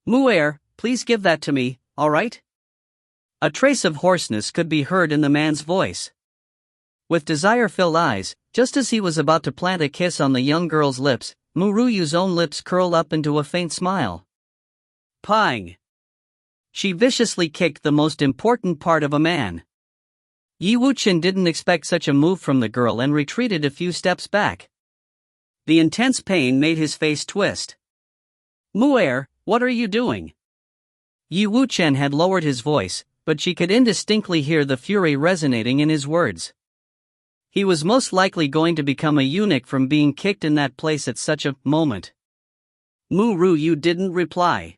Mu Er, please give that to me, alright? A trace of hoarseness could be heard in the man's voice. With desire-filled eyes, just as he was about to plant a kiss on the young girl's lips, Ru Yue's own lips curled up into a faint smile. Pang! She viciously kicked the most important part of a man. Yi Wuchen didn't expect such a move from the girl and retreated a few steps back. The intense pain made his face twist. Mu Er, what are you doing? Yi Wuchen had lowered his voice, but she could indistinctly hear the fury resonating in his words. He was most likely going to become a eunuch from being kicked in that place at such a moment. Ru Yue didn't reply.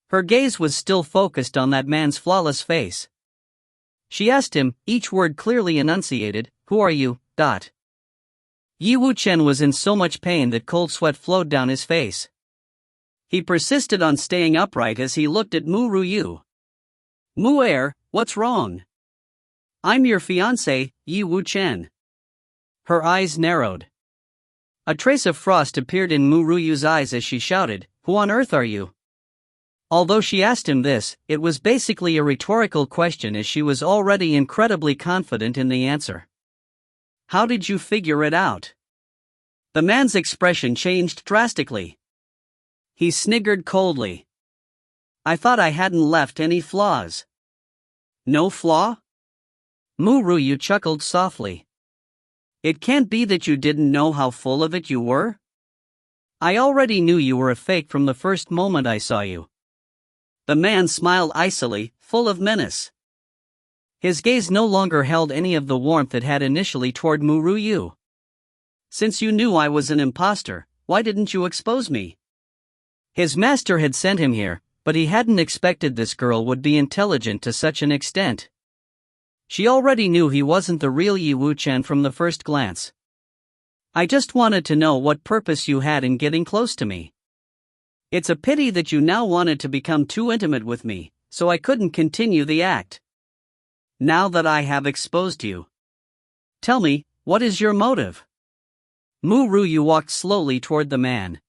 Her gaze was still focused on that man's flawless face. She asked him, each word clearly enunciated, "Who are you?" Yi Wuchen was in so much pain that cold sweat flowed down his face. He persisted on staying upright as he looked at Ru Yue. Mu Er, what's wrong? I'm your fiancé, Yi Wuchen. Her eyes narrowed. A trace of frost appeared in Ru Yue's eyes as she shouted, "Who on earth are you?" Although she asked him this, it was basically a rhetorical question as she was already incredibly confident in the answer. How did you figure it out? The man's expression changed drastically. He sniggered coldly. I thought I hadn't left any flaws. No flaw? Ru Yue chuckled softly. It can't be that you didn't know how full of it you were? I already knew you were a fake from the first moment I saw you. The man smiled icily, full of menace. His gaze no longer held any of the warmth it had initially toward Ru Yue. Since you knew I was an imposter, why didn't you expose me? His master had sent him here, but he hadn't expected this girl would be intelligent to such an extent. She already knew he wasn't the real Yi Wuchen from the first glance. I just wanted to know what purpose you had in getting close to me. It's a pity that you now wanted to become too intimate with me, so I couldn't continue the act. Now that I have exposed you, tell me, what is your motive? Ru Yue walked slowly toward the man.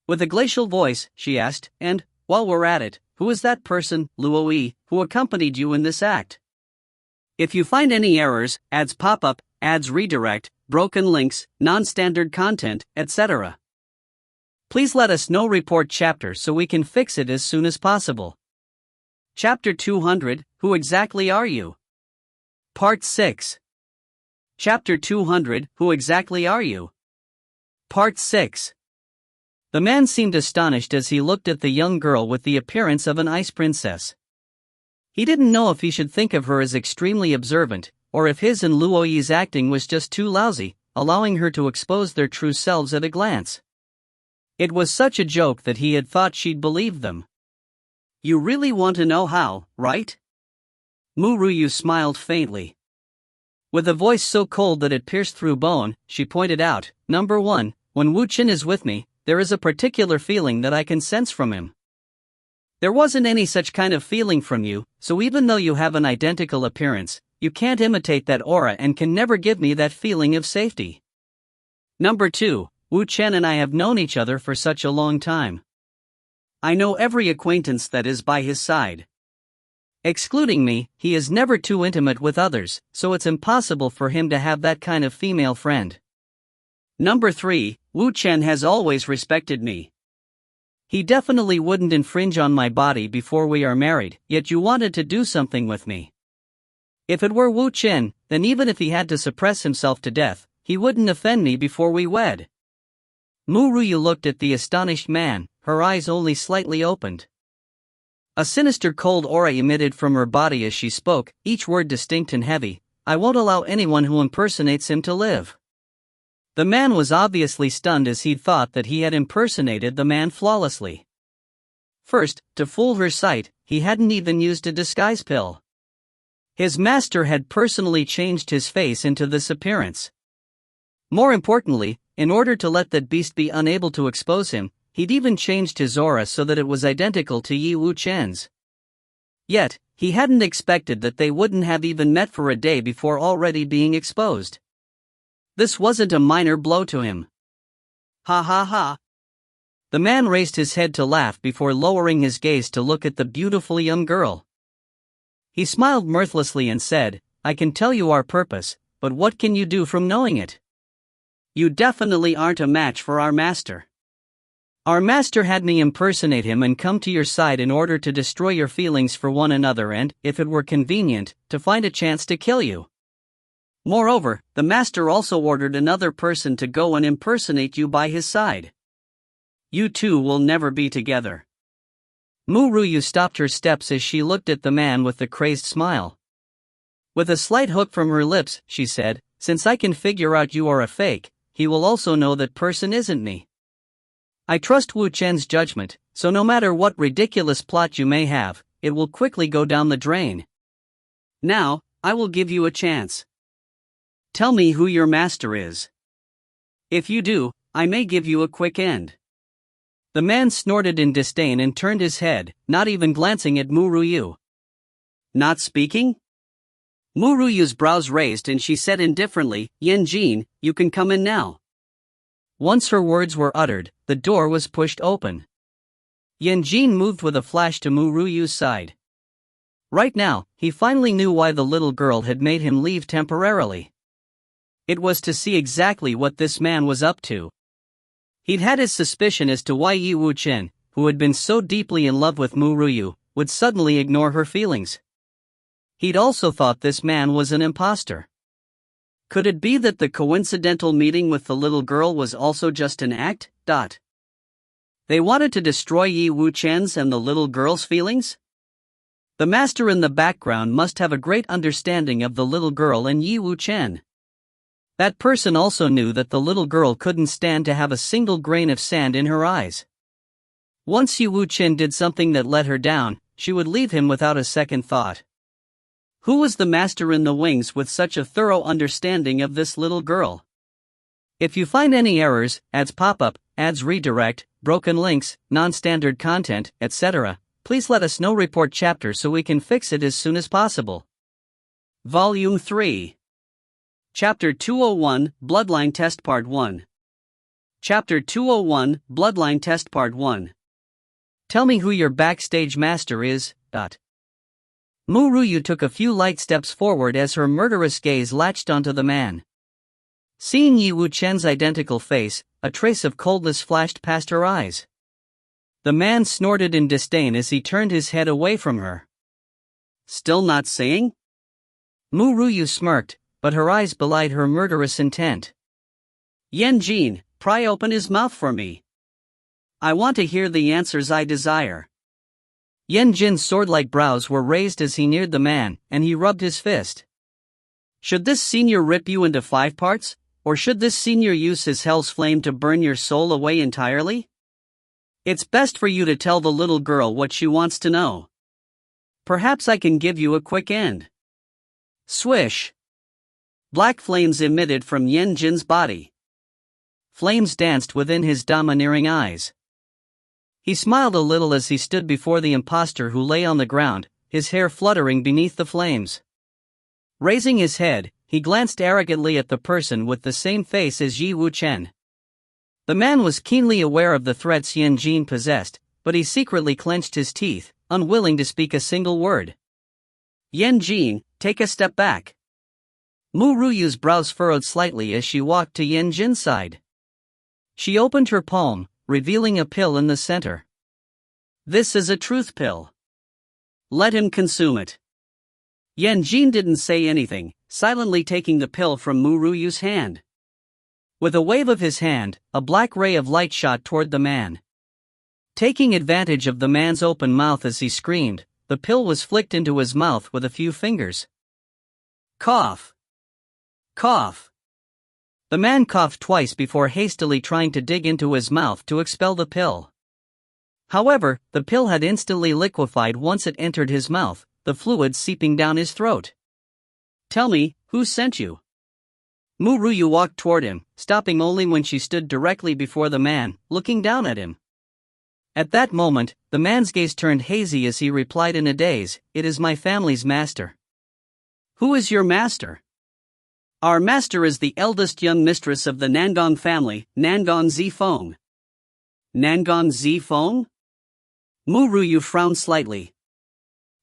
With a glacial voice, she asked, and, while we're at it, who is that person, Luo, who accompanied you in this act? If you find any errors, ads pop up, ads redirect, broken links, non-standard content, etc., please let us know. Report chapter so we can fix it as soon as possible. Chapter 200, Who Exactly Are You? Part 6. Chapter 200, Who Exactly Are You? Part 6. The man seemed astonished as he looked at the young girl with the appearance of an ice princess. He didn't know if he should think of her as extremely observant, or if his and Luo Yi's acting was just too lousy, allowing her to expose their true selves at a glance. It was such a joke that he had thought she'd believe them. You really want to know how, right? Ru Yue smiled faintly. With a voice so cold that it pierced through bone, she pointed out, Number 1, when Wuchen is with me, there is a particular feeling that I can sense from him. There wasn't any such kind of feeling from you, so even though you have an identical appearance, you can't imitate that aura and can never give me that feeling of safety. Number 2, Wuchen and I have known each other for such a long time. I know every acquaintance that is by his side. Excluding me, he is never too intimate with others, so it's impossible for him to have that kind of female friend. Number 3, Wuchen has always respected me. He definitely wouldn't infringe on my body before we are married, yet you wanted to do something with me. If it were Wuchen, then even if he had to suppress himself to death, he wouldn't offend me before we wed. Ru Yue looked at the astonished man, her eyes only slightly opened. A sinister cold aura emitted from her body as she spoke, each word distinct and heavy. I won't allow anyone who impersonates him to live. The man was obviously stunned as he'd thought that he had impersonated the man flawlessly. First, to fool her sight, he hadn't even used a disguise pill. His master had personally changed his face into this appearance. More importantly, in order to let that beast be unable to expose him, he'd even changed his aura so that it was identical to Yi Wuchen's. Yet, he hadn't expected that they wouldn't have even met for a day before already being exposed. This wasn't a minor blow to him. Ha ha ha. The man raised his head to laugh before lowering his gaze to look at the beautiful young girl. He smiled mirthlessly and said, "I can tell you our purpose, but what can you do from knowing it? You definitely aren't a match for our master. Our master had me impersonate him and come to your side in order to destroy your feelings for one another and, if it were convenient, to find a chance to kill you. Moreover, the master also ordered another person to go and impersonate you by his side. You two will never be together." Ru Yue stopped her steps as she looked at the man with the crazed smile. With a slight hook from her lips, she said, "Since I can figure out you are a fake, he will also know that person isn't me. I trust Wu Chen's judgment, so no matter what ridiculous plot you may have, it will quickly go down the drain. Now, I will give you a chance. Tell me who your master is. If you do, I may give you a quick end." The man snorted in disdain and turned his head, not even glancing at Ru Yue. "Not speaking?" Ru Yue's brows raised and she said indifferently, "Yan Jin, you can come in now." Once her words were uttered, the door was pushed open. Yan Jin moved with a flash to Ru Yue's side. Right now, he finally knew why the little girl had made him leave temporarily. It was to see exactly what this man was up to. He'd had his suspicion as to why Yi Wu Chen, who had been so deeply in love with Ru Yue, would suddenly ignore her feelings. He'd also thought this man was an imposter. Could it be that the coincidental meeting with the little girl was also just an act? They wanted to destroy Yi Wu Chen's and the little girl's feelings? The master in the background must have a great understanding of the little girl and Yi Wu Chen. That person also knew that the little girl couldn't stand to have a single grain of sand in her eyes. Once Yi Wu Chen did something that let her down, she would leave him without a second thought. Who was the master in the wings with such a thorough understanding of this little girl? If you find any errors, ads pop up, ads redirect, broken links, non-standard content, etc., please let us know. Report chapter so we can fix it as soon as possible. Volume 3. Chapter 201, Bloodline Test Part 1. Chapter 201, Bloodline Test Part 1. Tell me who your backstage master is. Ru Yue took a few light steps forward as her murderous gaze latched onto the man. Seeing Yi Wu Chen's identical face, a trace of coldness flashed past her eyes. The man snorted in disdain as he turned his head away from her. Still not saying? Ru Yue smirked, but her eyes belied her murderous intent. Yan Jin, pry open his mouth for me. I want to hear the answers I desire. Yan Jin's sword-like brows were raised as he neared the man, and he rubbed his fist. Should this senior rip you into 5 parts, or should this senior use his hell's flame to burn your soul away entirely? It's best for you to tell the little girl what she wants to know. Perhaps I can give you a quick end. Swish. Black flames emitted from Yan Jin's body. Flames danced within his domineering eyes. He smiled a little as he stood before the impostor who lay on the ground, his hair fluttering beneath the flames. Raising his head, he glanced arrogantly at the person with the same face as Yi Wu Chen. The man was keenly aware of the threats Yan Jin possessed, but he secretly clenched his teeth, unwilling to speak a single word. Yan Jin, take a step back. Ru Yue's brows furrowed slightly as she walked to Yan Jin's side. She opened her palm, revealing a pill in the center. This is a truth pill. Let him consume it. Yan Jin didn't say anything, silently taking the pill from Ru Yue's hand. With a wave of his hand, a black ray of light shot toward the man. Taking advantage of the man's open mouth as he screamed, the pill was flicked into his mouth with a few fingers. Cough. Cough. The man coughed twice before hastily trying to dig into his mouth to expel the pill. However, the pill had instantly liquefied once it entered his mouth, the fluid seeping down his throat. Tell me, who sent you? Ru Yue walked toward him, stopping only when she stood directly before the man, looking down at him. At that moment, the man's gaze turned hazy as he replied in a daze, "It is my family's master." Who is your master? Our master is the eldest young mistress of the Nangong family, Nangong Zifeng. Nangon Zifeng? Ru Yue frowned slightly.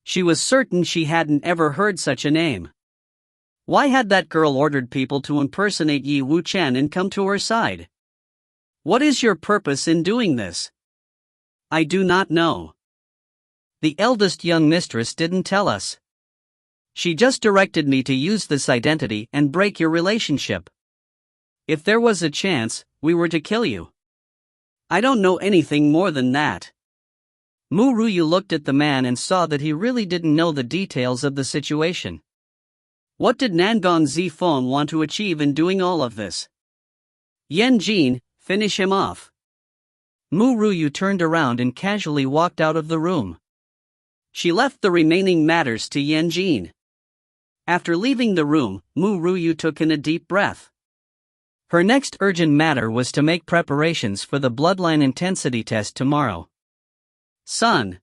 She was certain she hadn't ever heard such a name. Why had that girl ordered people to impersonate Yi Wuchen and come to her side? What is your purpose in doing this? I do not know. The eldest young mistress didn't tell us. She just directed me to use this identity and break your relationship. If there was a chance, we were to kill you. I don't know anything more than that. Ru Yue looked at the man and saw that he really didn't know the details of the situation. What did Nangon Zifeng want to achieve in doing all of this? Yan Jin, finish him off. Ru Yue turned around and casually walked out of the room. She left the remaining matters to Yan Jin. After leaving the room, Ru Yue took in a deep breath. Her next urgent matter was to make preparations for the bloodline intensity test tomorrow. Sun.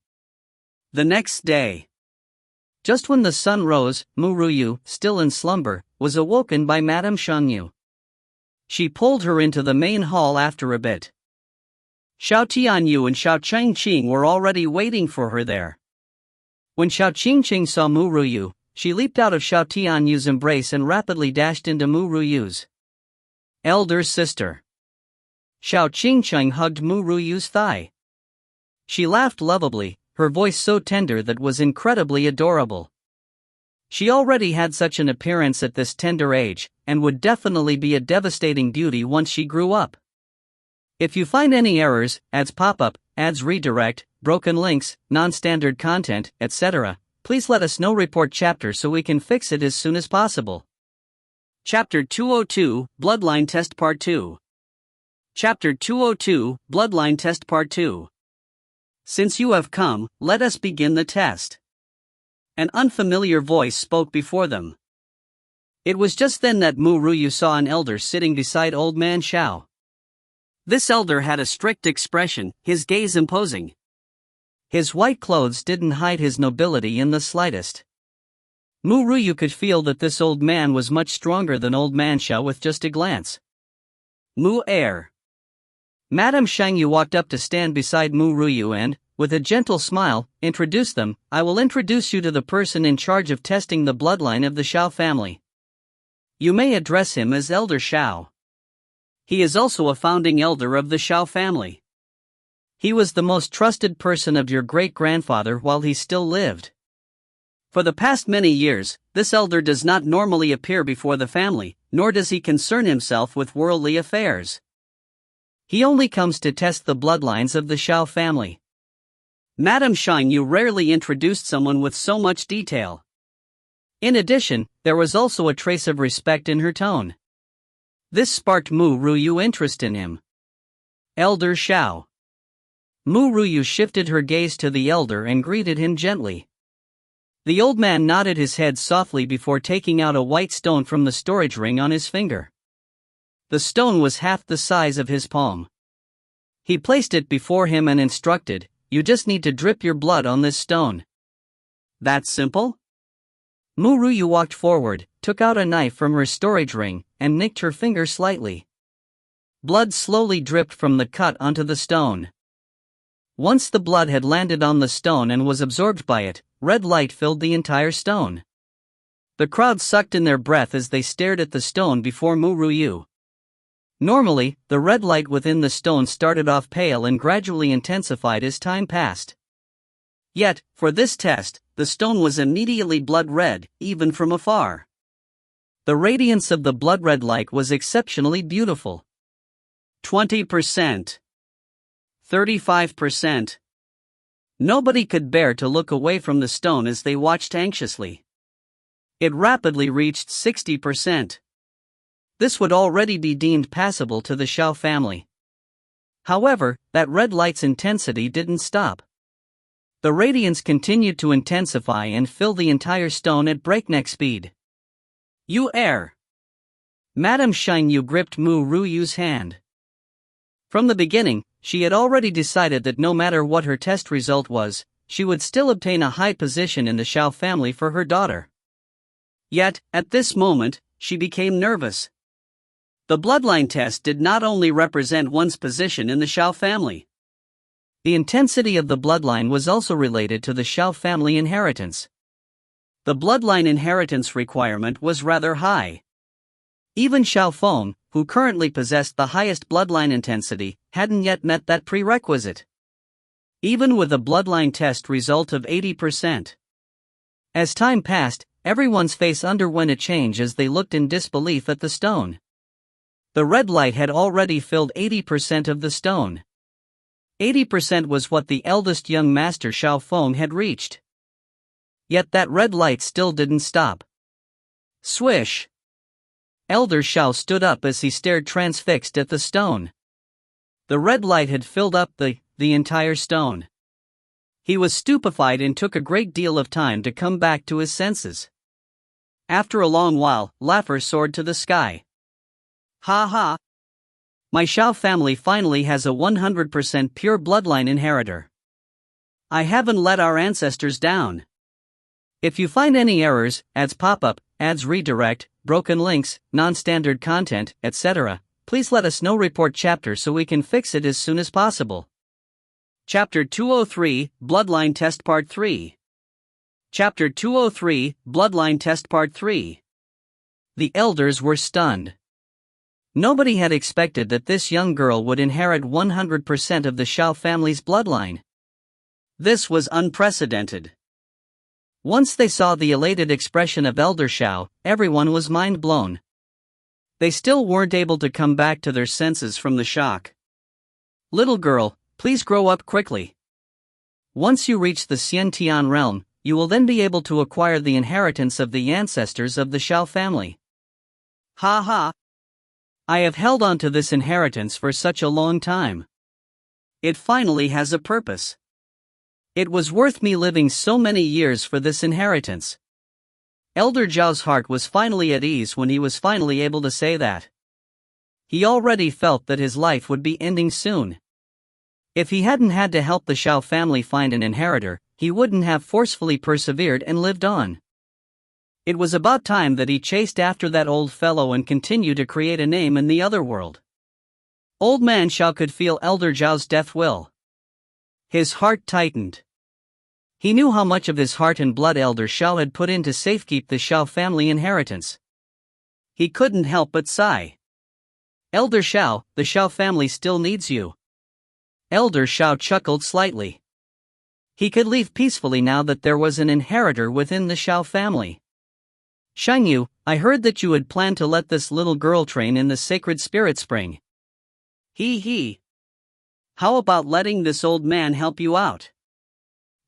The next day. Just when the sun rose, Ru Yue, still in slumber, was awoken by Madame Shangyu. She pulled her into the main hall after a bit. Xiao Tianyu and Xiao Qingqing were already waiting for her there. When Xiao Qingqing saw Ru Yue, she leaped out of Xiao Tianyu's embrace and rapidly dashed into Ru Yue's elder sister. Xiao Qingqing hugged Ru Yue's thigh. She laughed lovably, her voice so tender that was incredibly adorable. She already had such an appearance at this tender age, and would definitely be a devastating beauty once she grew up. If you find any errors, ads pop up, ads redirect, broken links, non-standard content, etc., please let us know. Report chapter so we can fix it as soon as possible. Chapter 202, Bloodline Test Part 2. Chapter 202, Bloodline Test Part 2. Since you have come, let us begin the test. An unfamiliar voice spoke before them. It was just then that Ru Yue saw an elder sitting beside old man Xiao. This elder had a strict expression, his gaze imposing. His white clothes didn't hide his nobility in the slightest. Ru Yue could feel that this old man was much stronger than old man Xiao with just a glance. Mu Er. Madame Shangyu walked up to stand beside Ru Yue and, with a gentle smile, introduced them. I will introduce you to the person in charge of testing the bloodline of the Xiao family. You may address him as Elder Xiao. He is also a founding elder of the Xiao family. He was the most trusted person of your great-grandfather while he still lived. For the past many years, this elder does not normally appear before the family, nor does he concern himself with worldly affairs. He only comes to test the bloodlines of the Xiao family. Madame Shangyu rarely introduced someone with so much detail. In addition, there was also a trace of respect in her tone. This sparked Ru Yue interest in him. Elder Xiao. Ru Yue shifted her gaze to the elder and greeted him gently. The old man nodded his head softly before taking out a white stone from the storage ring on his finger. The stone was half the size of his palm. He placed it before him and instructed, you just need to drip your blood on this stone. That simple? Ru Yue walked forward, took out a knife from her storage ring, and nicked her finger slightly. Blood slowly dripped from the cut onto the stone. Once the blood had landed on the stone and was absorbed by it, red light filled the entire stone. The crowd sucked in their breath as they stared at the stone before Ru Yue. Normally, the red light within the stone started off pale and gradually intensified as time passed. Yet, for this test, the stone was immediately blood red, even from afar. The radiance of the blood red light was exceptionally beautiful. 20%. 35%. Nobody could bear to look away from the stone as they watched anxiously. It rapidly reached 60%. This would already be deemed passable to the Xiao family. However, that red light's intensity didn't stop. The radiance continued to intensify and fill the entire stone at breakneck speed. You err. Madame Shangyu gripped Ru Yue's hand. From the beginning, she had already decided that no matter what her test result was, she would still obtain a high position in the Xiao family for her daughter. Yet, at this moment, she became nervous. The bloodline test did not only represent one's position in the Xiao family. The intensity of the bloodline was also related to the Xiao family inheritance. The bloodline inheritance requirement was rather high. Even Xiao Feng, who currently possessed the highest bloodline intensity, hadn't yet met that prerequisite. Even with a bloodline test result of 80%. As time passed, everyone's face underwent a change as they looked in disbelief at the stone. The red light had already filled 80% of the stone. 80% was what the eldest young master Xiao Feng had reached. Yet that red light still didn't stop. Swish! Elder Xiao stood up as he stared transfixed at the stone. The red light had filled up the entire stone. He was stupefied and took a great deal of time to come back to his senses. After a long while, laughter soared to the sky. Ha ha! My Xiao family finally has a 100% pure bloodline inheritor. I haven't let our ancestors down. If you find any errors, ads pop-up, ads redirect, broken links, non-standard content, etc., please let us know. Report chapter so we can fix it as soon as possible. Chapter 203, Bloodline Test Part 3. Chapter 203, Bloodline Test Part 3. The elders were stunned. Nobody had expected that this young girl would inherit 100% of the Xiao family's bloodline. This was unprecedented. Once they saw the elated expression of Elder Xiao, everyone was mind-blown. They still weren't able to come back to their senses from the shock. Little girl, please grow up quickly. Once you reach the Xiantian realm, you will then be able to acquire the inheritance of the ancestors of the Xiao family. Ha ha! I have held on to this inheritance for such a long time. It finally has a purpose. It was worth me living so many years for this inheritance. Elder Zhao's heart was finally at ease when he was finally able to say that. He already felt that his life would be ending soon. If he hadn't had to help the Xiao family find an inheritor, he wouldn't have forcefully persevered and lived on. It was about time that he chased after that old fellow and continued to create a name in the other world. Old man Xiao could feel Elder Zhao's death will. His heart tightened. He knew how much of his heart and blood Elder Xiao had put in to safekeep the Xiao family inheritance. He couldn't help but sigh. Elder Xiao, the Xiao family still needs you. Elder Xiao chuckled slightly. He could leave peacefully now that there was an inheritor within the Xiao family. Shangyu, I heard that you had planned to let this little girl train in the sacred spirit spring. He. How about letting this old man help you out?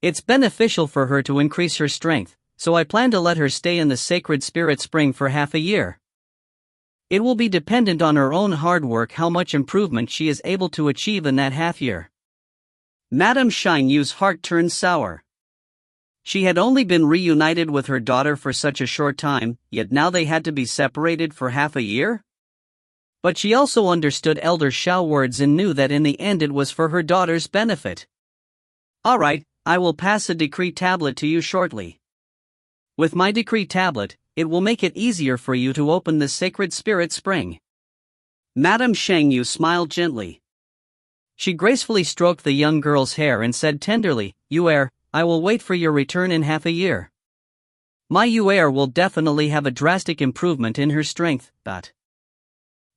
It's beneficial for her to increase her strength, so I plan to let her stay in the sacred spirit spring for half a year. It will be dependent on her own hard work how much improvement she is able to achieve in that half year. Madame Shangyu's heart turned sour. She had only been reunited with her daughter for such a short time, yet now they had to be separated for half a year? But she also understood Elder Xiao words and knew that in the end it was for her daughter's benefit. Alright, I will pass a decree tablet to you shortly. With my decree tablet, it will make it easier for you to open the sacred spirit spring. Madame Shangyu smiled gently. She gracefully stroked the young girl's hair and said tenderly, Yue, I will wait for your return in half a year. My Yue will definitely have a drastic improvement in her strength, but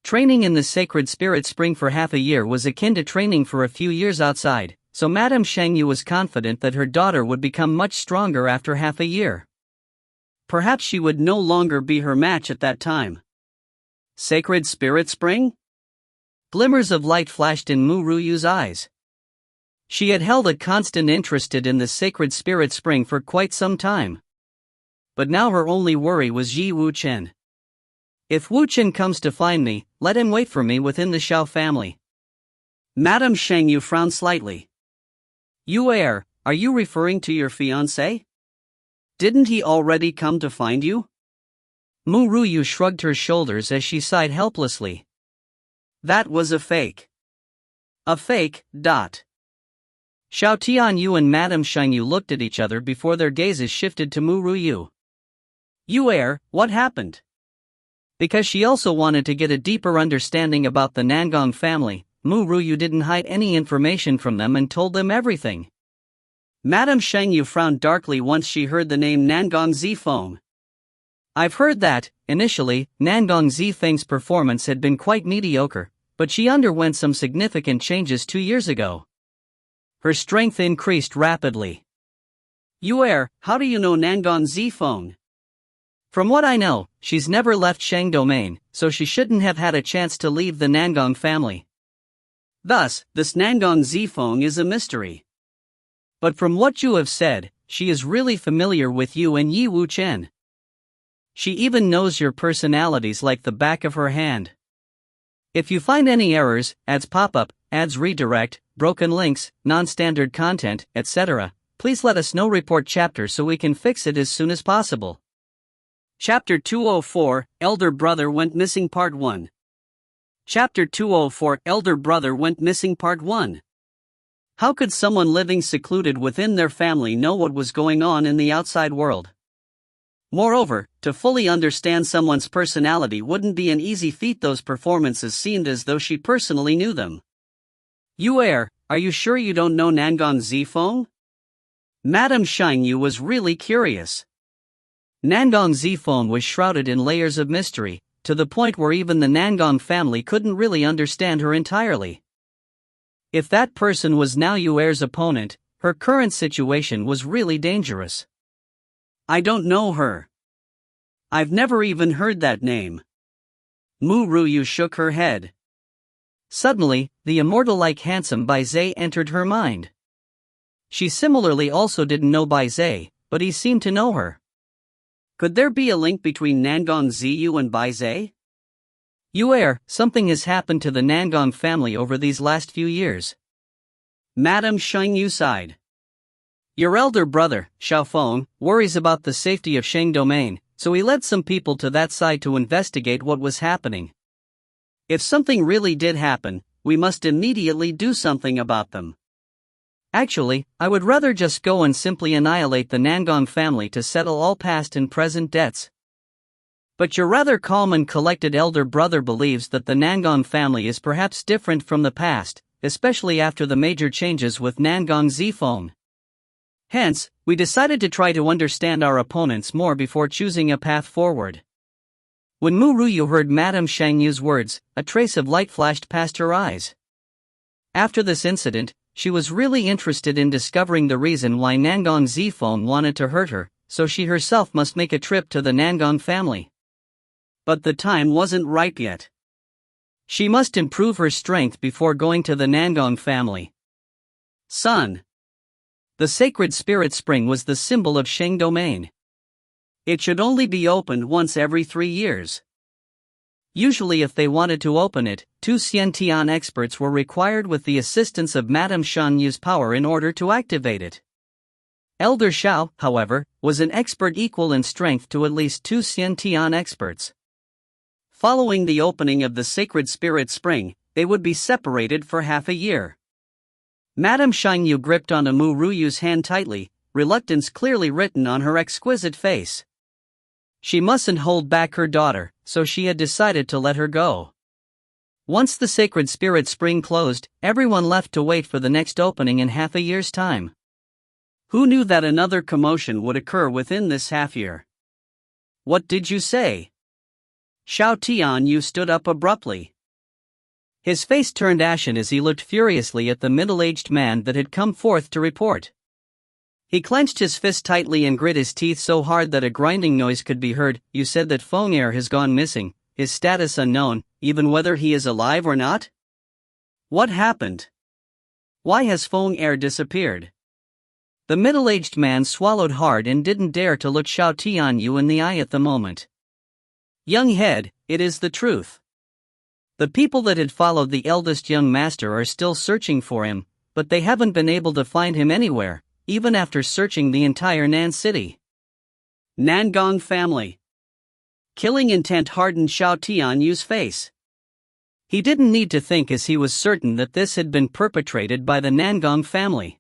training in the sacred spirit spring for half a year was akin to training for a few years outside, so Madame Shangyu was confident that her daughter would become much stronger after half a year. Perhaps she would no longer be her match at that time. Sacred spirit spring? Glimmers of light flashed in Ru Yue's eyes. She had held a constant interest in the sacred spirit spring for quite some time. But now her only worry was Yi Wuchen. If Wuchen comes to find me, let him wait for me within the Xiao family. Madame Shangyu frowned slightly. Yue, are you referring to your fiancé? Didn't he already come to find you? Ru Yue shrugged her shoulders as she sighed helplessly. That was a fake. A fake. Xiao Tianyu and Madame Shangyu looked at each other before their gazes shifted to Ru Yue. Yue, what happened? Because she also wanted to get a deeper understanding about the Nangong family, Ru Yue didn't hide any information from them and told them everything. Madame Shang Yu frowned darkly once she heard the name Nangong Zifeng. I've heard that, initially, Nangong Zifeng's performance had been quite mediocre, but she underwent some significant changes 2 years ago. Her strength increased rapidly. Yue, how do you know Nangong Zifeng? From what I know, she's never left Shang domain, so she shouldn't have had a chance to leave the Nangong family. Thus, this Nangong Zifeng is a mystery. But from what you have said, she is really familiar with you and Yi Wu Chen. She even knows your personalities like the back of her hand. If you find any errors, ads pop up, ads redirect, broken links, non-standard content, etc., please let us know. Report chapter so we can fix it as soon as possible. Chapter 204, Elder Brother Went Missing Part 1. Chapter 204, Elder Brother Went Missing Part 1. How could someone living secluded within their family know what was going on in the outside world? Moreover, to fully understand someone's personality wouldn't be an easy feat. Those performances seemed as though she personally knew them. Yue, are you sure you don't know Nangong Zifeng? Madame Shang Yu was really curious. Nangong Zifeng was shrouded in layers of mystery, to the point where even the Nangong family couldn't really understand her entirely. If that person was now Yuer's opponent, her current situation was really dangerous. I don't know her. I've never even heard that name. Ru Yue shook her head. Suddenly, the immortal-like handsome Bai Zhe entered her mind. She similarly also didn't know Bai Zhe, but he seemed to know her. Could there be a link between Nangong Ziyu and Bai Zhe? Yue, something has happened to the Nangong family over these last few years. Madame Shang Yu sighed. Your elder brother, Xiaofeng, worries about the safety of Shang domain, so he led some people to that side to investigate what was happening. If something really did happen, we must immediately do something about them. Actually, I would rather just go and simply annihilate the Nangong family to settle all past and present debts. But your rather calm and collected elder brother believes that the Nangong family is perhaps different from the past, especially after the major changes with Nangong Zifeng. Hence, we decided to try to understand our opponents more before choosing a path forward. When Ru Yue heard Madame Shang Yu's words, a trace of light flashed past her eyes. After this incident, she was really interested in discovering the reason why Nangong Zifeng wanted to hurt her, so she herself must make a trip to the Nangong family. But the time wasn't ripe yet. She must improve her strength before going to the Nangong family. Son. The sacred spirit spring was the symbol of Shang domain. It should only be opened once every 3 years. Usually if they wanted to open it, 2 Xiantian experts were required with the assistance of Madame Shang Yu's power in order to activate it. Elder Xiao, however, was an expert equal in strength to at least 2 Xiantian experts. Following the opening of the sacred spirit spring, they would be separated for half a year. Madame Shang Yu gripped onto Ru Yue's hand tightly, reluctance clearly written on her exquisite face. She mustn't hold back her daughter, so she had decided to let her go. Once the sacred spirit spring closed, everyone left to wait for the next opening in half a year's time. Who knew that another commotion would occur within this half year? What did you say? Xiao Tianyu stood up abruptly. His face turned ashen as he looked furiously at the middle-aged man that had come forth to report. He clenched his fist tightly and grit his teeth so hard that a grinding noise could be heard. You said that Feng Er has gone missing, his status unknown, even whether he is alive or not? What happened? Why has Feng Er disappeared? The middle-aged man swallowed hard and didn't dare to look Xiao Tianyu in the eye at the moment. Young head, it is the truth. The people that had followed the eldest young master are still searching for him, but they haven't been able to find him anywhere, even after searching the entire Nan city. Nangong family. Killing intent hardened Xiao Tianyu's face. He didn't need to think as he was certain that this had been perpetrated by the Nangong family.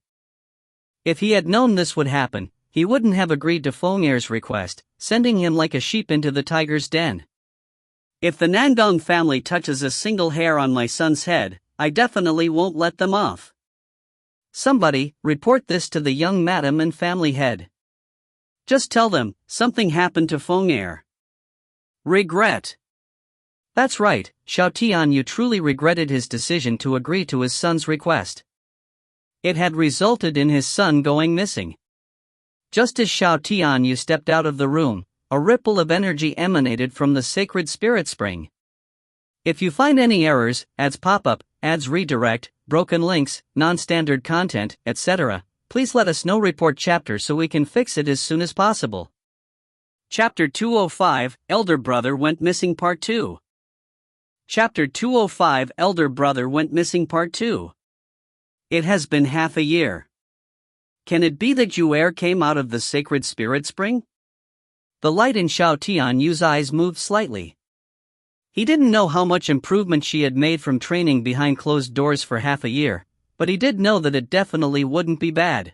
If he had known this would happen, he wouldn't have agreed to Feng Er's request, sending him like a sheep into the tiger's den. If the Nangong family touches a single hair on my son's head, I definitely won't let them off. Somebody, report this to the young madam and family head. Just tell them, something happened to Feng Er. Regret. That's right, Xiao Tianyu truly regretted his decision to agree to his son's request. It had resulted in his son going missing. Just as Xiao Tianyu stepped out of the room, a ripple of energy emanated from the sacred spirit spring. If you find any errors, ads pop up, ads redirect, broken links, non-standard content, etc., please let us know. Report chapter so we can fix it as soon as possible. Chapter 205, Elder Brother Went Missing Part 2. Chapter 205, Elder Brother Went Missing Part 2. It has been half a year. Can it be that Yue came out of the sacred spirit spring? The light in Xiao Tianyu's eyes moved slightly. He didn't know how much improvement she had made from training behind closed doors for half a year, but he did know that it definitely wouldn't be bad.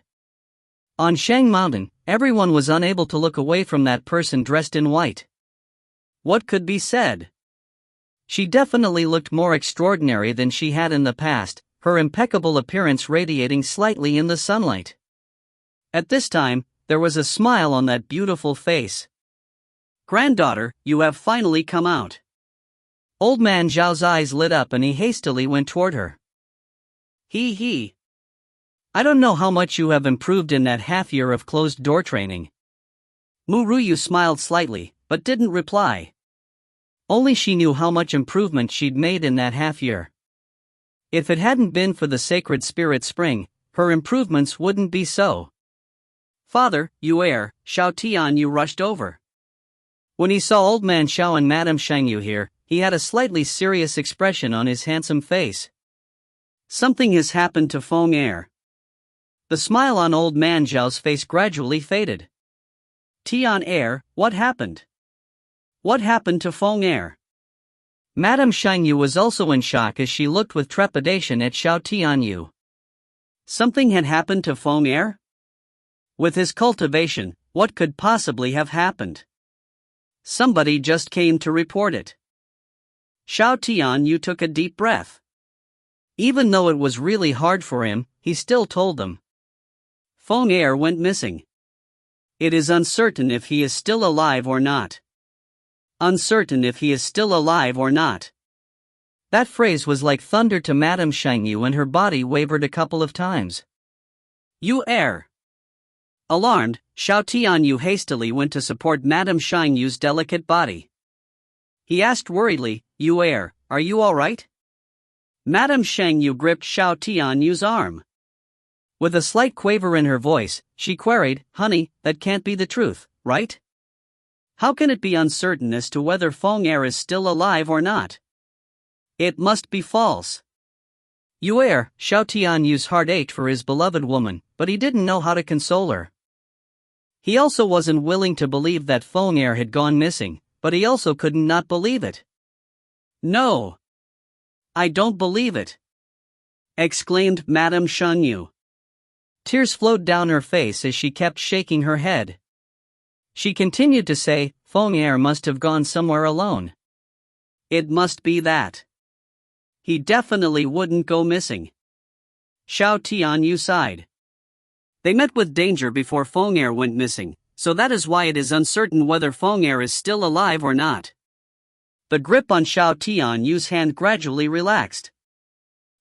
On Shang Mountain, everyone was unable to look away from that person dressed in white. What could be said? She definitely looked more extraordinary than she had in the past, her impeccable appearance radiating slightly in the sunlight. At this time, there was a smile on that beautiful face. Granddaughter, you have finally come out. Old man Zhao's eyes lit up and he hastily went toward her. He. I don't know how much you have improved in that half year of closed door training. Mu Yue smiled slightly, but didn't reply. Only she knew how much improvement she'd made in that half year. If it hadn't been for the sacred spirit spring, her improvements wouldn't be so. Father, Yue, Xiao Tianyu rushed over. When he saw old man Xiao and Madame Shangyu here, he had a slightly serious expression on his handsome face. Something has happened to Feng Er. The smile on old man Zhao's face gradually faded. Tian Er, what happened? What happened to Feng Er? Madame Shangyu was also in shock as she looked with trepidation at Xiao Tianyu. Something had happened to Feng Er? With his cultivation, what could possibly have happened? Somebody just came to report it. Xiao Tianyu took a deep breath. Even though it was really hard for him, he still told them. Feng Er went missing. It is uncertain if he is still alive or not. Uncertain if he is still alive or not. That phrase was like thunder to Madame Shangyu and her body wavered a couple of times. You err. Alarmed, Xiao Tianyu hastily went to support Madame Shangyu's delicate body. He asked worriedly, You err, are you all right? Madame Shangyu gripped Xiao Tianyu's arm. With a slight quaver in her voice, she queried, Honey, that can't be the truth, right? How can it be uncertain as to whether Feng Er is still alive or not? It must be false. Yue, Xiao Tianyu's heart ached for his beloved woman, but he didn't know how to console her. He also wasn't willing to believe that Feng Er had gone missing, but he also couldn't not believe it. No. I don't believe it, exclaimed Madame Shangyu. Tears flowed down her face as she kept shaking her head. She continued to say, Feng Er must have gone somewhere alone. It must be that. He definitely wouldn't go missing. Xiao Tianyu sighed. They met with danger before Feng Er went missing, so that is why it is uncertain whether Feng Er is still alive or not. The grip on Xiao Tianyu's hand gradually relaxed.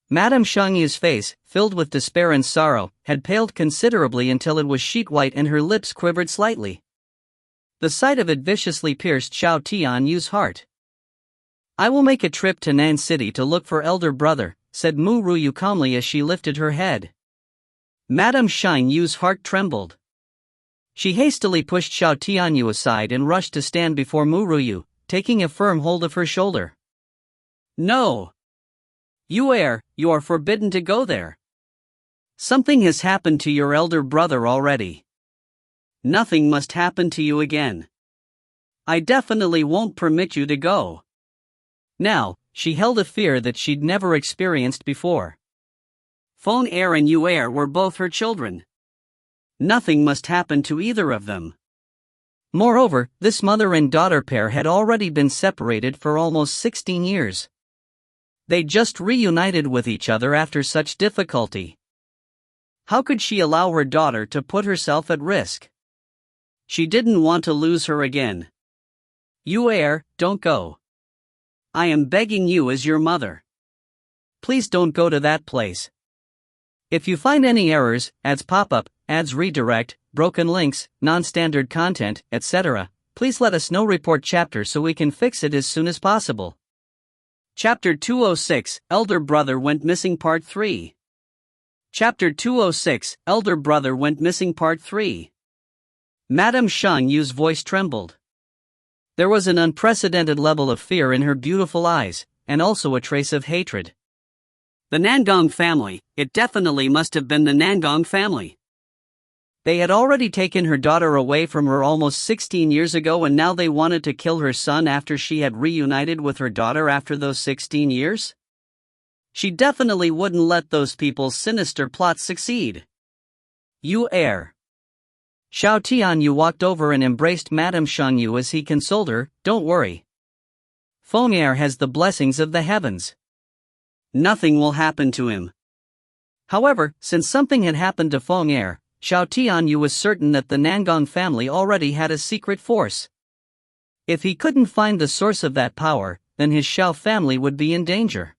Madame Shangyu's face, filled with despair and sorrow, had paled considerably until it was sheet white and her lips quivered slightly. The sight of it viciously pierced Xiao Tianyu's heart. I will make a trip to Nan City to look for elder brother, said Mu Yue calmly as she lifted her head. Madame Shangyu's heart trembled. She hastily pushed Xiao Tianyu aside and rushed to stand before Mu Yue, taking a firm hold of her shoulder. No! You are forbidden to go there. Something has happened to your elder brother already. Nothing must happen to you again. I definitely won't permit you to go. Now, she held a fear that she'd never experienced before. Feng Er and Yue were both her children. Nothing must happen to either of them. Moreover, this mother and daughter pair had already been separated for almost 16 years. They just reunited with each other after such difficulty. How could she allow her daughter to put herself at risk? She didn't want to lose her again. Yue, don't go. I am begging you as your mother. Please don't go to that place. If you find any errors, ads pop up, ads redirect, broken links, non-standard content, etc., please let us know. Report chapter so we can fix it as soon as possible. Chapter 206, Elder Brother Went Missing Part 3. Chapter 206, Elder Brother Went Missing Part 3. Madame Shang Yu's voice trembled. There was an unprecedented level of fear in her beautiful eyes, and also a trace of hatred. The Nangong family, it definitely must have been the Nangong family. They had already taken her daughter away from her almost 16 years ago, and now they wanted to kill her son after she had reunited with her daughter after those 16 years? She definitely wouldn't let those people's sinister plots succeed. Yue. Xiao Tianyu walked over and embraced Madame Shang Yu as he consoled her. Don't worry. Feng Er has the blessings of the heavens. Nothing will happen to him. However, since something had happened to Feng Er, Xiao Tianyu was certain that the Nangong family already had a secret force. If he couldn't find the source of that power, then his Xiao family would be in danger.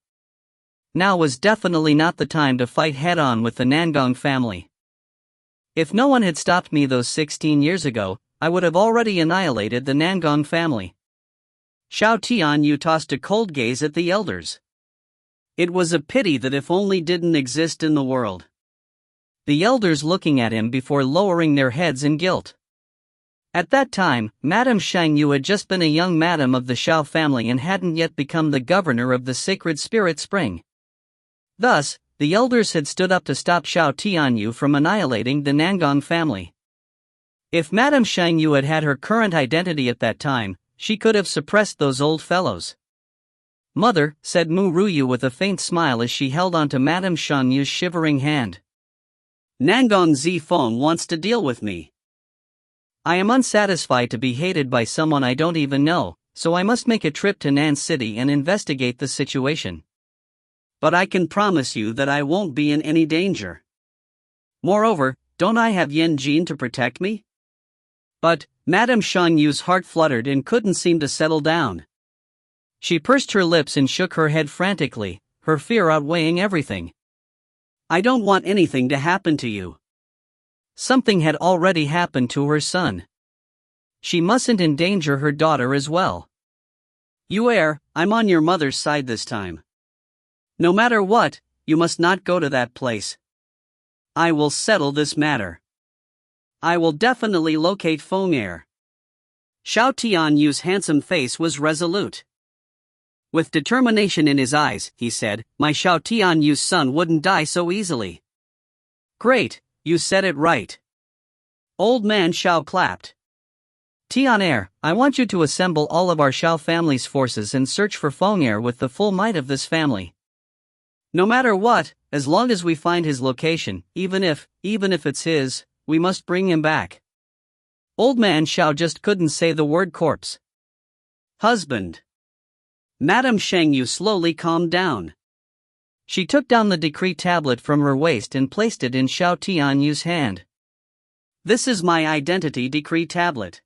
Now was definitely not the time to fight head-on with the Nangong family. If no one had stopped me those 16 years ago, I would have already annihilated the Nangong family. Xiao Tianyu tossed a cold gaze at the elders. It was a pity that if only didn't exist in the world. The elders looking at him before lowering their heads in guilt. At that time, Madame Shang Yu had just been a young madam of the Xiao family and hadn't yet become the governor of the Sacred Spirit Spring. Thus, the elders had stood up to stop Xiao Tianyu from annihilating the Nangong family. If Madame Shang Yu had had her current identity at that time, she could have suppressed those old fellows. Mother, said Ru Yue with a faint smile as she held onto Madame Shang Yu's shivering hand. Nangong Zifeng wants to deal with me. I am unsatisfied to be hated by someone I don't even know, so I must make a trip to Nan City and investigate the situation. But I can promise you that I won't be in any danger. Moreover, don't I have Yan Jin to protect me? But, Madame Shang Yu's heart fluttered and couldn't seem to settle down. She pursed her lips and shook her head frantically, her fear outweighing everything. I don't want anything to happen to you. Something had already happened to her son. She mustn't endanger her daughter as well. Yue, I'm on your mother's side this time. No matter what, you must not go to that place. I will settle this matter. I will definitely locate Feng Er. Xiao Tianyu's handsome face was resolute. With determination in his eyes, he said, my Xiao Tianyu's son wouldn't die so easily. Great, you said it right. Old man Xiao clapped. Tian Er, I want you to assemble all of our Xiao family's forces and search for Feng Er with the full might of this family. No matter what, as long as we find his location, even if it's his, we must bring him back. Old man Xiao just couldn't say the word corpse. Husband. Madame Shang Yu slowly calmed down. She took down the decree tablet from her waist and placed it in Xiao Tianyu's hand. This is my identity decree tablet.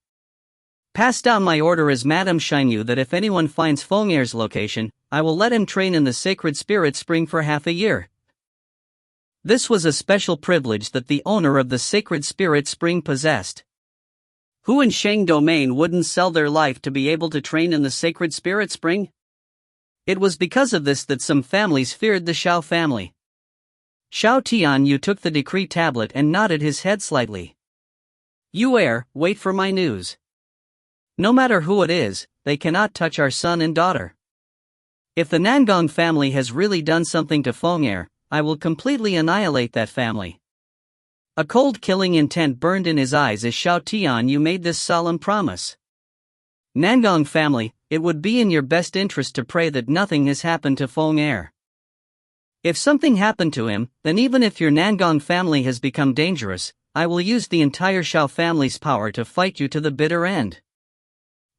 Pass down my order as Madame Shang Yu that if anyone finds Feng Er's location, I will let him train in the Sacred Spirit Spring for half a year. This was a special privilege that the owner of the Sacred Spirit Spring possessed. Who in Shang Domain wouldn't sell their life to be able to train in the Sacred Spirit Spring? It was because of this that some families feared the Xiao family. Xiao Tianyu took the decree tablet and nodded his head slightly. Yue, wait for my news. No matter who it is, they cannot touch our son and daughter. If the Nangong family has really done something to Feng Er, I will completely annihilate that family. A cold killing intent burned in his eyes as Xiao Tianyu made this solemn promise. Nangong family, it would be in your best interest to pray that nothing has happened to Feng Er. If something happened to him, then even if your Nangong family has become dangerous, I will use the entire Xiao family's power to fight you to the bitter end.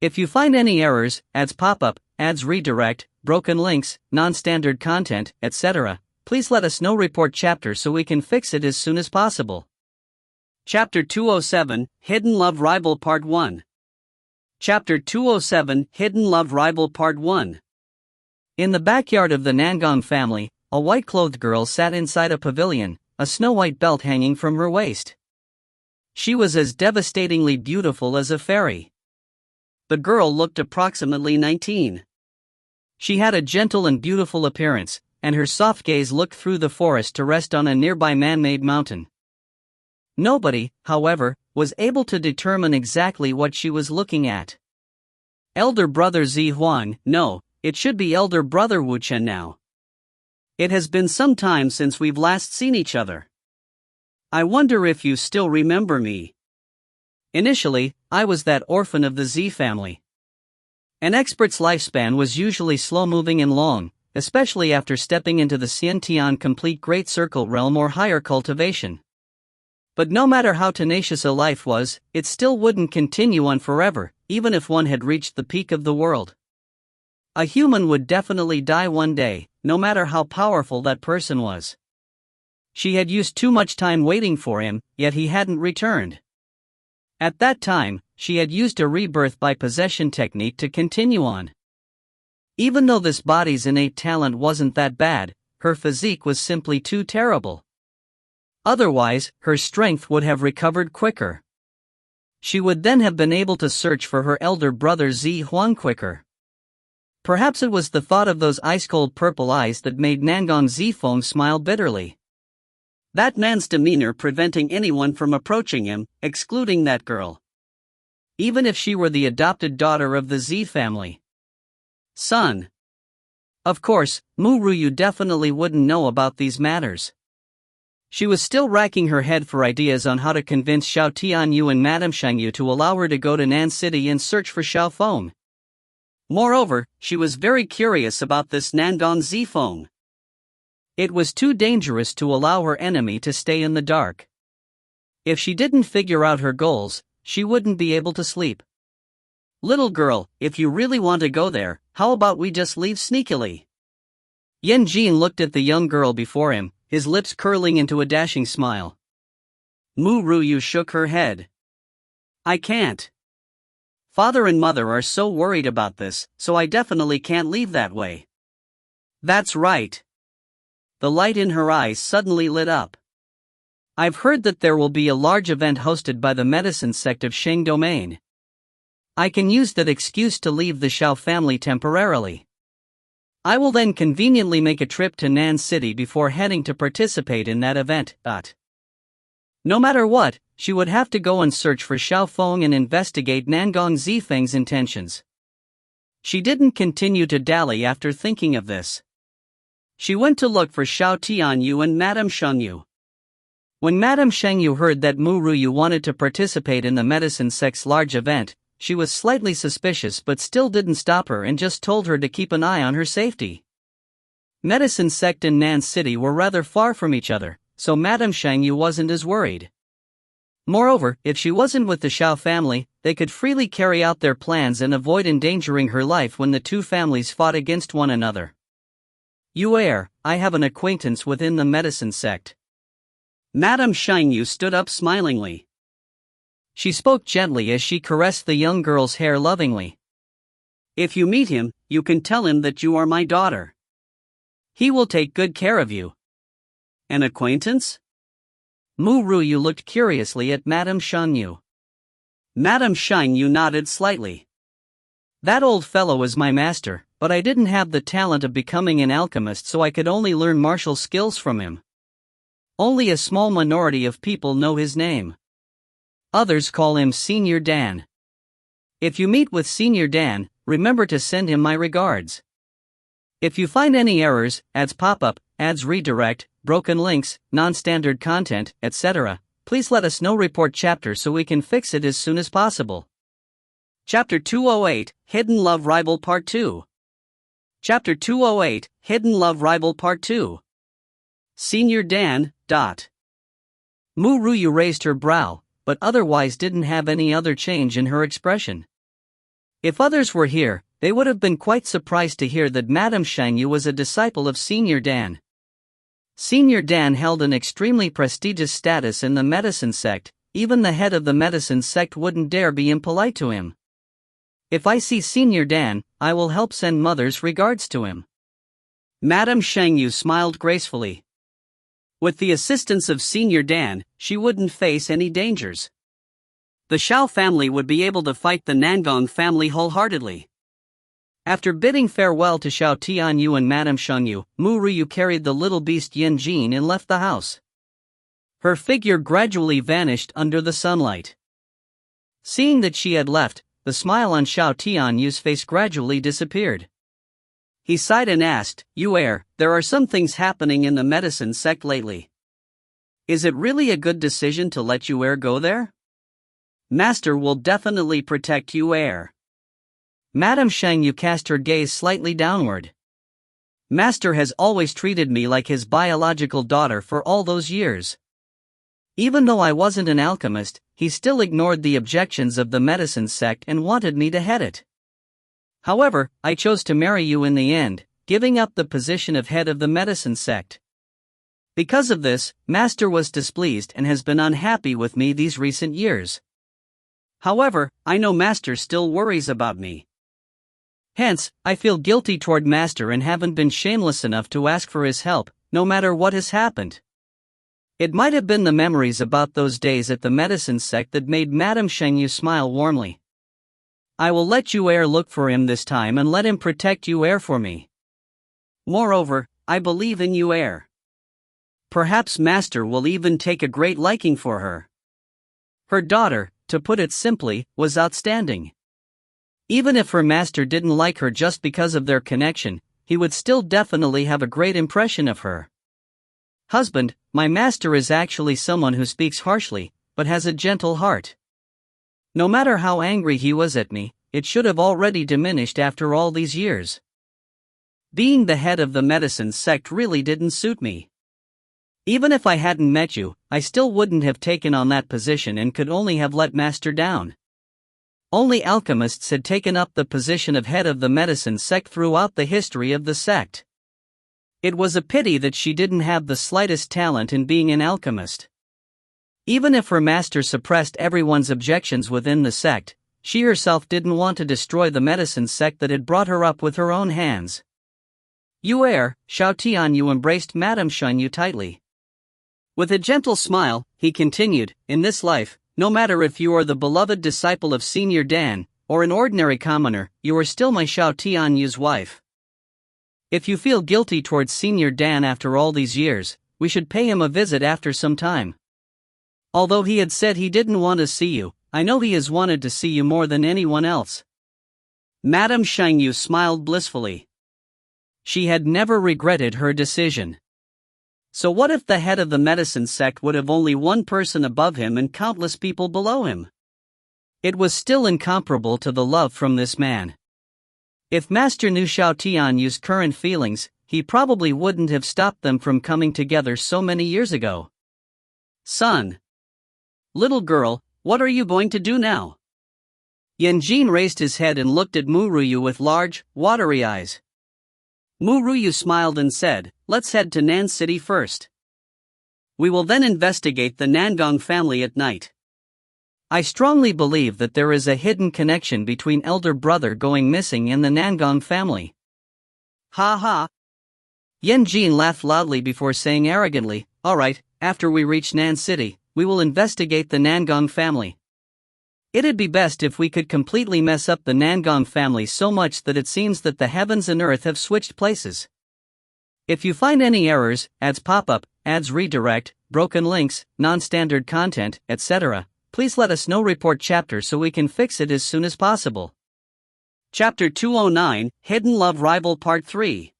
If you find any errors, ads pop up, ads redirect, broken links, non-standard content, etc. Please let us know. Report chapter so we can fix it as soon as possible. Chapter 207, Hidden Love Rival Part 1. Chapter 207, Hidden Love Rival Part 1. In the backyard of the Nangong family, a white-clothed girl sat inside a pavilion, a snow-white belt hanging from her waist. She was as devastatingly beautiful as a fairy. The girl looked approximately 19. She had a gentle and beautiful appearance, and her soft gaze looked through the forest to rest on a nearby man-made mountain. Nobody, however, was able to determine exactly what she was looking at. Elder brother Zi Huang, no, it should be elder brother Wu Chen now. It has been some time since we've last seen each other. I wonder if you still remember me. Initially, I was that orphan of the Zi family. An expert's lifespan was usually slow-moving and long, especially after stepping into the Xiantian complete Great Circle realm or higher cultivation. But no matter how tenacious a life was, it still wouldn't continue on forever, even if one had reached the peak of the world. A human would definitely die one day, no matter how powerful that person was. She had used too much time waiting for him, yet he hadn't returned. At that time, she had used a rebirth by possession technique to continue on. Even though this body's innate talent wasn't that bad, her physique was simply too terrible. Otherwise, her strength would have recovered quicker. She would then have been able to search for her elder brother Zi Huang quicker. Perhaps it was the thought of those ice-cold purple eyes that made Nangong Zifeng smile bitterly. That man's demeanor preventing anyone from approaching him, excluding that girl. Even if she were the adopted daughter of the Zi family. Son. Of course, Ru Yue definitely wouldn't know about these matters. She was still racking her head for ideas on how to convince Xiao Tianyu and Madame Shangyu to allow her to go to Nan City and search for Xiao Feng. Moreover, she was very curious about this Nangong Zifeng. It was too dangerous to allow her enemy to stay in the dark. If she didn't figure out her goals, she wouldn't be able to sleep. Little girl, if you really want to go there, how about we just leave sneakily? Yan Jin looked at the young girl before him, his lips curling into a dashing smile. Ru Yue shook her head. I can't. Father and mother are so worried about this, so I definitely can't leave that way. That's right. The light in her eyes suddenly lit up. I've heard that there will be a large event hosted by the medicine sect of Sheng Domain. I can use that excuse to leave the Xiao family temporarily. I will then conveniently make a trip to Nan City before heading to participate in that event. No matter what, she would have to go and search for Xiao Feng and investigate Nangong Zifeng's intentions. She didn't continue to dally after thinking of this. She went to look for Xiao Tianyu and Madame Shangyu. When Madame Shangyu heard that Ru Yue wanted to participate in the medicine sect's large event, she was slightly suspicious but still didn't stop her and just told her to keep an eye on her safety. Medicine sect and Nan City were rather far from each other, so Madame Shangyu wasn't as worried. Moreover, if she wasn't with the Xiao family, they could freely carry out their plans and avoid endangering her life when the two families fought against one another. Yue, I have an acquaintance within the medicine sect. Madame Shangyu stood up smilingly. She spoke gently as she caressed the young girl's hair lovingly. If you meet him, you can tell him that you are my daughter. He will take good care of you. An acquaintance? Ru Yue looked curiously at Madame Shangyu. Madame Shangyu nodded slightly. That old fellow is my master, but I didn't have the talent of becoming an alchemist, so I could only learn martial skills from him. Only a small minority of people know his name. Others call him Senior Dan. If you meet with Senior Dan, remember to send him my regards. If you find any errors, ads pop-up, ads redirect, broken links, non-standard content, etc., please let us know. Report chapter so we can fix it as soon as possible. Chapter 208, Hidden Love Rival Part 2. Chapter 208, Hidden Love Rival Part 2. Senior Dan, Ru Yue raised her brow, but otherwise didn't have any other change in her expression. If others were here, they would have been quite surprised to hear that Madame Shangyu was a disciple of Senior Dan. Senior Dan held an extremely prestigious status in the medicine sect. Even the head of the medicine sect wouldn't dare be impolite to him. If I see Senior Dan, I will help send mother's regards to him. Madame Shangyu smiled gracefully. With the assistance of Senior Dan, she wouldn't face any dangers. The Xiao family would be able to fight the Nangong family wholeheartedly. After bidding farewell to Xiao Tianyu and Madame Shangyu, Mu Ryu carried the little beast Yan Jin and left the house. Her figure gradually vanished under the sunlight. Seeing that she had left, the smile on Xiao Tianyu's face gradually disappeared. He sighed and asked, Yue, there are some things happening in the medicine sect lately. Is it really a good decision to let Yue go there? Master will definitely protect Yue. Madame Shangyu cast her gaze slightly downward. Master has always treated me like his biological daughter for all those years. Even though I wasn't an alchemist, he still ignored the objections of the medicine sect and wanted me to head it. However, I chose to marry you in the end, giving up the position of head of the medicine sect. Because of this, Master was displeased and has been unhappy with me these recent years. However, I know Master still worries about me. Hence, I feel guilty toward Master and haven't been shameless enough to ask for his help, no matter what has happened. It might have been the memories about those days at the medicine sect that made Madame Shangyu smile warmly. I will let Yue look for him this time and let him protect Yue for me. Moreover, I believe in Yue. Perhaps Master will even take a great liking for her. Her daughter, to put it simply, was outstanding. Even if her master didn't like her just because of their connection, he would still definitely have a great impression of her. Husband, my master is actually someone who speaks harshly, but has a gentle heart. No matter how angry he was at me, it should have already diminished after all these years. Being the head of the medicine sect really didn't suit me. Even if I hadn't met you, I still wouldn't have taken on that position and could only have let Master down. Only alchemists had taken up the position of head of the medicine sect throughout the history of the sect. It was a pity that she didn't have the slightest talent in being an alchemist. Even if her master suppressed everyone's objections within the sect, she herself didn't want to destroy the medicine sect that had brought her up with her own hands. Yue, Xiao Tianyu embraced Madame Shangyu tightly. With a gentle smile, he continued, in this life, no matter if you are the beloved disciple of Senior Dan, or an ordinary commoner, you are still my Xiao Tianyu's wife. If you feel guilty towards Senior Dan after all these years, we should pay him a visit after some time. Although he had said he didn't want to see you, I know he has wanted to see you more than anyone else. Madame Shangyu smiled blissfully. She had never regretted her decision. So what if the head of the medicine sect would have only one person above him and countless people below him? It was still incomparable to the love from this man. If Master knew Xiao Tianyu's current feelings, he probably wouldn't have stopped them from coming together so many years ago. Son. Little girl, what are you going to do now? Yan Jin raised his head and looked at Mu Ryu with large, watery eyes. Mu Ryu smiled and said, let's head to Nan City first. We will then investigate the Nangong family at night. I strongly believe that there is a hidden connection between elder brother going missing and the Nangong family. Ha ha. Yan Jin laughed loudly before saying arrogantly, alright, after we reach Nan City, we will investigate the Nangong family. It'd be best if we could completely mess up the Nangong family so much that it seems that the heavens and earth have switched places. If you find any errors, ads pop up, ads redirect, broken links, non-standard content, etc., please let us know. Report chapter so we can fix it as soon as possible. Chapter 209, Hidden Love Rival Part 3.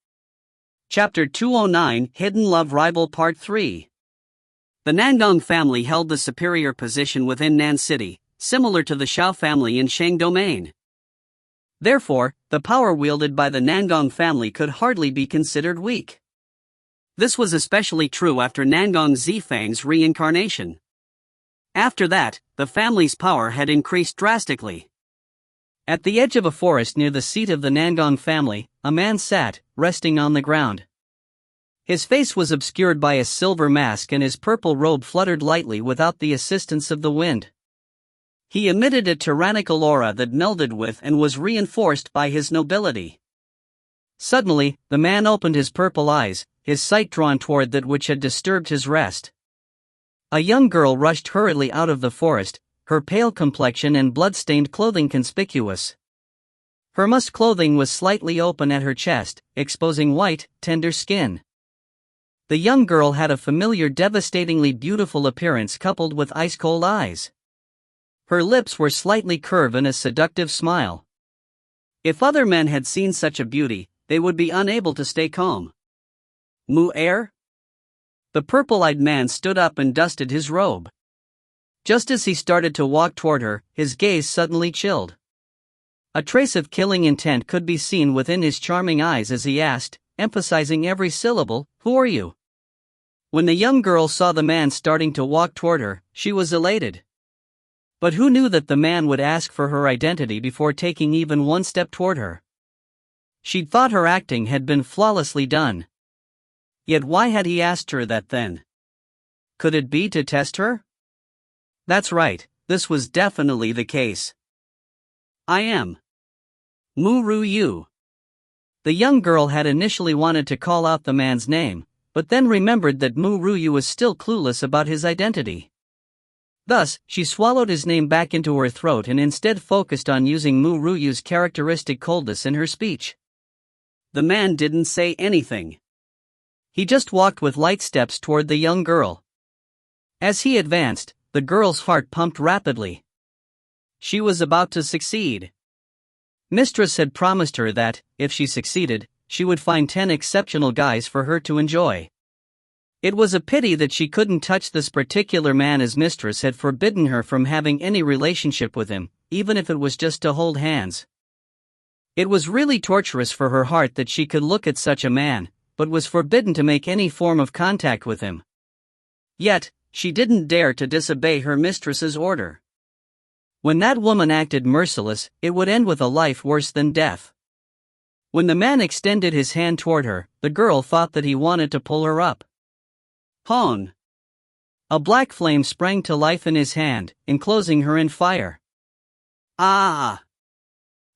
Chapter 209, Hidden Love Rival Part 3. The Nangong family held the superior position within Nan City, similar to the Xiao family in Shang Domain. Therefore, the power wielded by the Nangong family could hardly be considered weak. This was especially true after Nangong Zifang's reincarnation. After that, the family's power had increased drastically. At the edge of a forest near the seat of the Nangong family, a man sat, resting on the ground. His face was obscured by a silver mask and his purple robe fluttered lightly without the assistance of the wind. He emitted a tyrannical aura that melded with and was reinforced by his nobility. Suddenly, the man opened his purple eyes, his sight drawn toward that which had disturbed his rest. A young girl rushed hurriedly out of the forest, her pale complexion and blood-stained clothing conspicuous. Her mussed clothing was slightly open at her chest, exposing white, tender skin. The young girl had a familiar, devastatingly beautiful appearance coupled with ice-cold eyes. Her lips were slightly curved in a seductive smile. If other men had seen such a beauty, they would be unable to stay calm. Mu Er? The purple-eyed man stood up and dusted his robe. Just as he started to walk toward her, his gaze suddenly chilled. A trace of killing intent could be seen within his charming eyes as he asked, emphasizing every syllable, "Who are you?" When the young girl saw the man starting to walk toward her, she was elated. But who knew that the man would ask for her identity before taking even one step toward her? She'd thought her acting had been flawlessly done. Yet why had he asked her that then? Could it be to test her? That's right, this was definitely the case. I am Ru Yue. The young girl had initially wanted to call out the man's name, but then remembered that Ru Yue was still clueless about his identity. Thus, she swallowed his name back into her throat and instead focused on using Ru Yue's characteristic coldness in her speech. The man didn't say anything. He just walked with light steps toward the young girl. As he advanced, the girl's heart pumped rapidly. She was about to succeed. Mistress had promised her that, if she succeeded, she would find 10 exceptional guys for her to enjoy. It was a pity that she couldn't touch this particular man, as Mistress had forbidden her from having any relationship with him, even if it was just to hold hands. It was really torturous for her heart that she could look at such a man, but was forbidden to make any form of contact with him. Yet, she didn't dare to disobey her mistress's order. When that woman acted merciless, it would end with a life worse than death. When the man extended his hand toward her, the girl thought that he wanted to pull her up. Hon! A black flame sprang to life in his hand, enclosing her in fire. Ah!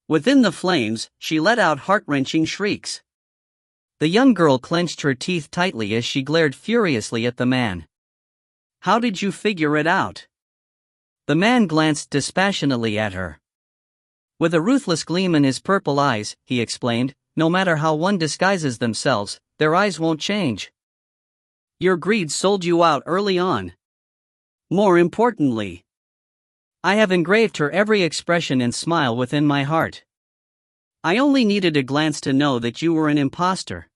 Within the flames, she let out heart-wrenching shrieks. The young girl clenched her teeth tightly as she glared furiously at the man. How did you figure it out? The man glanced dispassionately at her. With a ruthless gleam in his purple eyes, he explained, no matter how one disguises themselves, their eyes won't change. Your greed sold you out early on. More importantly, I have engraved her every expression and smile within my heart. I only needed a glance to know that you were an imposter.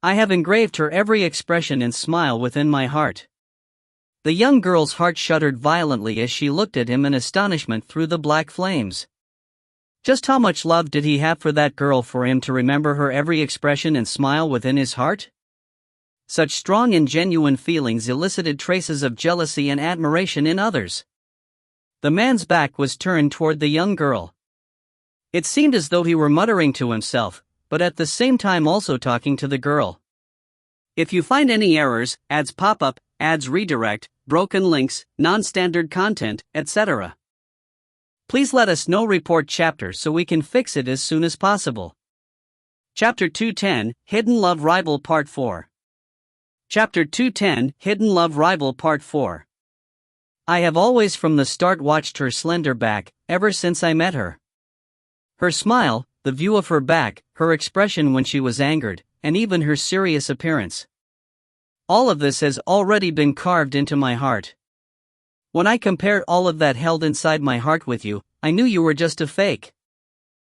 I have engraved her every expression and smile within my heart. The young girl's heart shuddered violently as she looked at him in astonishment through the black flames. Just how much love did he have for that girl for him to remember her every expression and smile within his heart? Such strong and genuine feelings elicited traces of jealousy and admiration in others. The man's back was turned toward the young girl. It seemed as though he were muttering to himself, but at the same time also talking to the girl. If you find any errors, ads pop up, ads redirect, broken links, non-standard content, etc., please let us know. Report chapter so we can fix it as soon as possible. Chapter 210, Hidden Love Rival Part 4. Chapter 210, Hidden Love Rival Part 4. I have always from the start watched her slender back, ever since I met her. Her smile, the view of her back, her expression when she was angered, and even her serious appearance. All of this has already been carved into my heart. When I compared all of that held inside my heart with you, I knew you were just a fake.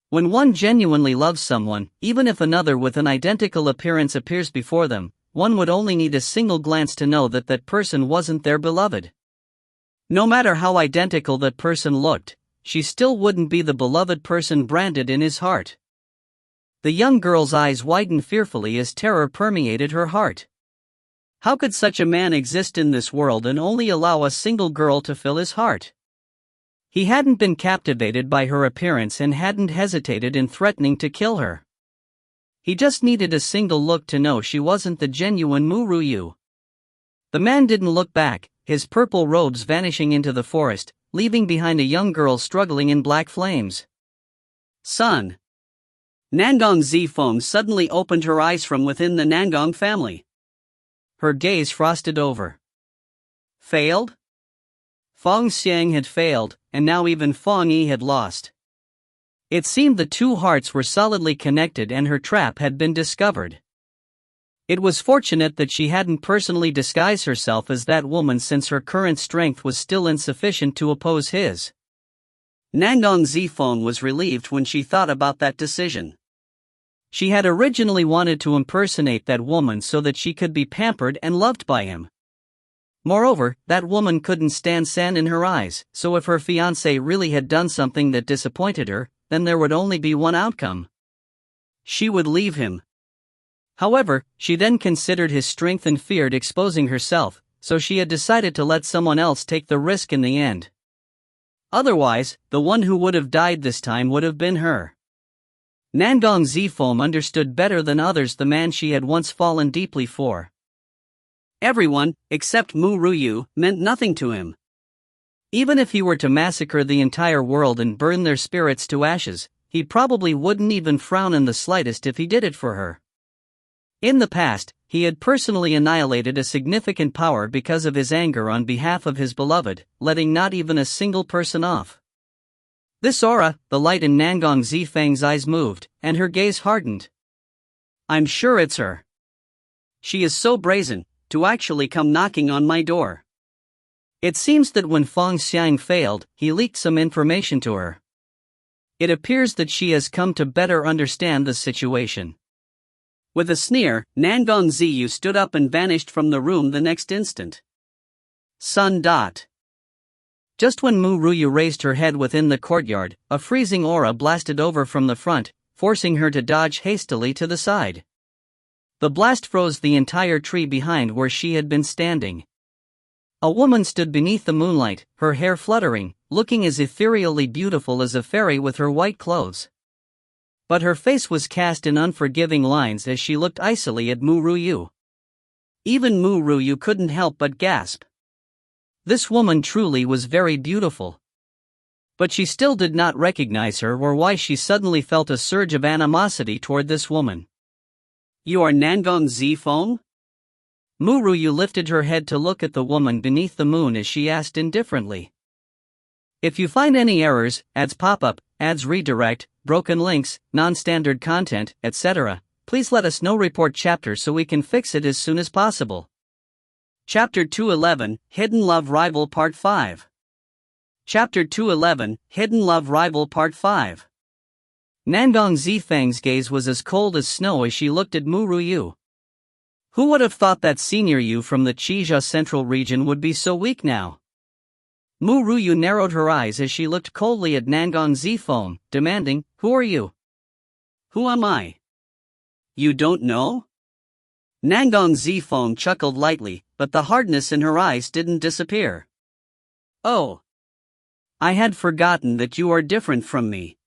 When one genuinely loves someone, even if another with an identical appearance appears before them, one would only need a single glance to know that that person wasn't their beloved. No matter how identical that person looked, she still wouldn't be the beloved person branded in his heart. The young girl's eyes widened fearfully as terror permeated her heart. How could such a man exist in this world and only allow a single girl to fill his heart? He hadn't been captivated by her appearance and hadn't hesitated in threatening to kill her. He just needed a single look to know she wasn't the genuine Ru Yue. The man didn't look back, his purple robes vanishing into the forest, leaving behind a young girl struggling in black flames. Son. Nangong Zifeng suddenly opened her eyes from within the Nangong family. Her gaze frosted over. Failed? Feng Xiang had failed, and now even Feng Yi had lost. It seemed the two hearts were solidly connected and her trap had been discovered. It was fortunate that she hadn't personally disguised herself as that woman, since her current strength was still insufficient to oppose his. Nangong Zifeng was relieved when she thought about that decision. She had originally wanted to impersonate that woman so that she could be pampered and loved by him. Moreover, that woman couldn't stand sand in her eyes, so if her fiancé really had done something that disappointed her, then there would only be one outcome. She would leave him. However, she then considered his strength and feared exposing herself, so she had decided to let someone else take the risk in the end. Otherwise, the one who would have died this time would have been her. Nangong Zifeng understood better than others the man she had once fallen deeply for. Everyone, except Ru Yue, meant nothing to him. Even if he were to massacre the entire world and burn their spirits to ashes, he probably wouldn't even frown in the slightest if he did it for her. In the past, he had personally annihilated a significant power because of his anger on behalf of his beloved, letting not even a single person off. This aura, the light in Nangong Zifeng's eyes moved, and her gaze hardened. I'm sure it's her. She is so brazen, to actually come knocking on my door. It seems that when Feng Xiang failed, he leaked some information to her. It appears that she has come to better understand the situation. With a sneer, Nangong Ziyu stood up and vanished from the room the next instant. Sun. Just when Ru Yue raised her head within the courtyard, a freezing aura blasted over from the front, forcing her to dodge hastily to the side. The blast froze the entire tree behind where she had been standing. A woman stood beneath the moonlight, her hair fluttering, looking as ethereally beautiful as a fairy with her white clothes. But her face was cast in unforgiving lines as she looked icily at Ru Yue. Even Ru Yue couldn't help but gasp. This woman truly was very beautiful. But she still did not recognize her or why she suddenly felt a surge of animosity toward this woman. You are Nangong Zifeng? Ru Yue lifted her head to look at the woman beneath the moon as she asked indifferently. If you find any errors, ads pop up, ads redirect, broken links, non-standard content, etc., please let us know. Report chapter so we can fix it as soon as possible. Chapter 211, Hidden Love Rival Part 5. Chapter 211, Hidden Love Rival Part 5. Nangong Zifeng's gaze was as cold as snow as she looked at Ru Yue. Who would have thought that Senior Yu from the Qijia Central region would be so weak now? Ru Yue narrowed her eyes as she looked coldly at Nangong Zifeng, demanding, Who are you? Who am I? You don't know? Nangong Zifeng chuckled lightly, but the hardness in her eyes didn't disappear. Oh. I had forgotten that you are different from me.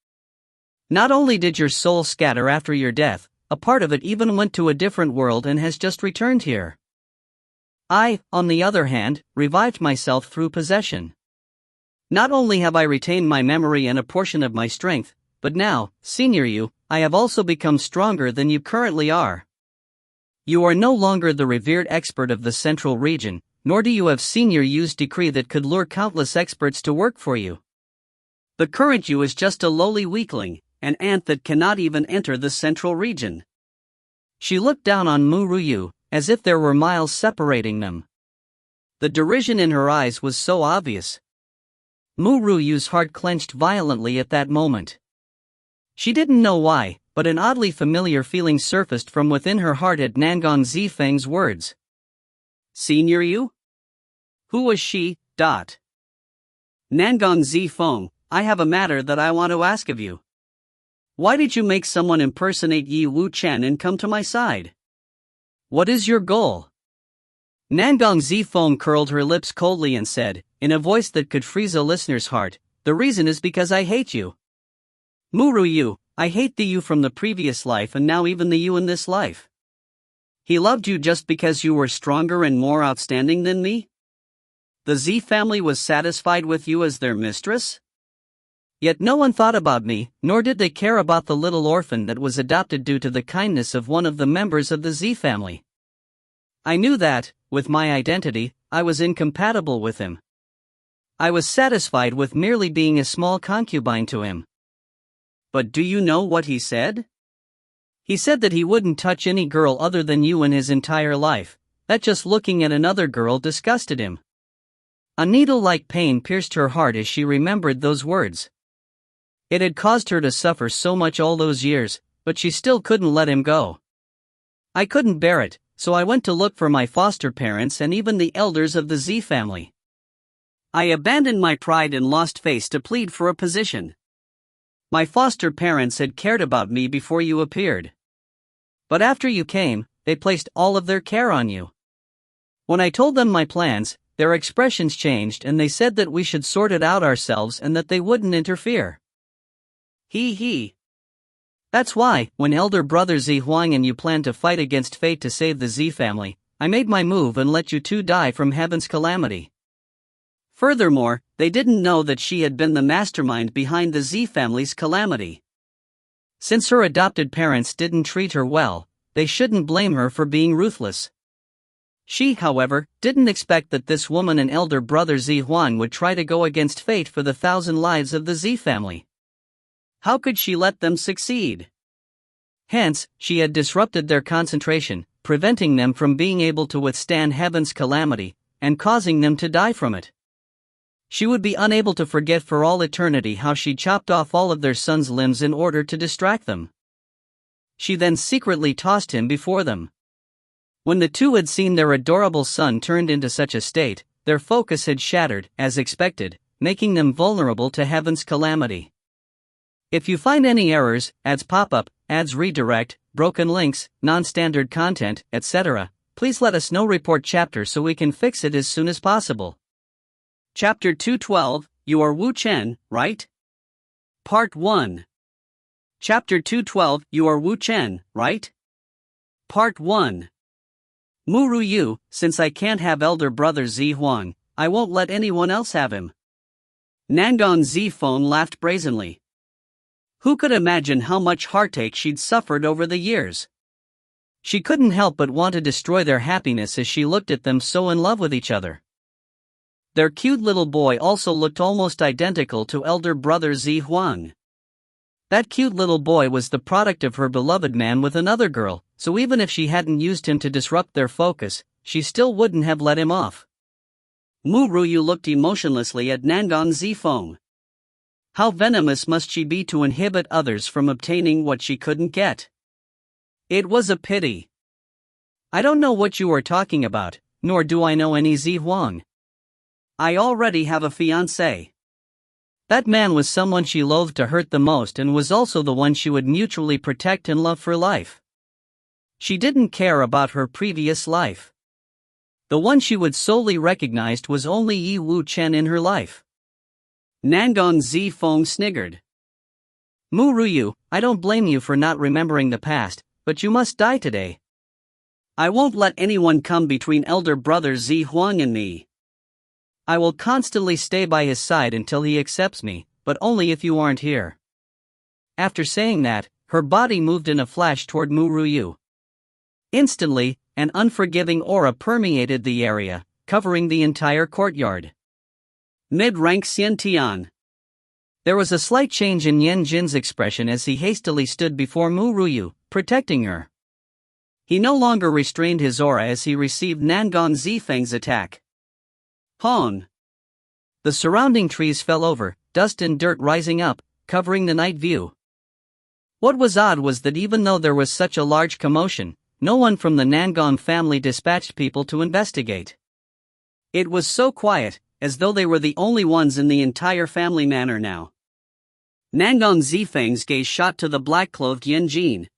Not only did your soul scatter after your death, a part of it even went to a different world and has just returned here. I, on the other hand, revived myself through possession. Not only have I retained my memory and a portion of my strength, but now, Senior Yu, I have also become stronger than you currently are. You are no longer the revered expert of the Central region, nor do you have Senior Yu's decree that could lure countless experts to work for you. The current you is just a lowly weakling, an ant that cannot even enter the Central region. She looked down on Ru Yue, as if there were miles separating them. The derision in her eyes was so obvious. Ru Yue's heart clenched violently at that moment. She didn't know why, but an oddly familiar feeling surfaced from within her heart at Nangong Zifeng's words. Senior Yu? Who was she? Nangong Zifeng, I have a matter that I want to ask of you. Why did you make someone impersonate Yi Wu Chen and come to my side? What is your goal? Nangong Zifeng curled her lips coldly and said, in a voice that could freeze a listener's heart, The reason is because I hate you. Ru Yue, I hate the you from the previous life and now even the you in this life. He loved you just because you were stronger and more outstanding than me? The Z family was satisfied with you as their mistress? Yet no one thought about me, nor did they care about the little orphan that was adopted due to the kindness of one of the members of the Z family. I knew that, with my identity, I was incompatible with him. I was satisfied with merely being a small concubine to him. But do you know what he said? He said that he wouldn't touch any girl other than you in his entire life, that just looking at another girl disgusted him. A needle-like pain pierced her heart as she remembered those words. It had caused her to suffer so much all those years, but she still couldn't let him go. I couldn't bear it, so I went to look for my foster parents and even the elders of the Z family. I abandoned my pride and lost face to plead for a position. My foster parents had cared about me before you appeared. But after you came, they placed all of their care on you. When I told them my plans, their expressions changed and they said that we should sort it out ourselves and that they wouldn't interfere. He. That's why, when elder brother Zi Huang and you planned to fight against fate to save the Z family, I made my move and let you two die from heaven's calamity. Furthermore, they didn't know that she had been the mastermind behind the Z family's calamity. Since her adopted parents didn't treat her well, they shouldn't blame her for being ruthless. She, however, didn't expect that this woman and elder brother Zi Huang would try to go against fate for the 1,000 lives of the Z family. How could she let them succeed? Hence, she had disrupted their concentration, preventing them from being able to withstand heaven's calamity, and causing them to die from it. She would be unable to forget for all eternity how she chopped off all of their son's limbs in order to distract them. She then secretly tossed him before them. When the two had seen their adorable son turned into such a state, their focus had shattered, as expected, making them vulnerable to heaven's calamity. If you find any errors, ads pop up, ads redirect, broken links, non-standard content, etc., please let us know. Report chapter so we can fix it as soon as possible. Chapter 212, You are Wu Chen, right? Part 1. Chapter 212, You are Wu Chen, right? Part 1. Ru Yue, since I can't have elder brother Zi Huang, I won't let anyone else have him. Nangon Zi Phone laughed brazenly. Who could imagine how much heartache she'd suffered over the years? She couldn't help but want to destroy their happiness as she looked at them so in love with each other. Their cute little boy also looked almost identical to elder brother Zi Huang. That cute little boy was the product of her beloved man with another girl, so even if she hadn't used him to disrupt their focus, she still wouldn't have let him off. Ru Yue looked emotionlessly at Nangon Zi Phone. How venomous must she be to inhibit others from obtaining what she couldn't get? It was a pity. I don't know what you are talking about, nor do I know any Zi Huang. I already have a fiancé. That man was someone she loathed to hurt the most and was also the one she would mutually protect and love for life. She didn't care about her previous life. The one she would solely recognized was only Yi Wu Chen in her life. Nangon Zi Feng sniggered. Ru Yue, I don't blame you for not remembering the past, but you must die today. I won't let anyone come between elder brother Zi Huang and me. I will constantly stay by his side until he accepts me, but only if you aren't here. After saying that, her body moved in a flash toward Ru Yue. Instantly, an unforgiving aura permeated the area, covering the entire courtyard. Mid-rank Xian Tian. There was a slight change in Yan Jin's expression as he hastily stood before Ru Yue, protecting her. He no longer restrained his aura as he received Nangon Zifeng's attack. Hon! The surrounding trees fell over, dust and dirt rising up, covering the night view. What was odd was that even though there was such a large commotion, no one from the Nangon family dispatched people to investigate. It was so quiet, as though they were the only ones in the entire family manor now. Nangon Zifeng's gaze shot to the black-clothed Yan Jin.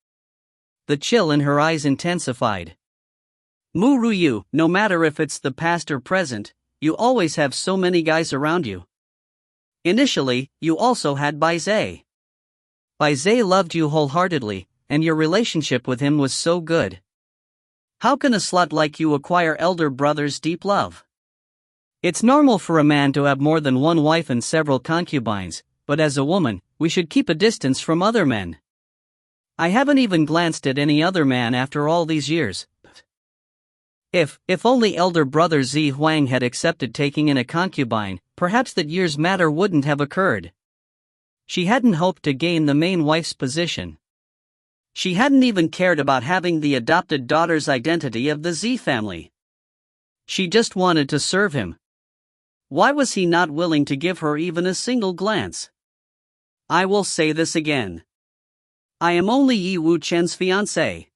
The chill in her eyes intensified. Ru Yue, no matter if it's the past or present, you always have so many guys around you. Initially, you also had Bai Zhe. Bai Zhe loved you wholeheartedly, and your relationship with him was so good. How can a slut like you acquire elder brother's deep love? It's normal for a man to have more than one wife and several concubines, but as a woman, we should keep a distance from other men. I haven't even glanced at any other man after all these years. If only elder brother Zi Huang had accepted taking in a concubine, perhaps that year's matter wouldn't have occurred. She hadn't hoped to gain the main wife's position. She hadn't even cared about having the adopted daughter's identity of the Zi family. She just wanted to serve him. Why was he not willing to give her even a single glance? I will say this again. I am only Yi Wu Chen's fiancé.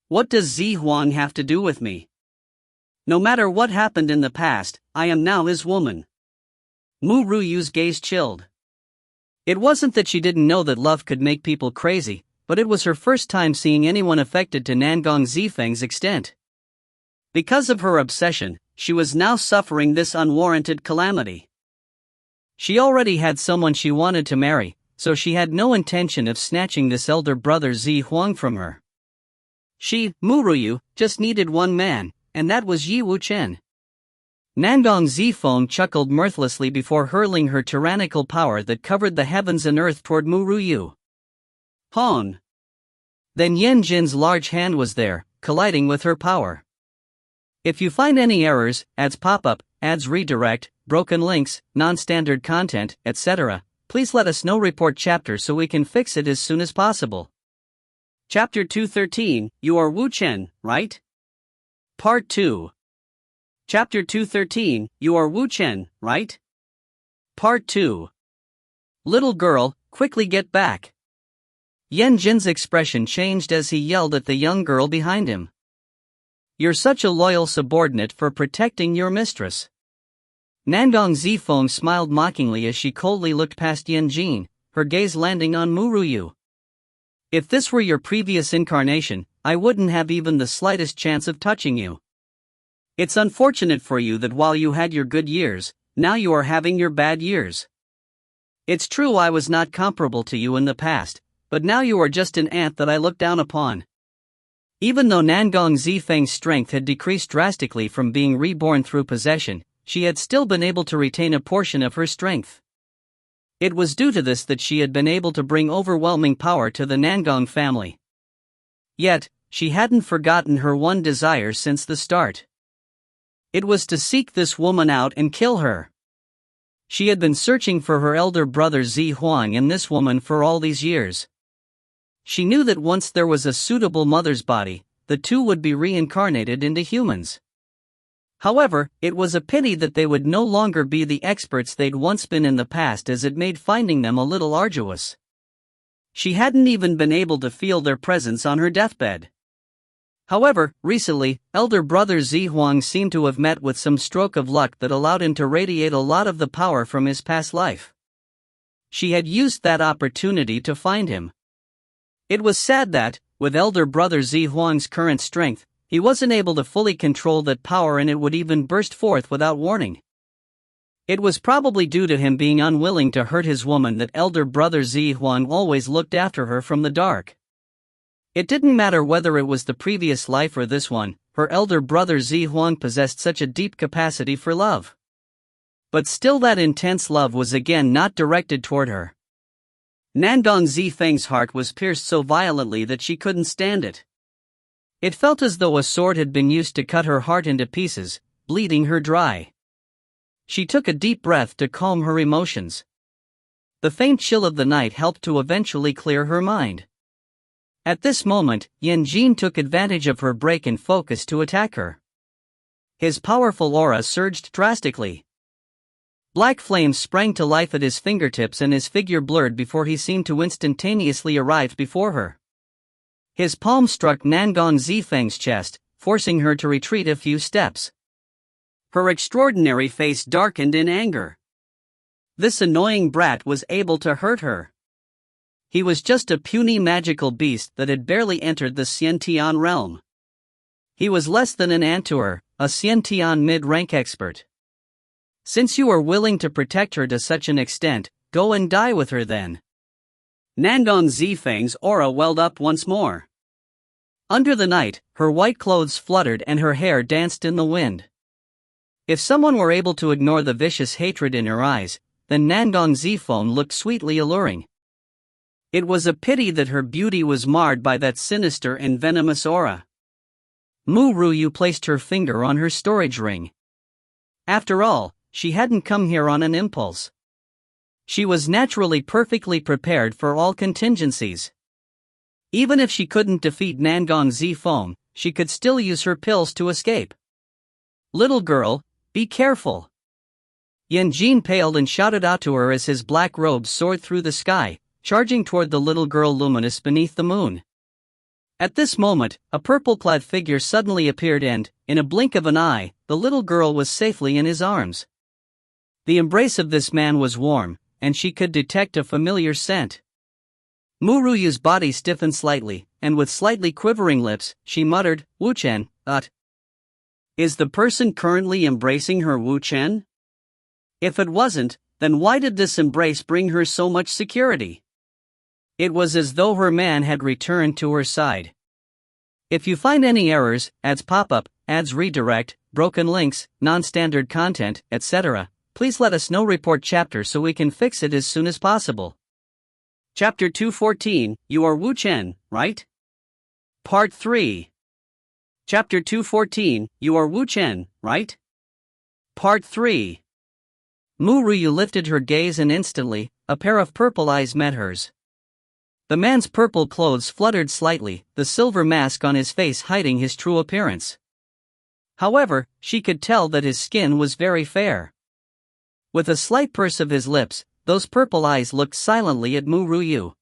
What does Zi Huang have to do with me? No matter what happened in the past, I am now his woman. Mu Ru Yue's gaze chilled. It wasn't that she didn't know that love could make people crazy, but it was her first time seeing anyone affected to Nangong Zifeng's extent. Because of her obsession, she was now suffering this unwarranted calamity. She already had someone she wanted to marry, so she had no intention of snatching this elder brother Zi Huang from her. She, Mu Ru Yue, just needed one man, and that was Yi Wu Chen. Nangong Zifeng chuckled mirthlessly before hurling her tyrannical power that covered the heavens and earth toward Mu Ru Yue. Hon! Then Yan Jin's large hand was there, colliding with her power. If you find any errors, ads pop-up, ads redirect, broken links, non-standard content, etc., please let us know. Report chapter so we can fix it as soon as possible. Chapter 213, You are Wu Chen, right? Part 2. Chapter 213, You are Wu Chen, right? Part 2. Little girl, quickly get back. Yan Jin's expression changed as he yelled at the young girl behind him. You're such a loyal subordinate for protecting your mistress. Nangong Zifeng smiled mockingly as she coldly looked past Yan Jin, her gaze landing on Mu Ru Yue. If this were your previous incarnation, I wouldn't have even the slightest chance of touching you. It's unfortunate for you that while you had your good years, now you are having your bad years. It's true I was not comparable to you in the past, but now you are just an ant that I look down upon. Even though Nangong Zifeng's strength had decreased drastically from being reborn through possession, she had still been able to retain a portion of her strength. It was due to this that she had been able to bring overwhelming power to the Nangong family. Yet, she hadn't forgotten her one desire since the start. It was to seek this woman out and kill her. She had been searching for her elder brother Zi Huang and this woman for all these years. She knew that once there was a suitable mother's body, the two would be reincarnated into humans. However, it was a pity that they would no longer be the experts they'd once been in the past, as it made finding them a little arduous. She hadn't even been able to feel their presence on her deathbed. However, recently, elder brother Zi Huang seemed to have met with some stroke of luck that allowed him to radiate a lot of the power from his past life. She had used that opportunity to find him. It was sad that, with elder brother Zi Huang's current strength, he wasn't able to fully control that power, and it would even burst forth without warning. It was probably due to him being unwilling to hurt his woman that elder brother Zi Huang always looked after her from the dark. It didn't matter whether it was the previous life or this one, her elder brother Zi Huang possessed such a deep capacity for love. But still, that intense love was again not directed toward her. Nangong Zifeng's heart was pierced so violently that she couldn't stand it. It felt as though a sword had been used to cut her heart into pieces, bleeding her dry. She took a deep breath to calm her emotions. The faint chill of the night helped to eventually clear her mind. At this moment, Yan Jin took advantage of her break in focus to attack her. His powerful aura surged drastically. Black flames sprang to life at his fingertips and his figure blurred before he seemed to instantaneously arrive before her. His palm struck Nangong Zifeng's chest, forcing her to retreat a few steps. Her extraordinary face darkened in anger. This annoying brat was able to hurt her. He was just a puny magical beast that had barely entered the Xiantian realm. He was less than an ant to her, a Xiantian mid-rank expert. Since you are willing to protect her to such an extent, go and die with her then. Nangong Zifeng's aura welled up once more. Under the night, her white clothes fluttered and her hair danced in the wind. If someone were able to ignore the vicious hatred in her eyes, then Nangong Zifeng looked sweetly alluring. It was a pity that her beauty was marred by that sinister and venomous aura. Ru Yue placed her finger on her storage ring. After all, she hadn't come here on an impulse. She was naturally perfectly prepared for all contingencies. Even if she couldn't defeat Nangong Zifeng, she could still use her pills to escape. Little girl, be careful. Yan Jin paled and shouted out to her as his black robes soared through the sky, charging toward the little girl luminous beneath the moon. At this moment, a purple-clad figure suddenly appeared and, in a blink of an eye, the little girl was safely in his arms. The embrace of this man was warm, and she could detect a familiar scent. Ru Yue's body stiffened slightly, and with slightly quivering lips, she muttered, "Wu Chen, Is the person currently embracing her Wu Chen? If it wasn't, then why did this embrace bring her so much security?" It was as though her man had returned to her side. If you find any errors, ads pop up, ads redirect, broken links, non-standard content, etc., please let us know. Report chapter so we can fix it as soon as possible. Chapter 214, You are Wu Chen, right? Part 3. Chapter 214, You are Wu Chen, right? Part 3. Ru Yue lifted her gaze and instantly, a pair of purple eyes met hers. The man's purple clothes fluttered slightly, the silver mask on his face hiding his true appearance. However, she could tell that his skin was very fair. With a slight purse of his lips, those purple eyes looked silently at Ru Yue.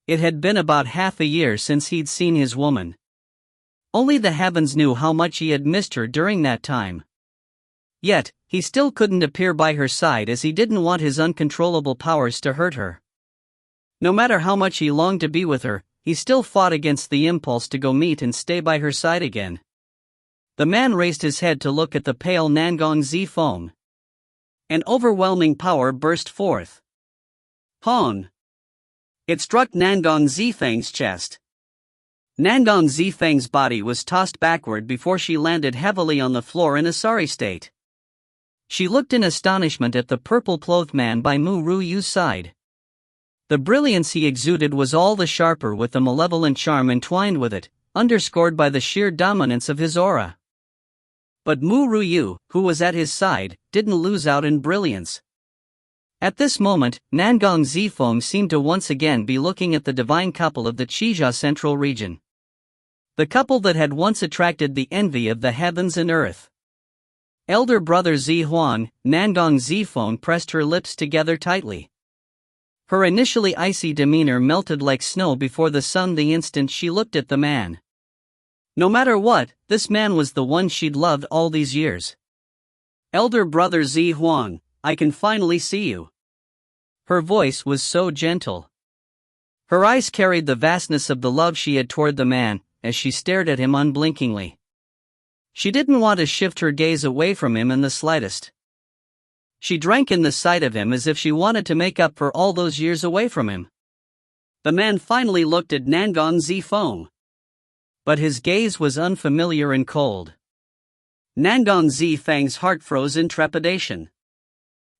It had been about half a year since he'd seen his woman. Only the heavens knew how much he had missed her during that time. Yet, he still couldn't appear by her side as he didn't want his uncontrollable powers to hurt her. No matter how much he longed to be with her, he still fought against the impulse to go meet and stay by her side again. The man raised his head to look at the pale Nangong Zifeng. An overwhelming power burst forth. Hon! It struck Nangong Zifeng's chest. Nangong Zifeng's body was tossed backward before she landed heavily on the floor in a sorry state. She looked in astonishment at the purple-clothed man by Ru Yue's side. The brilliance he exuded was all the sharper with the malevolent charm entwined with it, underscored by the sheer dominance of his aura. But Ru Yue, who was at his side, didn't lose out in brilliance. At this moment, Nangong Zifeng seemed to once again be looking at the divine couple of the Qijia Central region. The couple that had once attracted the envy of the heavens and earth. Elder brother Zihuan, Nangong Zifeng pressed her lips together tightly. Her initially icy demeanor melted like snow before the sun the instant she looked at the man. No matter what, this man was the one she'd loved all these years. Elder brother Zihuan, I can finally see you. Her voice was so gentle. Her eyes carried the vastness of the love she had toward the man, as she stared at him unblinkingly. She didn't want to shift her gaze away from him in the slightest. She drank in the sight of him as if she wanted to make up for all those years away from him. The man finally looked at Nangong Zifeng. But his gaze was unfamiliar and cold. Nangong Zifeng's heart froze in trepidation.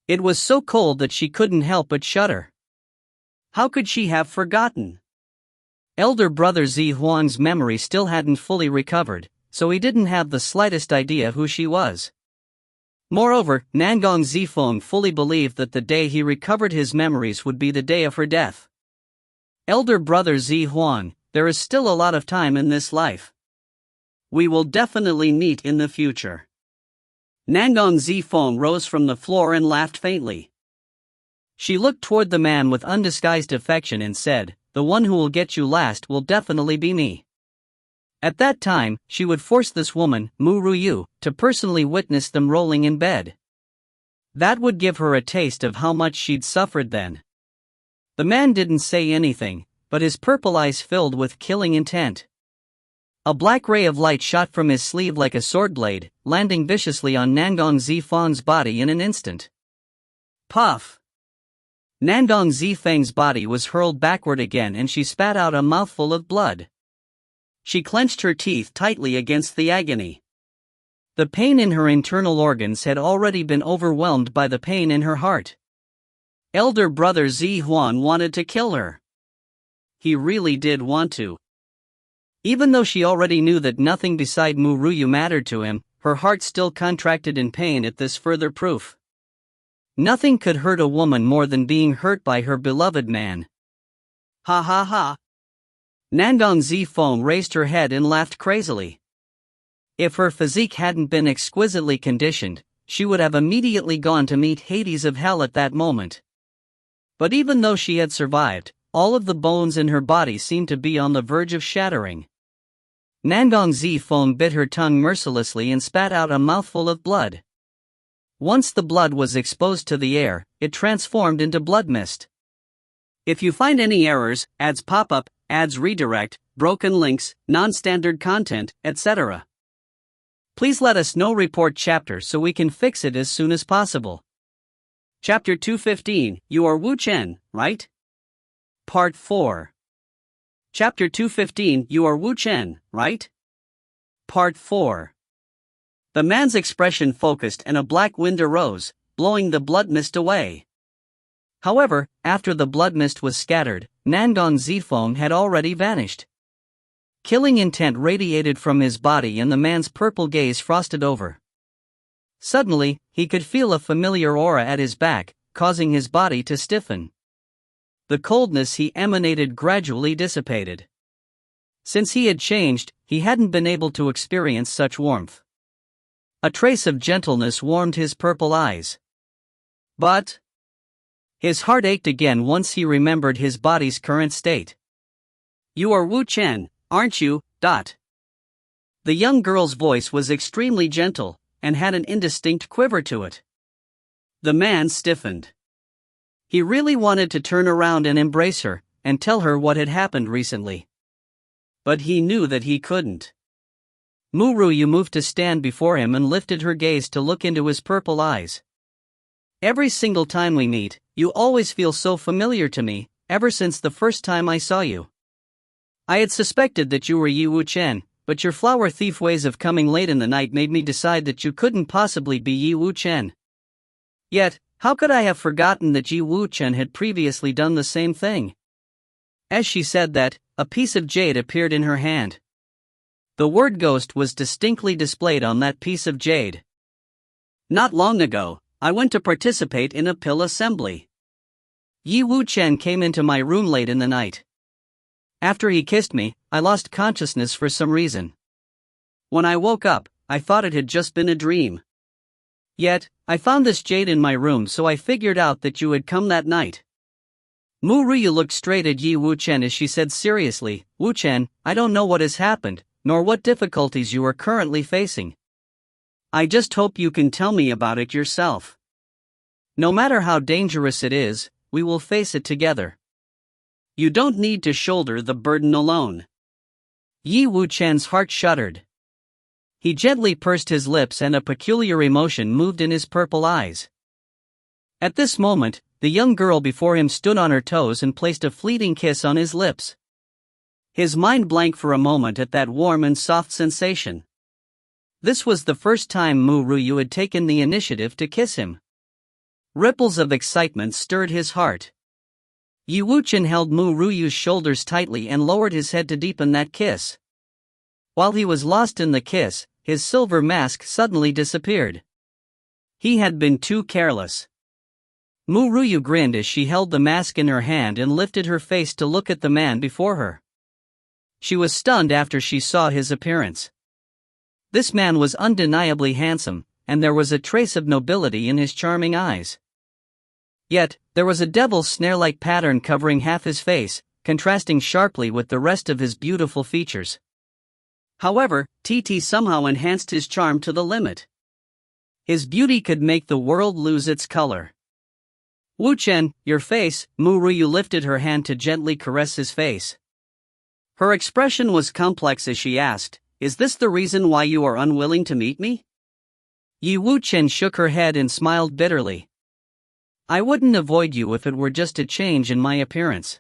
It was so cold that she couldn't help but shudder. How could she have forgotten? Elder brother Zihuan's memory still hadn't fully recovered, so he didn't have the slightest idea who she was. Moreover, Nangong Zifeng fully believed that the day he recovered his memories would be the day of her death. Elder brother Zihuan, there is still a lot of time in this life. We will definitely meet in the future. Nangong Zifeng rose from the floor and laughed faintly. She looked toward the man with undisguised affection and said, "The one who will get you last will definitely be me." At that time, she would force this woman, Ru Yue, to personally witness them rolling in bed. That would give her a taste of how much she'd suffered then. The man didn't say anything, but his purple eyes filled with killing intent. A black ray of light shot from his sleeve like a sword blade, landing viciously on Nangong Zifeng's body in an instant. Puff! Nangong Zifeng's body was hurled backward again and she spat out a mouthful of blood. She clenched her teeth tightly against the agony. The pain in her internal organs had already been overwhelmed by the pain in her heart. Elder brother Zi Huan wanted to kill her. He really did want to. Even though she already knew that nothing beside Mu Ru mattered to him, her heart still contracted in pain at this further proof. Nothing could hurt a woman more than being hurt by her beloved man. Ha ha ha. Nangong Zifeng raised her head and laughed crazily. If her physique hadn't been exquisitely conditioned, she would have immediately gone to meet Hades of hell at that moment. But even though she had survived, all of the bones in her body seemed to be on the verge of shattering. Nangong Zifeng bit her tongue mercilessly and spat out a mouthful of blood. Once the blood was exposed to the air, it transformed into blood mist. If you find any errors, ads pop up, ads redirect, broken links, non-standard content, etc., please let us know. Report chapter so we can fix it as soon as possible. Chapter 215, You are Wu Chen, right? Part 4. Chapter 215, You are Wu Chen, right? Part 4. The man's expression focused and a black wind arose, blowing the blood mist away. However, after the blood mist was scattered, Nangong Zifeng had already vanished. Killing intent radiated from his body and the man's purple gaze frosted over. Suddenly, he could feel a familiar aura at his back, causing his body to stiffen. The coldness he emanated gradually dissipated. Since he had changed, he hadn't been able to experience such warmth. A trace of gentleness warmed his purple eyes. But his heart ached again once he remembered his body's current state. You are Wu Chen, aren't you? The young girl's voice was extremely gentle, and had an indistinct quiver to it. The man stiffened. He really wanted to turn around and embrace her, and tell her what had happened recently. But he knew that he couldn't. Mu Ru moved to stand before him and lifted her gaze to look into his purple eyes. Every single time we meet, you always feel so familiar to me, ever since the first time I saw you. I had suspected that you were Yi Wu Chen, but your flower thief ways of coming late in the night made me decide that you couldn't possibly be Yi Wu Chen. Yet, how could I have forgotten that Yi Wu Chen had previously done the same thing? As she said that, a piece of jade appeared in her hand. The word ghost was distinctly displayed on that piece of jade. Not long ago, I went to participate in a pill assembly. Yi Wu Chen came into my room late in the night. After he kissed me, I lost consciousness for some reason. When I woke up, I thought it had just been a dream. Yet, I found this jade in my room, so I figured out that you had come that night. Mu Ru looked straight at Yi Wu Chen as she said seriously, Wu Chen, I don't know what has happened, nor what difficulties you are currently facing. I just hope you can tell me about it yourself. No matter how dangerous it is, we will face it together. You don't need to shoulder the burden alone. Yi Wu Chen's heart shuddered. He gently pursed his lips and a peculiar emotion moved in his purple eyes. At this moment, the young girl before him stood on her toes and placed a fleeting kiss on his lips. His mind blanked for a moment at that warm and soft sensation. This was the first time Mu Ru had taken the initiative to kiss him. Ripples of excitement stirred his heart. Yi Wu Chen held Mu Ru's shoulders tightly and lowered his head to deepen that kiss. While he was lost in the kiss, his silver mask suddenly disappeared. He had been too careless. Mu Ru grinned as she held the mask in her hand and lifted her face to look at the man before her. She was stunned after she saw his appearance. This man was undeniably handsome, and there was a trace of nobility in his charming eyes. Yet, there was a devil's snare-like pattern covering half his face, contrasting sharply with the rest of his beautiful features. However, TT somehow enhanced his charm to the limit. His beauty could make the world lose its color. Wu Chen, your face, Mu Ru lifted her hand to gently caress his face. Her expression was complex as she asked, "Is this the reason why you are unwilling to meet me?" Yi Wuchen shook her head and smiled bitterly. "I wouldn't avoid you if it were just a change in my appearance."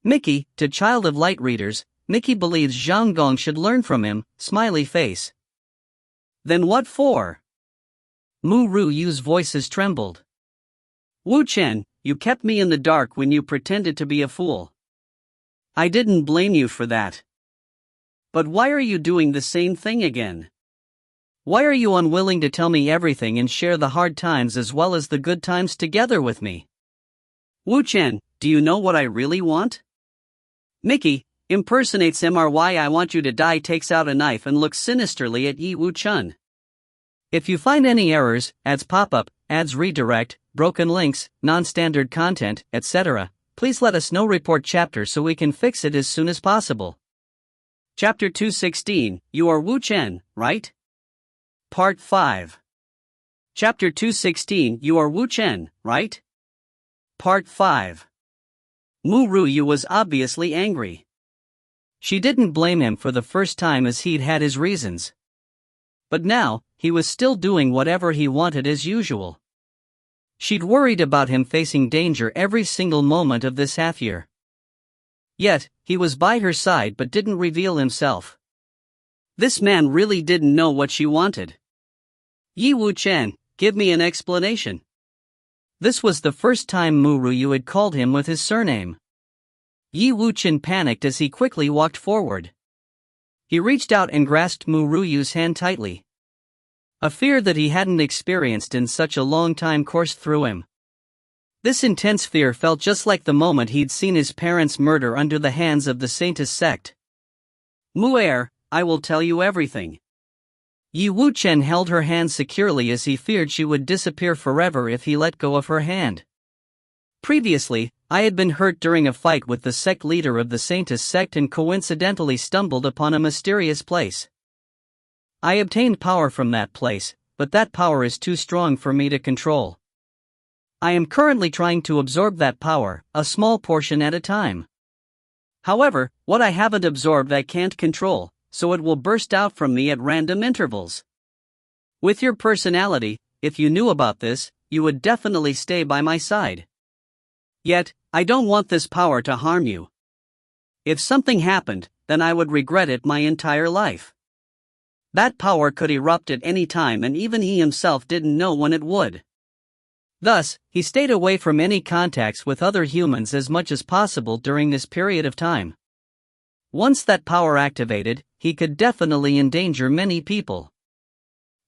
Mickey, to Child of Light readers, Mickey believes Zhang Gong should learn from him, smiley face. "Then what for?" Mu Ru Yu's voices trembled. "Wu Chen, you kept me in the dark when you pretended to be a fool. I didn't blame you for that. But why are you doing the same thing again? Why are you unwilling to tell me everything and share the hard times as well as the good times together with me? Wu Chen, do you know what I really want?" Mickey impersonates MRY I want you to die, takes out a knife and looks sinisterly at Yi Wuchen. If you find any errors, ads pop up, ads redirect, broken links, non-standard content, etc., please let us know. Report chapter so we can fix it as soon as possible. Chapter 216, You are Wu Chen, right? Part 5. Chapter 216, You are Wu Chen, right? Part 5. Mu Ru Yue was obviously angry. She didn't blame him for the first time as he'd had his reasons. But now, he was still doing whatever he wanted as usual. She'd worried about him facing danger every single moment of this half year. Yet, he was by her side but didn't reveal himself. This man really didn't know what she wanted. "Yi Wuchen, give me an explanation." This was the first time Mu Ru Yue had called him with his surname. Yi Wuchen panicked as he quickly walked forward. He reached out and grasped Mu Ru Yue's hand tightly. A fear that he hadn't experienced in such a long time coursed through him. This intense fear felt just like the moment he'd seen his parents murder under the hands of the Saintist sect. "Mu Er, I will tell you everything." Yi Wuchen held her hand securely as he feared she would disappear forever if he let go of her hand. "Previously, I had been hurt during a fight with the sect leader of the Saintist sect and coincidentally stumbled upon a mysterious place. I obtained power from that place, but that power is too strong for me to control. I am currently trying to absorb that power, a small portion at a time. However, what I haven't absorbed I can't control, so it will burst out from me at random intervals. With your personality, if you knew about this, you would definitely stay by my side. Yet, I don't want this power to harm you. If something happened, then I would regret it my entire life. That power could erupt at any time and even he himself didn't know when it would. Thus, he stayed away from any contacts with other humans as much as possible during this period of time. Once that power activated, he could definitely endanger many people.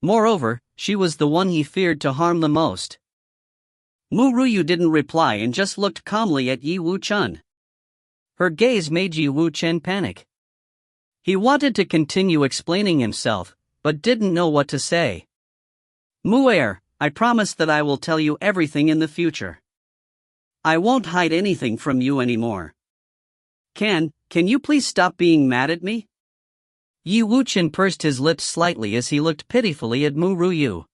Moreover, she was the one he feared to harm the most. Mu Ru Yue didn't reply and just looked calmly at Yi Wuchen. Her gaze made Yi Wuchen panic. He wanted to continue explaining himself, but didn't know what to say. "Mu Er, I promise that I will tell you everything in the future. I won't hide anything from you anymore. Can you please stop being mad at me?" Yi Wuchen pursed his lips slightly as he looked pitifully at Mu Ru Yue.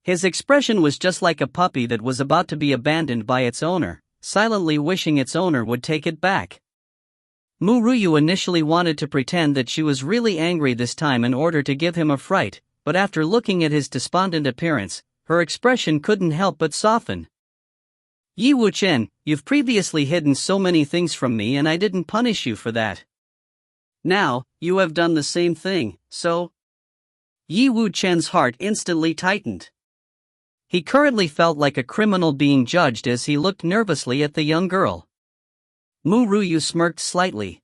His expression was just like a puppy that was about to be abandoned by its owner, silently wishing its owner would take it back. Mu Ru Yue initially wanted to pretend that she was really angry this time in order to give him a fright, but after looking at his despondent appearance, her expression couldn't help but soften. "Yi Wuchen, you've previously hidden so many things from me and I didn't punish you for that. Now, you have done the same thing, so..." Yi Wuchen's heart instantly tightened. He currently felt like a criminal being judged as he looked nervously at the young girl. Mu Ru Yue smirked slightly.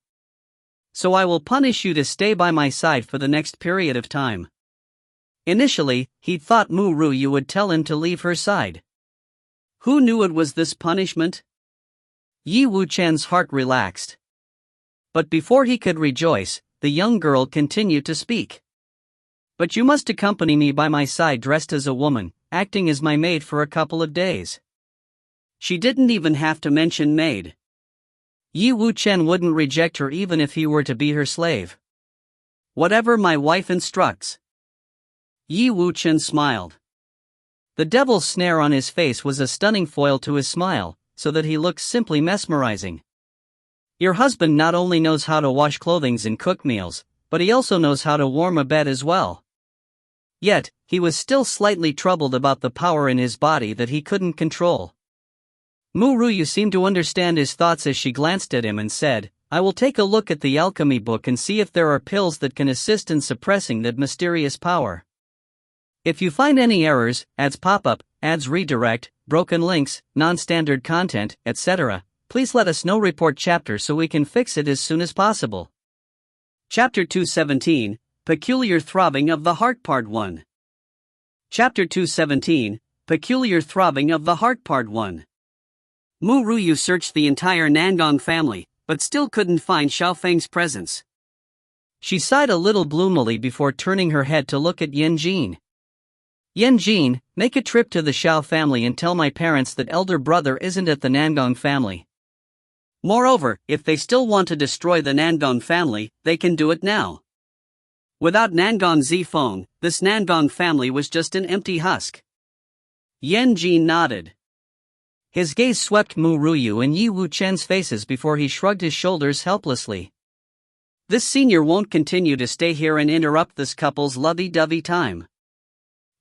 "So I will punish you to stay by my side for the next period of time." Initially, he thought Mu Ru Yue would tell him to leave her side. Who knew it was this punishment? Yi Wuchen's heart relaxed. But before he could rejoice, the young girl continued to speak. "But you must accompany me by my side dressed as a woman, acting as my maid for a couple of days." She didn't even have to mention maid. Yi Wuchen wouldn't reject her even if he were to be her slave. "Whatever my wife instructs." Yi Wuchen smiled. The devil's snare on his face was a stunning foil to his smile, so that he looked simply mesmerizing. Your husband not only knows how to wash clothing and cook meals, but he also knows how to warm a bed as well. Yet, he was still slightly troubled about the power in his body that he couldn't control. Ru Yue seemed to understand his thoughts as she glanced at him and said, I will take a look at the Alchemy Book and see if there are pills that can assist in suppressing that mysterious power. If you find any errors, ads pop up, ads redirect, broken links, non-standard content, etc., please let us know. Report chapter so we can fix it as soon as possible. Chapter 217, Peculiar Throbbing of the Heart Part 1. Chapter 217, Peculiar Throbbing of the Heart Part 1. Ru Yue searched the entire Nangong family, but still couldn't find Xiaofeng's presence. She sighed a little gloomily before turning her head to look at Yan Jin. Yan Jin, make a trip to the Xiao family and tell my parents that elder brother isn't at the Nangong family. Moreover, if they still want to destroy the Nangong family, they can do it now. Without Nangong Zifeng, this Nangong family was just an empty husk. Yan Jin nodded. His gaze swept Ru Yue and Yi Wuchen's faces before he shrugged his shoulders helplessly. This senior won't continue to stay here and interrupt this couple's lovey-dovey time.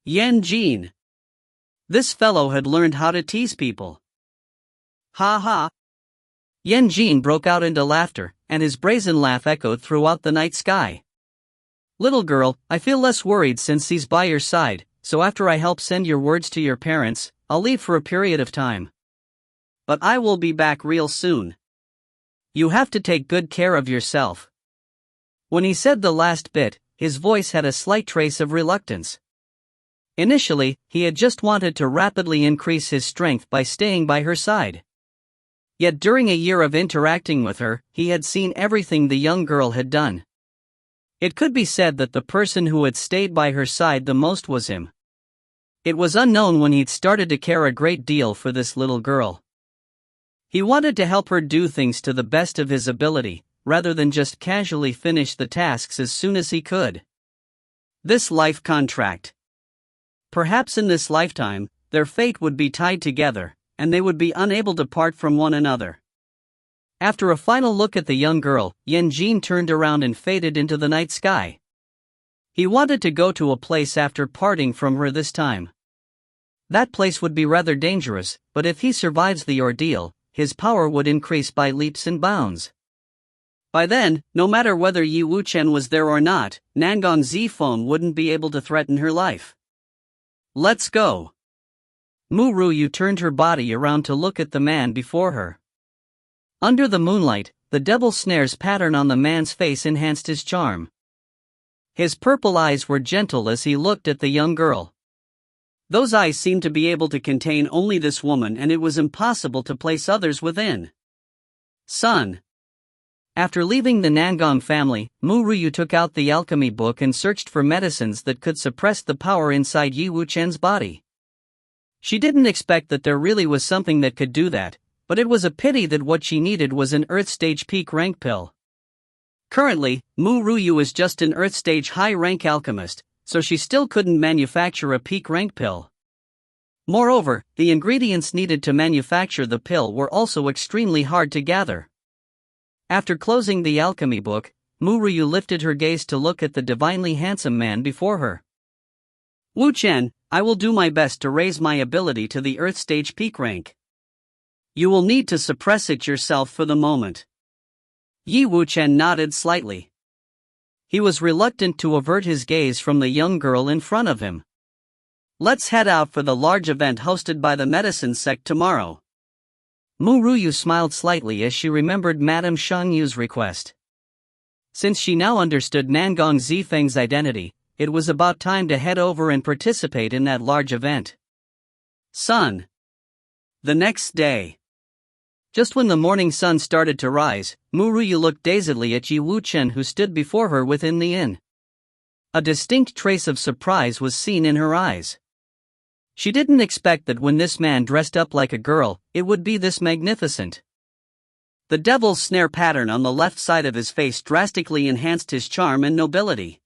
Yan Jin. This fellow had learned how to tease people. Ha ha. Yan Jin broke out into laughter, and his brazen laugh echoed throughout the night sky. Little girl, I feel less worried since he's by your side, so after I help send your words to your parents, I'll leave for a period of time. But I will be back real soon. You have to take good care of yourself. When he said the last bit, his voice had a slight trace of reluctance. Initially, he had just wanted to rapidly increase his strength by staying by her side. Yet during a year of interacting with her, he had seen everything the young girl had done. It could be said that the person who had stayed by her side the most was him. It was unknown when he'd started to care a great deal for this little girl. He wanted to help her do things to the best of his ability, rather than just casually finish the tasks as soon as he could. This life contract. Perhaps in this lifetime, their fate would be tied together, and they would be unable to part from one another. After a final look at the young girl, Yan Jin turned around and faded into the night sky. He wanted to go to a place after parting from her this time. That place would be rather dangerous, but if he survives the ordeal, his power would increase by leaps and bounds. By then, no matter whether Yi Wuchen was there or not, Nangong Zifeng wouldn't be able to threaten her life. Let's go. Ru Yue turned her body around to look at the man before her. Under the moonlight, the devil snares pattern on the man's face enhanced his charm. His purple eyes were gentle as he looked at the young girl. Those eyes seemed to be able to contain only this woman, and it was impossible to place others within. Son. After leaving the Nangong family, Ru Yue took out the Alchemy Book and searched for medicines that could suppress the power inside Yi Wuchen's body. She didn't expect that there really was something that could do that, but it was a pity that what she needed was an Earth Stage peak rank pill. Currently, Ru Yue is just an Earth Stage high rank alchemist, so she still couldn't manufacture a peak rank pill. Moreover, the ingredients needed to manufacture the pill were also extremely hard to gather. After closing the Alchemy Book, Ru Yue lifted her gaze to look at the divinely handsome man before her. Wu Chen, I will do my best to raise my ability to the Earth Stage peak rank. You will need to suppress it yourself for the moment. Yi Wuchen nodded slightly. He was reluctant to avert his gaze from the young girl in front of him. Let's head out for the large event hosted by the medicine sect tomorrow. Ru Yue smiled slightly as she remembered Madame Shang Yu's request. Since she now understood Nangong Zifeng's identity, it was about time to head over and participate in that large event. Son. The next day. Just when the morning sun started to rise, Ru Yue looked dazedly at Yi Wuchen, who stood before her within the inn. A distinct trace of surprise was seen in her eyes. She didn't expect that when this man dressed up like a girl, it would be this magnificent. The devil's snare pattern on the left side of his face drastically enhanced his charm and nobility.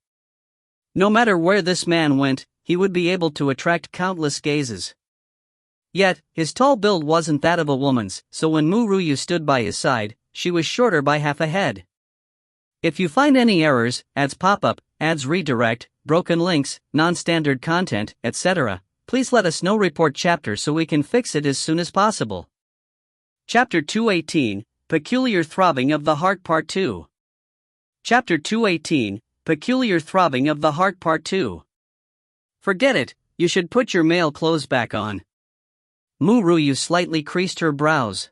No matter where this man went, he would be able to attract countless gazes. Yet, his tall build wasn't that of a woman's, so when Ru Yue stood by his side, she was shorter by half a head. If you find any errors, ads pop up, ads redirect, broken links, non-standard content, etc., please let us know. Report chapter so we can fix it as soon as possible. Chapter 218, Peculiar Throbbing of the Heart Part 2. Chapter 218, Peculiar Throbbing of the Heart Part 2. Forget it, you should put your male clothes back on. Ru Yue slightly creased her brows.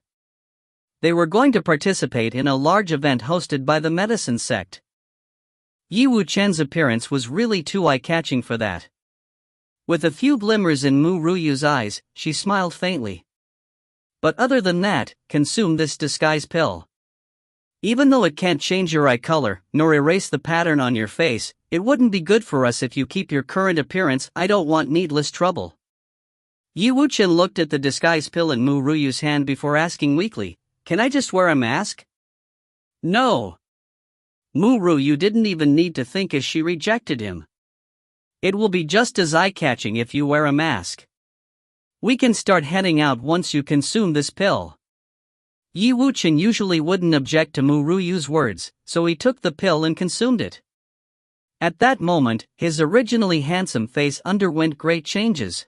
They were going to participate in a large event hosted by the medicine sect. Yi Wuchen's appearance was really too eye-catching for that. With a few glimmers in Ru Yue's eyes, she smiled faintly. But other than that, consume this disguise pill. Even though it can't change your eye color, nor erase the pattern on your face, it wouldn't be good for us if you keep your current appearance. I don't want needless trouble. Yi Wuchen looked at the disguise pill in Ru Yue's hand before asking weakly, "Can I just wear a mask?" "No." Ru Yue didn't even need to think as she rejected him. "It will be just as eye-catching if you wear a mask. We can start heading out once you consume this pill." Yi Wuchen usually wouldn't object to Ru Yue's words, so he took the pill and consumed it. At that moment, his originally handsome face underwent great changes.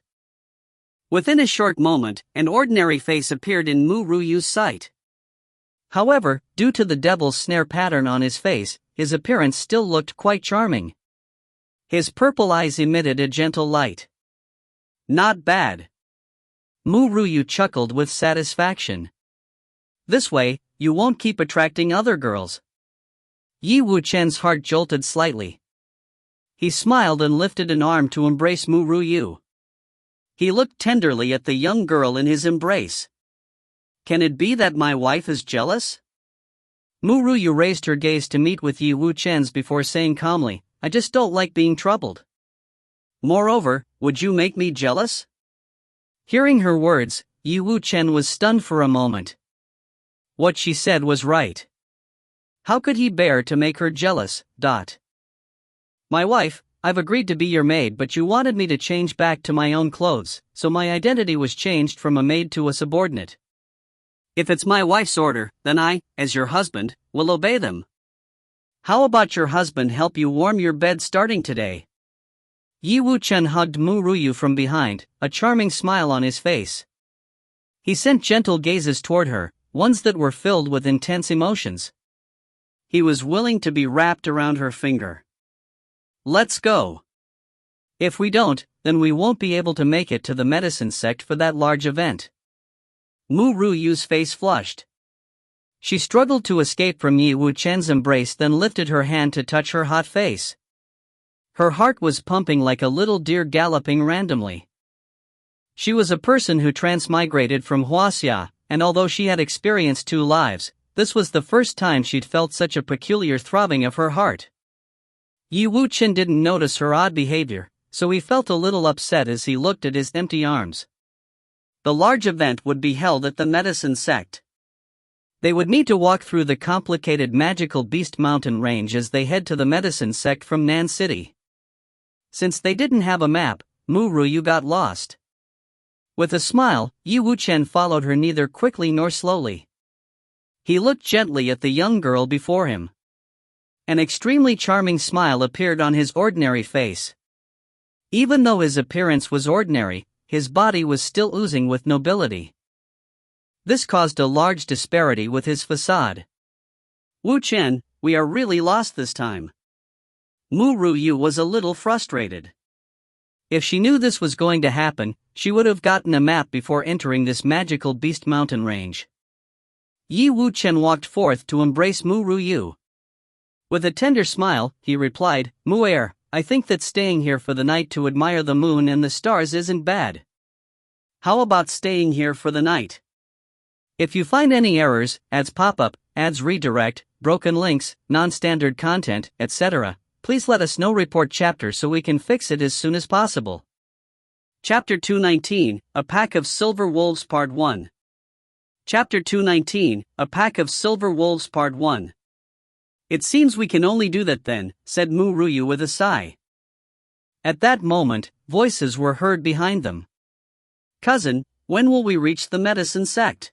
Within a short moment, an ordinary face appeared in Ru Yue's sight. However, due to the devil's snare pattern on his face, his appearance still looked quite charming. His purple eyes emitted a gentle light. "Not bad." Ru Yue chuckled with satisfaction. "This way, you won't keep attracting other girls." Yi Wuchen's heart jolted slightly. He smiled and lifted an arm to embrace Ru Yue. He looked tenderly at the young girl in his embrace. "Can it be that my wife is jealous?" Ru Yue raised her gaze to meet with Yi Wuchen's before saying calmly, "I just don't like being troubled. Moreover, would you make me jealous?" Hearing her words, Yi Wuchen was stunned for a moment. What she said was right. How could he bear to make her jealous? "My wife, I've agreed to be your maid, but you wanted me to change back to my own clothes, so my identity was changed from a maid to a subordinate. If it's my wife's order, then I, as your husband, will obey them. How about your husband help you warm your bed starting today?" Yi Wuchen hugged Ru Yue from behind, a charming smile on his face. He sent gentle gazes toward her, ones that were filled with intense emotions. He was willing to be wrapped around her finger. "Let's go. If we don't, then we won't be able to make it to the medicine sect for that large event." Ru Yue's face flushed. She struggled to escape from Yi Wuchen's embrace, then lifted her hand to touch her hot face. Her heart was pumping like a little deer galloping randomly. She was a person who transmigrated from Huaxia, and although she had experienced 2 lives, this was the first time she'd felt such a peculiar throbbing of her heart. Yi Wuchen didn't notice her odd behavior, so he felt a little upset as he looked at his empty arms. The large event would be held at the medicine sect. They would need to walk through the complicated magical beast mountain range as they head to the medicine sect from Nan City. Since they didn't have a map, Ru Yue got lost. With a smile, Yi Wuchen followed her neither quickly nor slowly. He looked gently at the young girl before him. An extremely charming smile appeared on his ordinary face. Even though his appearance was ordinary, his body was still oozing with nobility. This caused a large disparity with his facade. "Wuchen, we are really lost this time." Ru Yue was a little frustrated. If she knew this was going to happen, she would have gotten a map before entering this magical beast mountain range. Yi Wuchen walked forth to embrace Ru Yue. With a tender smile, he replied, "Mu Er, I think that staying here for the night to admire the moon and the stars isn't bad. How about staying here for the night? If you find any errors, ads pop up, ads redirect, broken links, non-standard content, etc., please let us know. Report chapter so we can fix it as soon as possible." Chapter 219, A Pack of Silver Wolves Part 1. Chapter 219, A Pack of Silver Wolves Part 1. "It seems we can only do that then," said Ru Yue with a sigh. At that moment, voices were heard behind them. "Cousin, when will we reach the medicine sect?"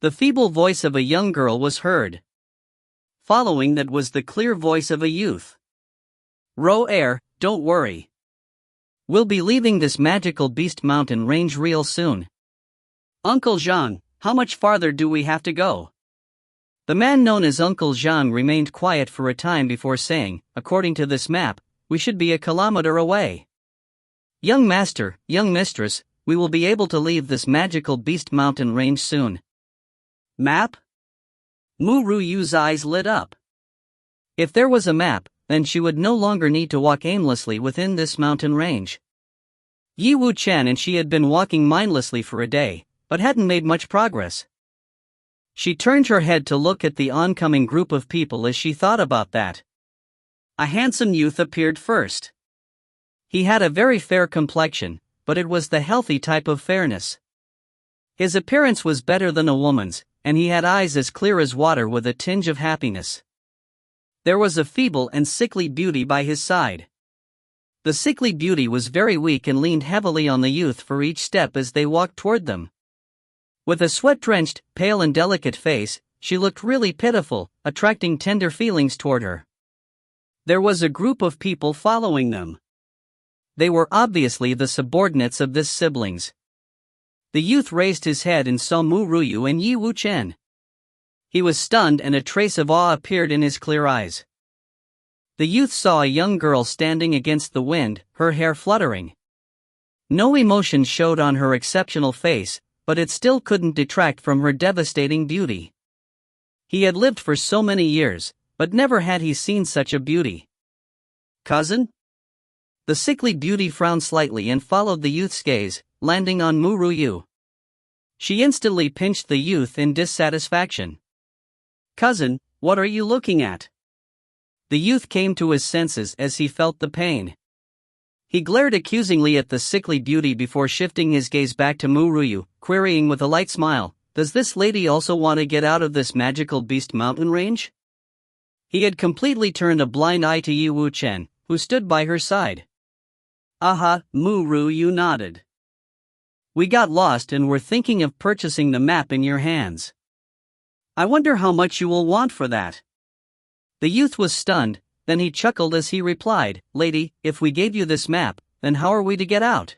The feeble voice of a young girl was heard. Following that was the clear voice of a youth. Ru Yue, don't worry. We'll be leaving this magical beast mountain range real soon. Uncle Zhang, how much farther do we have to go? The man known as Uncle Zhang remained quiet for a time before saying, according to this map, we should be a kilometer away. Young master, young mistress, we will be able to leave this magical beast mountain range soon. Map? Ru Yue's eyes lit up. If there was a map, then she would no longer need to walk aimlessly within this mountain range. Yi Wuchen and she had been walking mindlessly for a day, but hadn't made much progress. She turned her head to look at the oncoming group of people as she thought about that. A handsome youth appeared first. He had a very fair complexion, but it was the healthy type of fairness. His appearance was better than a woman's, and he had eyes as clear as water with a tinge of happiness. There was a feeble and sickly beauty by his side. The sickly beauty was very weak and leaned heavily on the youth for each step as they walked toward them. With a sweat-drenched, pale and delicate face, she looked really pitiful, attracting tender feelings toward her. There was a group of people following them. They were obviously the subordinates of this siblings. The youth raised his head and saw Ru Yue and Yi Wuchen. He was stunned and a trace of awe appeared in his clear eyes. The youth saw a young girl standing against the wind, her hair fluttering. No emotion showed on her exceptional face, but it still couldn't detract from her devastating beauty. He had lived for so many years, but never had he seen such a beauty. Cousin? The sickly beauty frowned slightly and followed the youth's gaze, landing on Ru Yue. She instantly pinched the youth in dissatisfaction. Cousin, what are you looking at? The youth came to his senses as he felt the pain. He glared accusingly at the sickly beauty before shifting his gaze back to Ru Yue, querying with a light smile, does this lady also want to get out of this magical beast mountain range? He had completely turned a blind eye to Yi Wuchen, who stood by her side. Aha, Ru Yue nodded. We got lost and were thinking of purchasing the map in your hands. I wonder how much you will want for that. The youth was stunned, then he chuckled as he replied, Lady, if we gave you this map, then how are we to get out?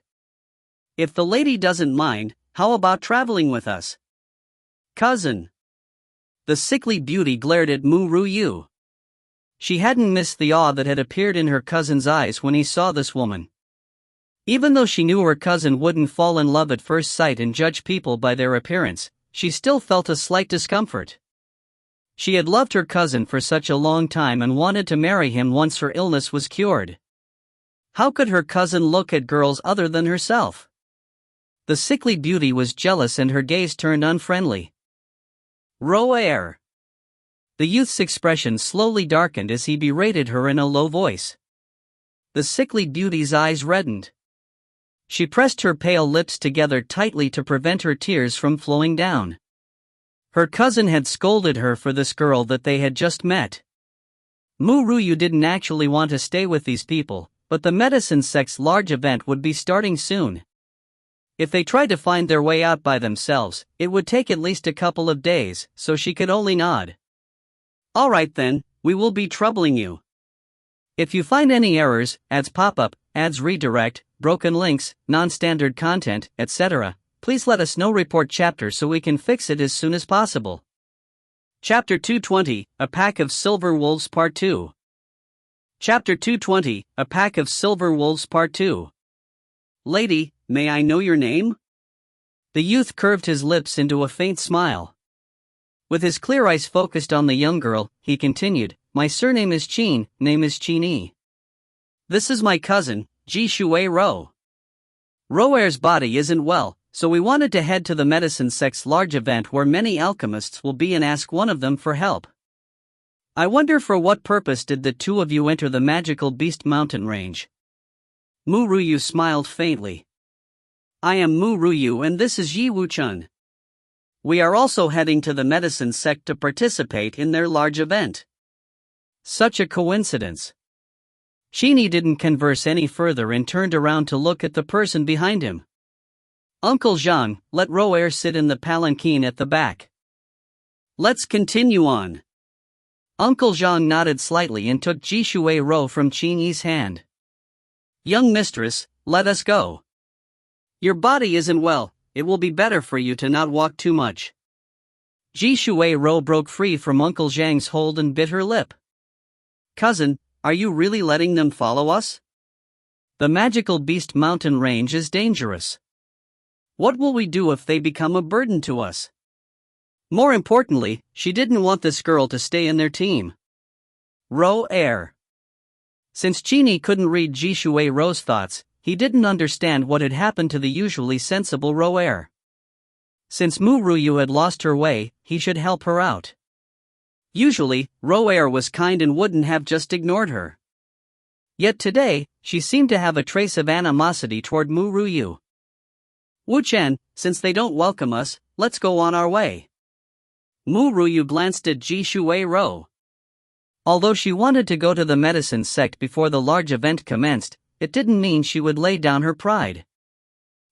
If the lady doesn't mind, how about traveling with us? Cousin. The sickly beauty glared at Ru Yue. She hadn't missed the awe that had appeared in her cousin's eyes when he saw this woman. Even though she knew her cousin wouldn't fall in love at first sight and judge people by their appearance, she still felt a slight discomfort. She had loved her cousin for such a long time and wanted to marry him once her illness was cured. How could her cousin look at girls other than herself? The sickly beauty was jealous and her gaze turned unfriendly. Ru Yue. The youth's expression slowly darkened as he berated her in a low voice. The sickly beauty's eyes reddened. She pressed her pale lips together tightly to prevent her tears from flowing down. Her cousin had scolded her for this girl that they had just met. Ru Yue didn't actually want to stay with these people, but the medicine sect's large event would be starting soon. If they tried to find their way out by themselves, it would take at least a couple of days, so she could only nod. All right then, we will be troubling you. If you find any errors, ads pop up, ads redirect, broken links, non-standard content, etc., please let us know. Report chapter so we can fix it as soon as possible. Chapter 220, A Pack of Silver Wolves Part 2. Chapter 220, A Pack of Silver Wolves Part 2. Lady, may I know your name? The youth curved his lips into a faint smile. With his clear eyes focused on the young girl, he continued, My surname is Qin, name is Qin. This is my cousin, Ji Shui Ro. Ru Yue's body isn't well, so we wanted to head to the medicine sect's large event where many alchemists will be and ask one of them for help. I wonder for what purpose did the two of you enter the magical beast mountain range? Ru Yue smiled faintly. I am Ru Yue and this is Yi Wuchen. We are also heading to the medicine sect to participate in their large event. Such a coincidence. Qin didn't converse any further and turned around to look at the person behind him. Uncle Zhang, let Ru Yue sit in the palanquin at the back. Let's continue on. Uncle Zhang nodded slightly and took Jishui Ro from Qin Yi's hand. Young mistress, let us go. Your body isn't well, it will be better for you to not walk too much. Jishui Ro broke free from Uncle Zhang's hold and bit her lip. Cousin, are you really letting them follow us? The magical beast mountain range is dangerous. What will we do if they become a burden to us? More importantly, she didn't want this girl to stay in their team. Ro Er. Since Qin Yi couldn't read Jishui Ro's thoughts, he didn't understand what had happened to the usually sensible Ro Er. Since Ru Yue had lost her way, he should help her out. Usually, Ro Er was kind and wouldn't have just ignored her. Yet today, she seemed to have a trace of animosity toward Ru Yue. Wu Chen, since they don't welcome us, let's go on our way. Ru Yue glanced at Jishui Ro. Although she wanted to go to the medicine sect before the large event commenced, it didn't mean she would lay down her pride.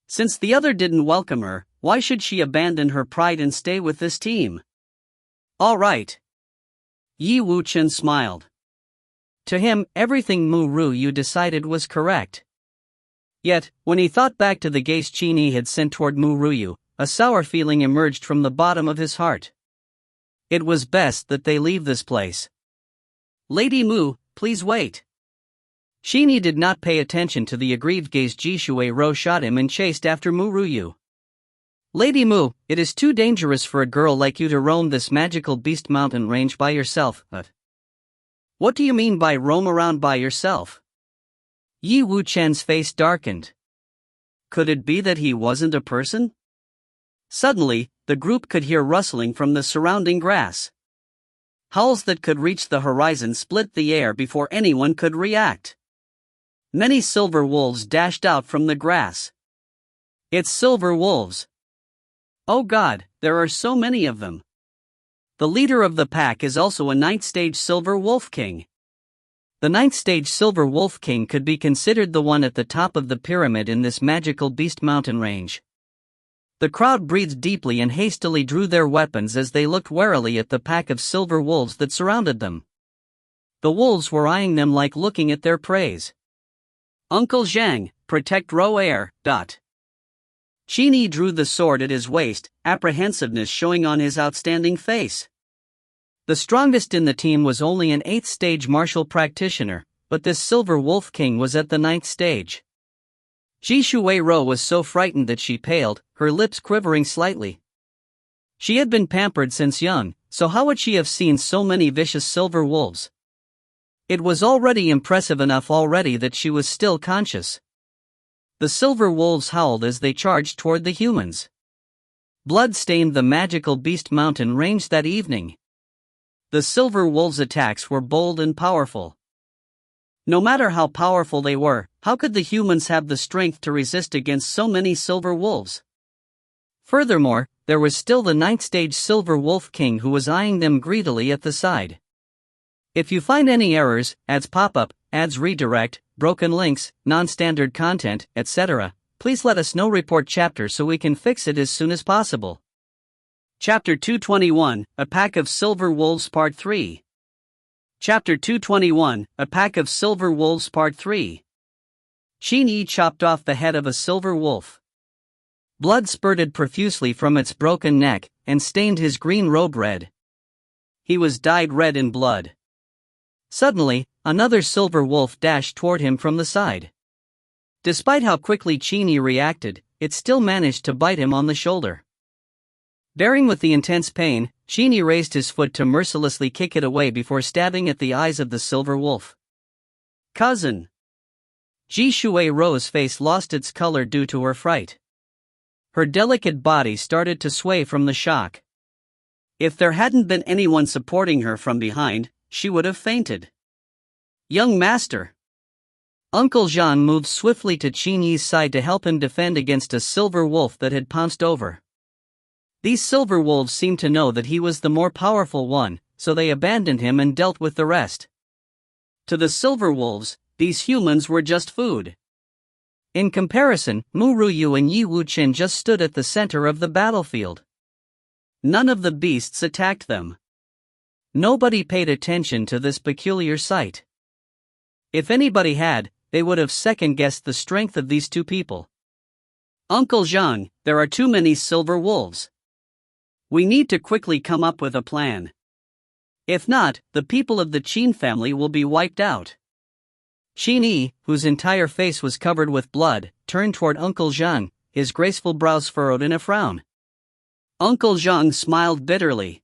Since the other didn't welcome her, why should she abandon her pride and stay with this team? All right. Yi Wu Chen smiled. To him, everything Ru Yue decided was correct. Yet, when he thought back to the gaze Qin Yi had sent toward Ru Yue, a sour feeling emerged from the bottom of his heart. It was best that they leave this place. Lady Mu, please wait. Qin Yi did not pay attention to the aggrieved gaze Jishui Ro shot him and chased after Ru Yue. Lady Mu, it is too dangerous for a girl like you to roam this magical beast mountain range by yourself. What do you mean by roam around by yourself? Yi Wu Chen's face darkened. Could it be that he wasn't a person? Suddenly, the group could hear rustling from the surrounding grass. Howls that could reach the horizon split the air before anyone could react. Many silver wolves dashed out from the grass. It's silver wolves. Oh God, there are so many of them. The leader of the pack is also a 9th stage Silver Wolf King. The 9th stage Silver Wolf King could be considered the one at the top of the pyramid in this magical beast mountain range. The crowd breathed deeply and hastily drew their weapons as they looked warily at the pack of silver wolves that surrounded them. The wolves were eyeing them like looking at their prey. Uncle Zhang, protect Ro Er. Qin Yi drew the sword at his waist, apprehensiveness showing on his outstanding face. The strongest in the team was only an 8th stage martial practitioner, but this Silver Wolf King was at the 9th stage. Jishui Ro was so frightened that she paled, her lips quivering slightly. She had been pampered since young, so how would she have seen so many vicious silver wolves? It was already impressive enough already that she was still conscious. The silver wolves howled as they charged toward the humans. Blood stained the magical beast mountain range that evening. The silver wolves' attacks were bold and powerful. No matter how powerful they were, how could the humans have the strength to resist against so many silver wolves? Furthermore, there was still the 9th stage Silver Wolf King who was eyeing them greedily at the side. If you find any errors, ads pop up, ads redirect, broken links, non-standard content, etc., please let us know. Report chapter so we can fix it as soon as possible. Chapter 221, A Pack of Silver Wolves Part 3. Chapter 221, A Pack of Silver Wolves Part 3. Qin Yi chopped off the head of a silver wolf. Blood spurted profusely from its broken neck, and stained his green robe red. He was dyed red in blood. Suddenly, another silver wolf dashed toward him from the side. Despite how quickly Qin Yi reacted, it still managed to bite him on the shoulder. Bearing with the intense pain, Qin Yi raised his foot to mercilessly kick it away before stabbing at the eyes of the silver wolf. Cousin! Jishui Ro's face lost its color due to her fright. Her delicate body started to sway from the shock. If there hadn't been anyone supporting her from behind, she would have fainted. Young master! Uncle Zhan moved swiftly to Qin Yi's side to help him defend against a silver wolf that had pounced over. These silver wolves seemed to know that he was the more powerful one, so they abandoned him and dealt with the rest. To the silver wolves, these humans were just food. In comparison, Ru Yue and Yi Wu Chen just stood at the center of the battlefield. none of the beasts attacked them. Nobody paid attention to this peculiar sight. If anybody had, they would have second-guessed the strength of these two people. Uncle Zhang, there are too many silver wolves. We need to quickly come up with a plan. If not, the people of the Qin family will be wiped out. Qin-8, whose entire face was covered with blood, turned toward Uncle Zhang, his graceful brows furrowed in a frown. Uncle Zhang smiled bitterly.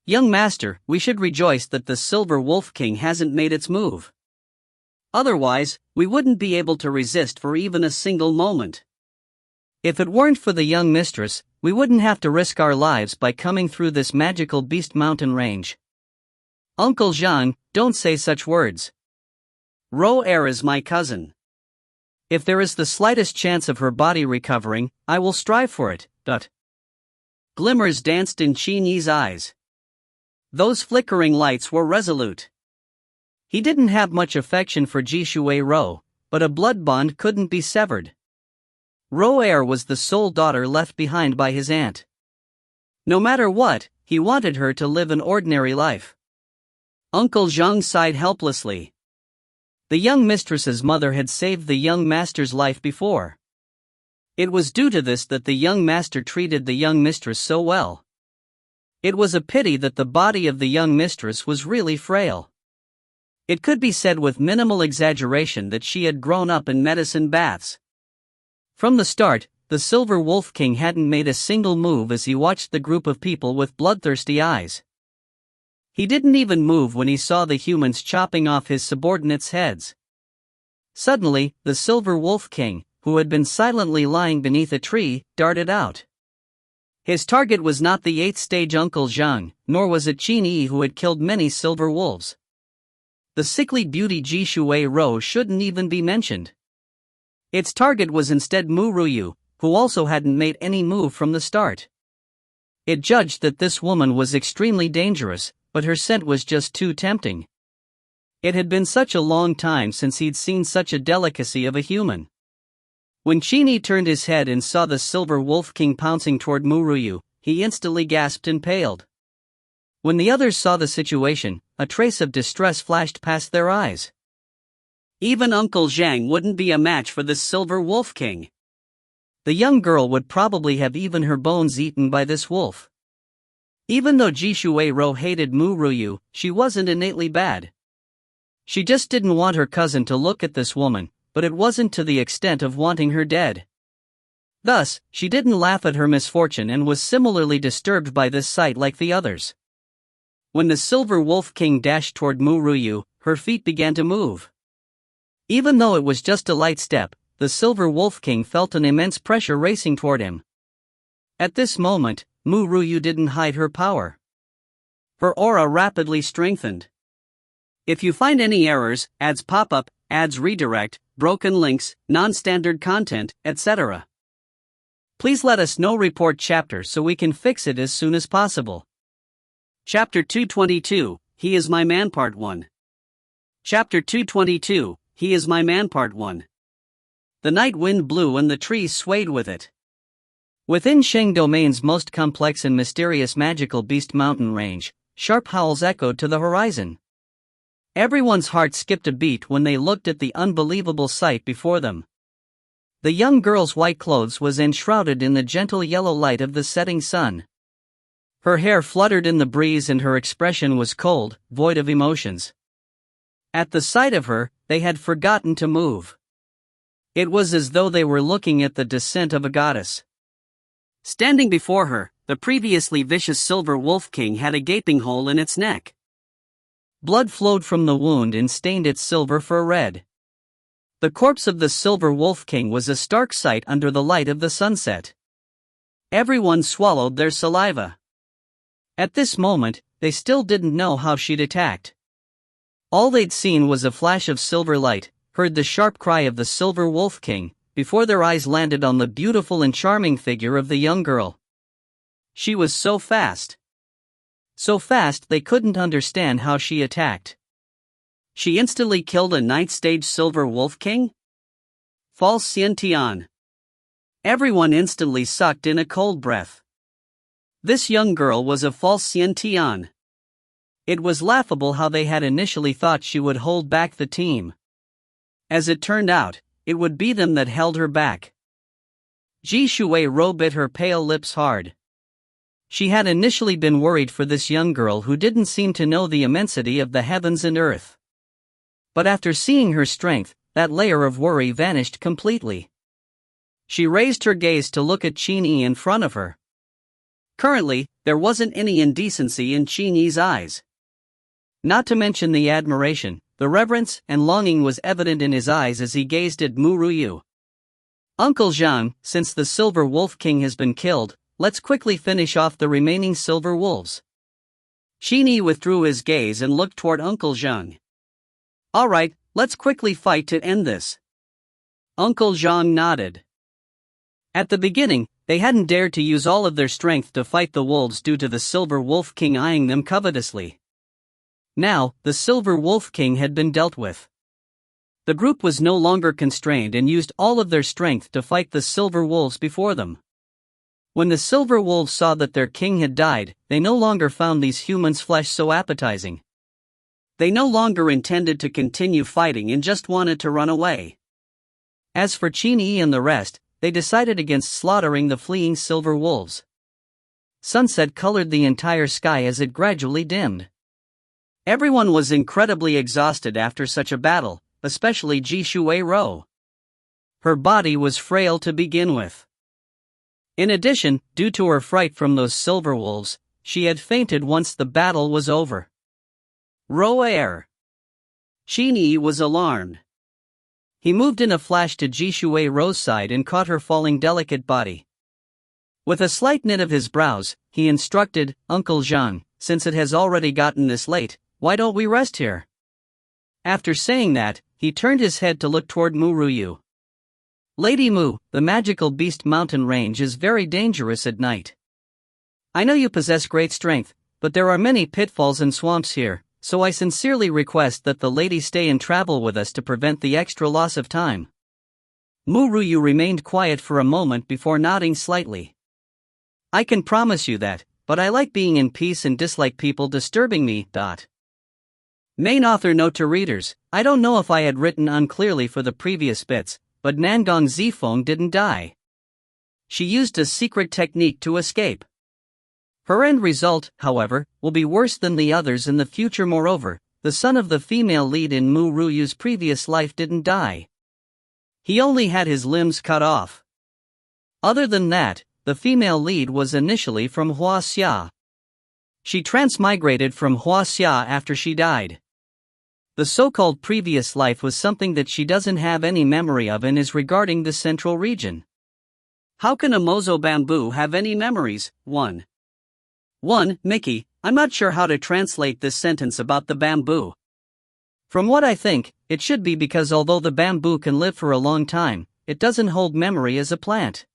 Young master, we should rejoice that the Silver Wolf King hasn't made its move. Otherwise, we wouldn't be able to resist for even a single moment. If it weren't for the young mistress, we wouldn't have to risk our lives by coming through this magical beast mountain range. Uncle Zhang, don't say such words. Ru Yue is my cousin. If there is the slightest chance of her body recovering, I will strive for it. Glimmers danced in Qin-8's eyes. Those flickering lights were resolute. He didn't have much affection for Jishui Ro, but a blood bond couldn't be severed. Ru Yue was the sole daughter left behind by his aunt. No matter what, he wanted her to live an ordinary life. Uncle Zhang sighed helplessly. The young mistress's mother had saved the young master's life before. It was due to this that the young master treated the young mistress so well. It was a pity that the body of the young mistress was really frail. It could be said with minimal exaggeration that she had grown up in medicine baths. From the start, the Silver Wolf King hadn't made a single move as he watched the group of people with bloodthirsty eyes. He didn't even move when he saw the humans chopping off his subordinates' heads. Suddenly, the Silver Wolf King, who had been silently lying beneath a tree, darted out. His target was not the 8th stage Uncle Zhang, nor was it Qin-8 who had killed many silver wolves. The sickly beauty Jishui Ro shouldn't even be mentioned. Its target was instead Ru Yue, who also hadn't made any move from the start. It judged that this woman was extremely dangerous, but her scent was just too tempting. It had been such a long time since he'd seen such a delicacy of a human. When Qin-8 turned his head and saw the Silver Wolf King pouncing toward Ru Yue, he instantly gasped and paled. When the others saw the situation, a trace of distress flashed past their eyes. Even Uncle Zhang wouldn't be a match for this Silver Wolf King. The young girl would probably have even her bones eaten by this wolf. Even though Jishui Ro hated Ru Yue, she wasn't innately bad. She just didn't want her cousin to look at this woman, but it wasn't to the extent of wanting her dead. Thus, she didn't laugh at her misfortune and was similarly disturbed by this sight like the others. When the Silver Wolf King dashed toward Ru Yue, her feet began to move. Even though it was just a light step, the Silver Wolf King felt an immense pressure racing toward him. At this moment, Ru Yue didn't hide her power. Her aura rapidly strengthened. If you find any errors, ads pop up, ads redirect, broken links, non-standard content, etc., please let us know. Report chapter so we can fix it as soon as possible. Chapter 222, He is My Man Part 1. Chapter 222, He is My Man Part 1. The night wind blew and the trees swayed with it. Within Sheng Domain's most complex and mysterious magical beast mountain range, sharp howls echoed to the horizon. Everyone's heart skipped a beat when they looked at the unbelievable sight before them. The young girl's white clothes was enshrouded in the gentle yellow light of the setting sun. Her hair fluttered in the breeze and her expression was cold, void of emotions. At the sight of her, they had forgotten to move. It was as though they were looking at the descent of a goddess. Standing before her, the previously vicious Silver Wolf King had a gaping hole in its neck. Blood flowed from the wound and stained its silver fur red. The corpse of the Silver Wolf King was a stark sight under the light of the sunset. Everyone swallowed their saliva. At this moment, they still didn't know how she'd attacked. All they'd seen was a flash of silver light, heard the sharp cry of the Silver Wolf King, before their eyes landed on the beautiful and charming figure of the young girl. She was so fast. So fast they couldn't understand how she attacked. She instantly killed a 9th stage Silver Wolf King? False Xian Tian. Everyone instantly sucked in a cold breath. This young girl was a false Xian Tian. It was laughable how they had initially thought she would hold back the team. As it turned out, it would be them that held her back. Ji Shuai-ro bit her pale lips hard. She had initially been worried for this young girl who didn't seem to know the immensity of the heavens and earth. But after seeing her strength, that layer of worry vanished completely. She raised her gaze to look at Qin-yi in front of her. Currently, there wasn't any indecency in Qin-yi's eyes. Not to mention the admiration, the reverence and longing was evident in his eyes as he gazed at Ru Yue. Uncle Zhang, since the Silver Wolf King has been killed, let's quickly finish off the remaining silver wolves. Qin-yi withdrew his gaze and looked toward Uncle Zhang. Alright, let's quickly fight to end this. Uncle Zhang nodded. At the beginning, they hadn't dared to use all of their strength to fight the wolves due to the Silver Wolf King eyeing them covetously. Now, the Silver Wolf King had been dealt with. The group was no longer constrained and used all of their strength to fight the silver wolves before them. When the silver wolves saw that their king had died, they no longer found these humans' flesh so appetizing. They no longer intended to continue fighting and just wanted to run away. As for Qin-yi and the rest, they decided against slaughtering the fleeing silver wolves. Sunset colored the entire sky as it gradually dimmed. Everyone was incredibly exhausted after such a battle, especially Ji Shuai-ro. Her body was frail to begin with. In addition, due to her fright from those silver wolves, she had fainted once the battle was over. Ru Yue. Qin-yi was alarmed. He moved in a flash to Ji Shuai-ro's side and caught her falling delicate body. With a slight knit of his brows, he instructed, Uncle Zhang, since it has already gotten this late, why don't we rest here? After saying that, he turned his head to look toward Ru Yue. Lady Mu, the magical beast mountain range is very dangerous at night. I know you possess great strength, but there are many pitfalls and swamps here, so I sincerely request that the lady stay and travel with us to prevent the extra loss of time. Ru Yue remained quiet for a moment before nodding slightly. I can promise you that, but I like being in peace and dislike people disturbing me. Main author note to readers, I don't know if I had written unclearly for the previous bits, but Nangong Zifeng didn't die. She used a secret technique to escape. Her end result, however, will be worse than the others in the future. Moreover, the son of the female lead in Ru Yue's previous life didn't die. He only had his limbs cut off. Other than that, the female lead was initially from Huaxia. She transmigrated from Huaxia after she died. The so-called previous life was something that she doesn't have any memory of and is regarding the central region. How can a Mozo bamboo have any memories? 1. Mickey, I'm not sure how to translate this sentence about the bamboo. From what I think, it should be because although the bamboo can live for a long time, it doesn't hold memory as a plant.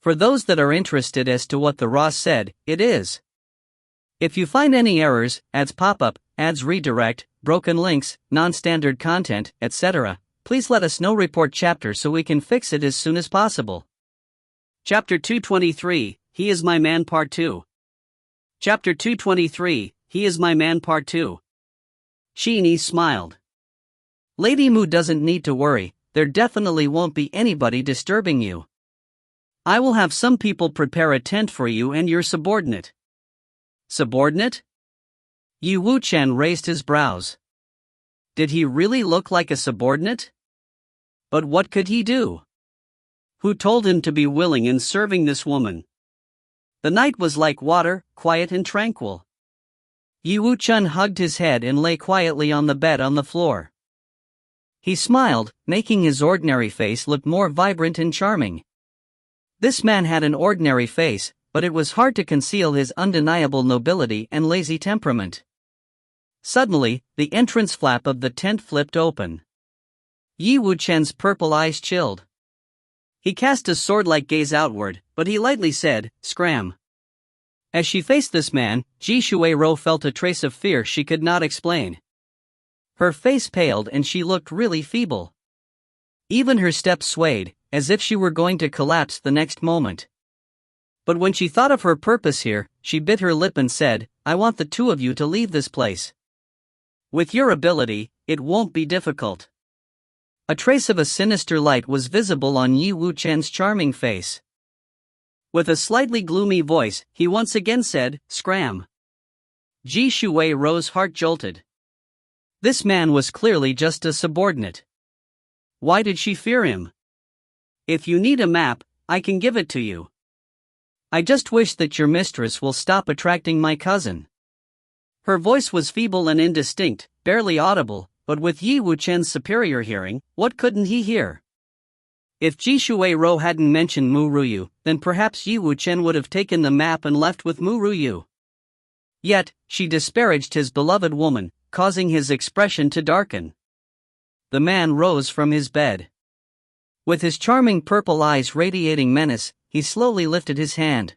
For those that are interested as to what the Ross said, it is. If you find any errors, ads pop up, ads redirect, broken links, non-standard content, etc., please let us know. Report chapter so we can fix it as soon as possible. Chapter 223, He is My Man Part 2. Chapter 223, He is My Man Part 2. Qin-yi smiled. Lady Mu doesn't need to worry, there definitely won't be anybody disturbing you. I will have some people prepare a tent for you and your subordinate. Subordinate? Yi Wu-chan raised his brows. Did he really look like a subordinate? But what could he do? Who told him to be willing in serving this woman? The night was like water, quiet and tranquil. Yi Wu-chan hugged his head and lay quietly on the bed on the floor. He smiled, making his ordinary face look more vibrant and charming. This man had an ordinary face, but it was hard to conceal his undeniable nobility and lazy temperament. Suddenly, the entrance flap of the tent flipped open. Yi Wu-chan's purple eyes chilled. He cast a sword-like gaze outward, but he lightly said, "Scram." As she faced this man, Ji Shuai-ro felt a trace of fear she could not explain. Her face paled and she looked really feeble. Even her steps swayed, as if she were going to collapse the next moment. But when she thought of her purpose here, she bit her lip and said, "I want the two of you to leave this place. With your ability, it won't be difficult." A trace of a sinister light was visible on Yi Wuchen's charming face. With a slightly gloomy voice, he once again said, "Scram." Ji Shui's Ro's heart jolted. This man was clearly just a subordinate. Why did she fear him? "If you need a map, I can give it to you. I just wish that your mistress will stop attracting my cousin." Her voice was feeble and indistinct, barely audible, but with Yi Wuchen's superior hearing, what couldn't he hear? If Ji Shui's hadn't mentioned Mu Yue, then perhaps Yi Wuchen would have taken the map and left with Mu Yue. Yet, she disparaged his beloved woman, causing his expression to darken. The man rose from his bed. With his charming purple eyes radiating menace, he slowly lifted his hand.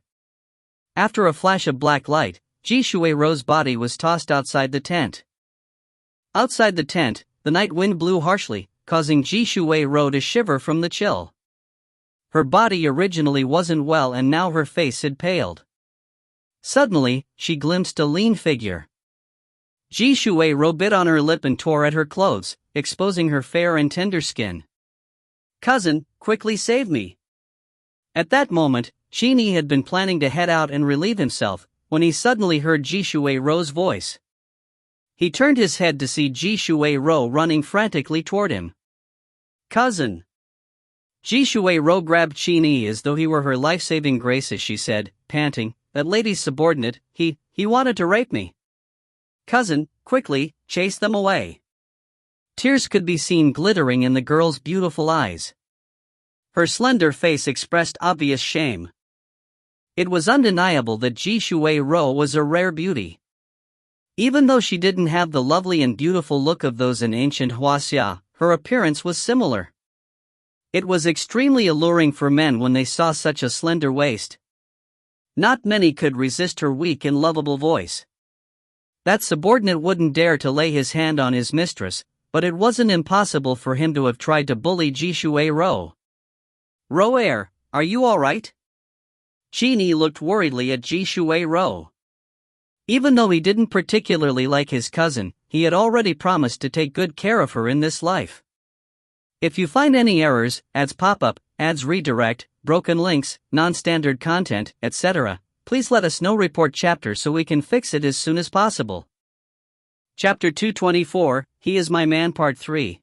After a flash of black light, Ji Shui's body was tossed outside the tent. Outside the tent, the night wind blew harshly, causing Ji Shui's to shiver from the chill. Her body originally wasn't well and now her face had paled. Suddenly, she glimpsed a lean figure. Ji Shui's bit on her lip and tore at her clothes, exposing her fair and tender skin. "Cousin, quickly save me." At that moment, Qin had been planning to head out and relieve himself, when he suddenly heard Ji Shui's voice. He turned his head to see Ji Shui's running frantically toward him. "Cousin." Ji Shui's grabbed Qin as though he were her life-saving grace as she said, panting, "That lady's subordinate, he wanted to rape me. Cousin, quickly, chase them away." Tears could be seen glittering in the girl's beautiful eyes. Her slender face expressed obvious shame. It was undeniable that Ji Shui's was a rare beauty. Even though she didn't have the lovely and beautiful look of those in ancient Huaxia, her appearance was similar. It was extremely alluring for men when they saw such a slender waist. Not many could resist her weak and lovable voice. That subordinate wouldn't dare to lay his hand on his mistress, but it wasn't impossible for him to have tried to bully Ji Shui's. "Ro, are you alright?" Qin looked worriedly at Ji Shui's. Even though he didn't particularly like his cousin, he had already promised to take good care of her in this life. If you find any errors, ads pop up, ads redirect, broken links, non-standard content, etc., please let us know. Report chapter so we can fix it as soon as possible. Chapter 224, He is My Man Part 3.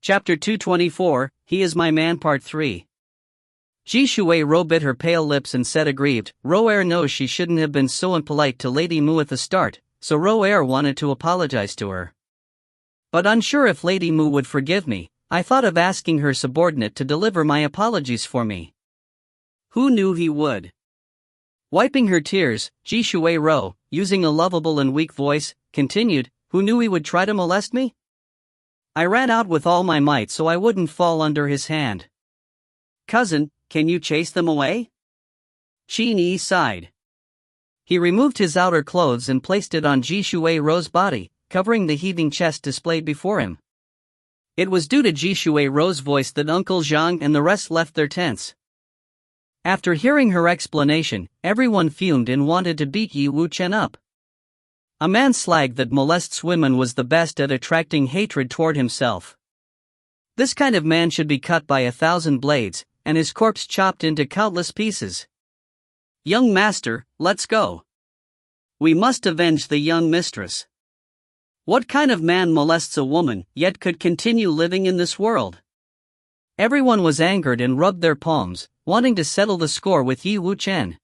Chapter 224, He is My Man Part 3. Ji Shui's bit her pale lips and said aggrieved, "Ro knows she shouldn't have been so impolite to Lady Mu at the start, so Ro wanted to apologize to her. But unsure if Lady Mu would forgive me, I thought of asking her subordinate to deliver my apologies for me." Who knew he would? Wiping her tears, Ji Shui's, using a lovable and weak voice, continued, "Who knew he would try to molest me? I ran out with all my might so I wouldn't fall under his hand. Cousin, can you chase them away?" Qin sighed. He removed his outer clothes and placed it on Ji Shui's body, covering the heaving chest displayed before him. It was due to Ji Shui's voice that Uncle Zhang and the rest left their tents. After hearing her explanation, everyone fumed and wanted to beat Yi Wuchen up. A man's slag that molests women was the best at attracting hatred toward himself. This kind of man should be cut by 1,000 blades, and his corpse chopped into countless pieces. "Young master, let's go. We must avenge the young mistress. What kind of man molests a woman, yet could continue living in this world?" Everyone was angered and rubbed their palms, wanting to settle the score with Yi Wuchen.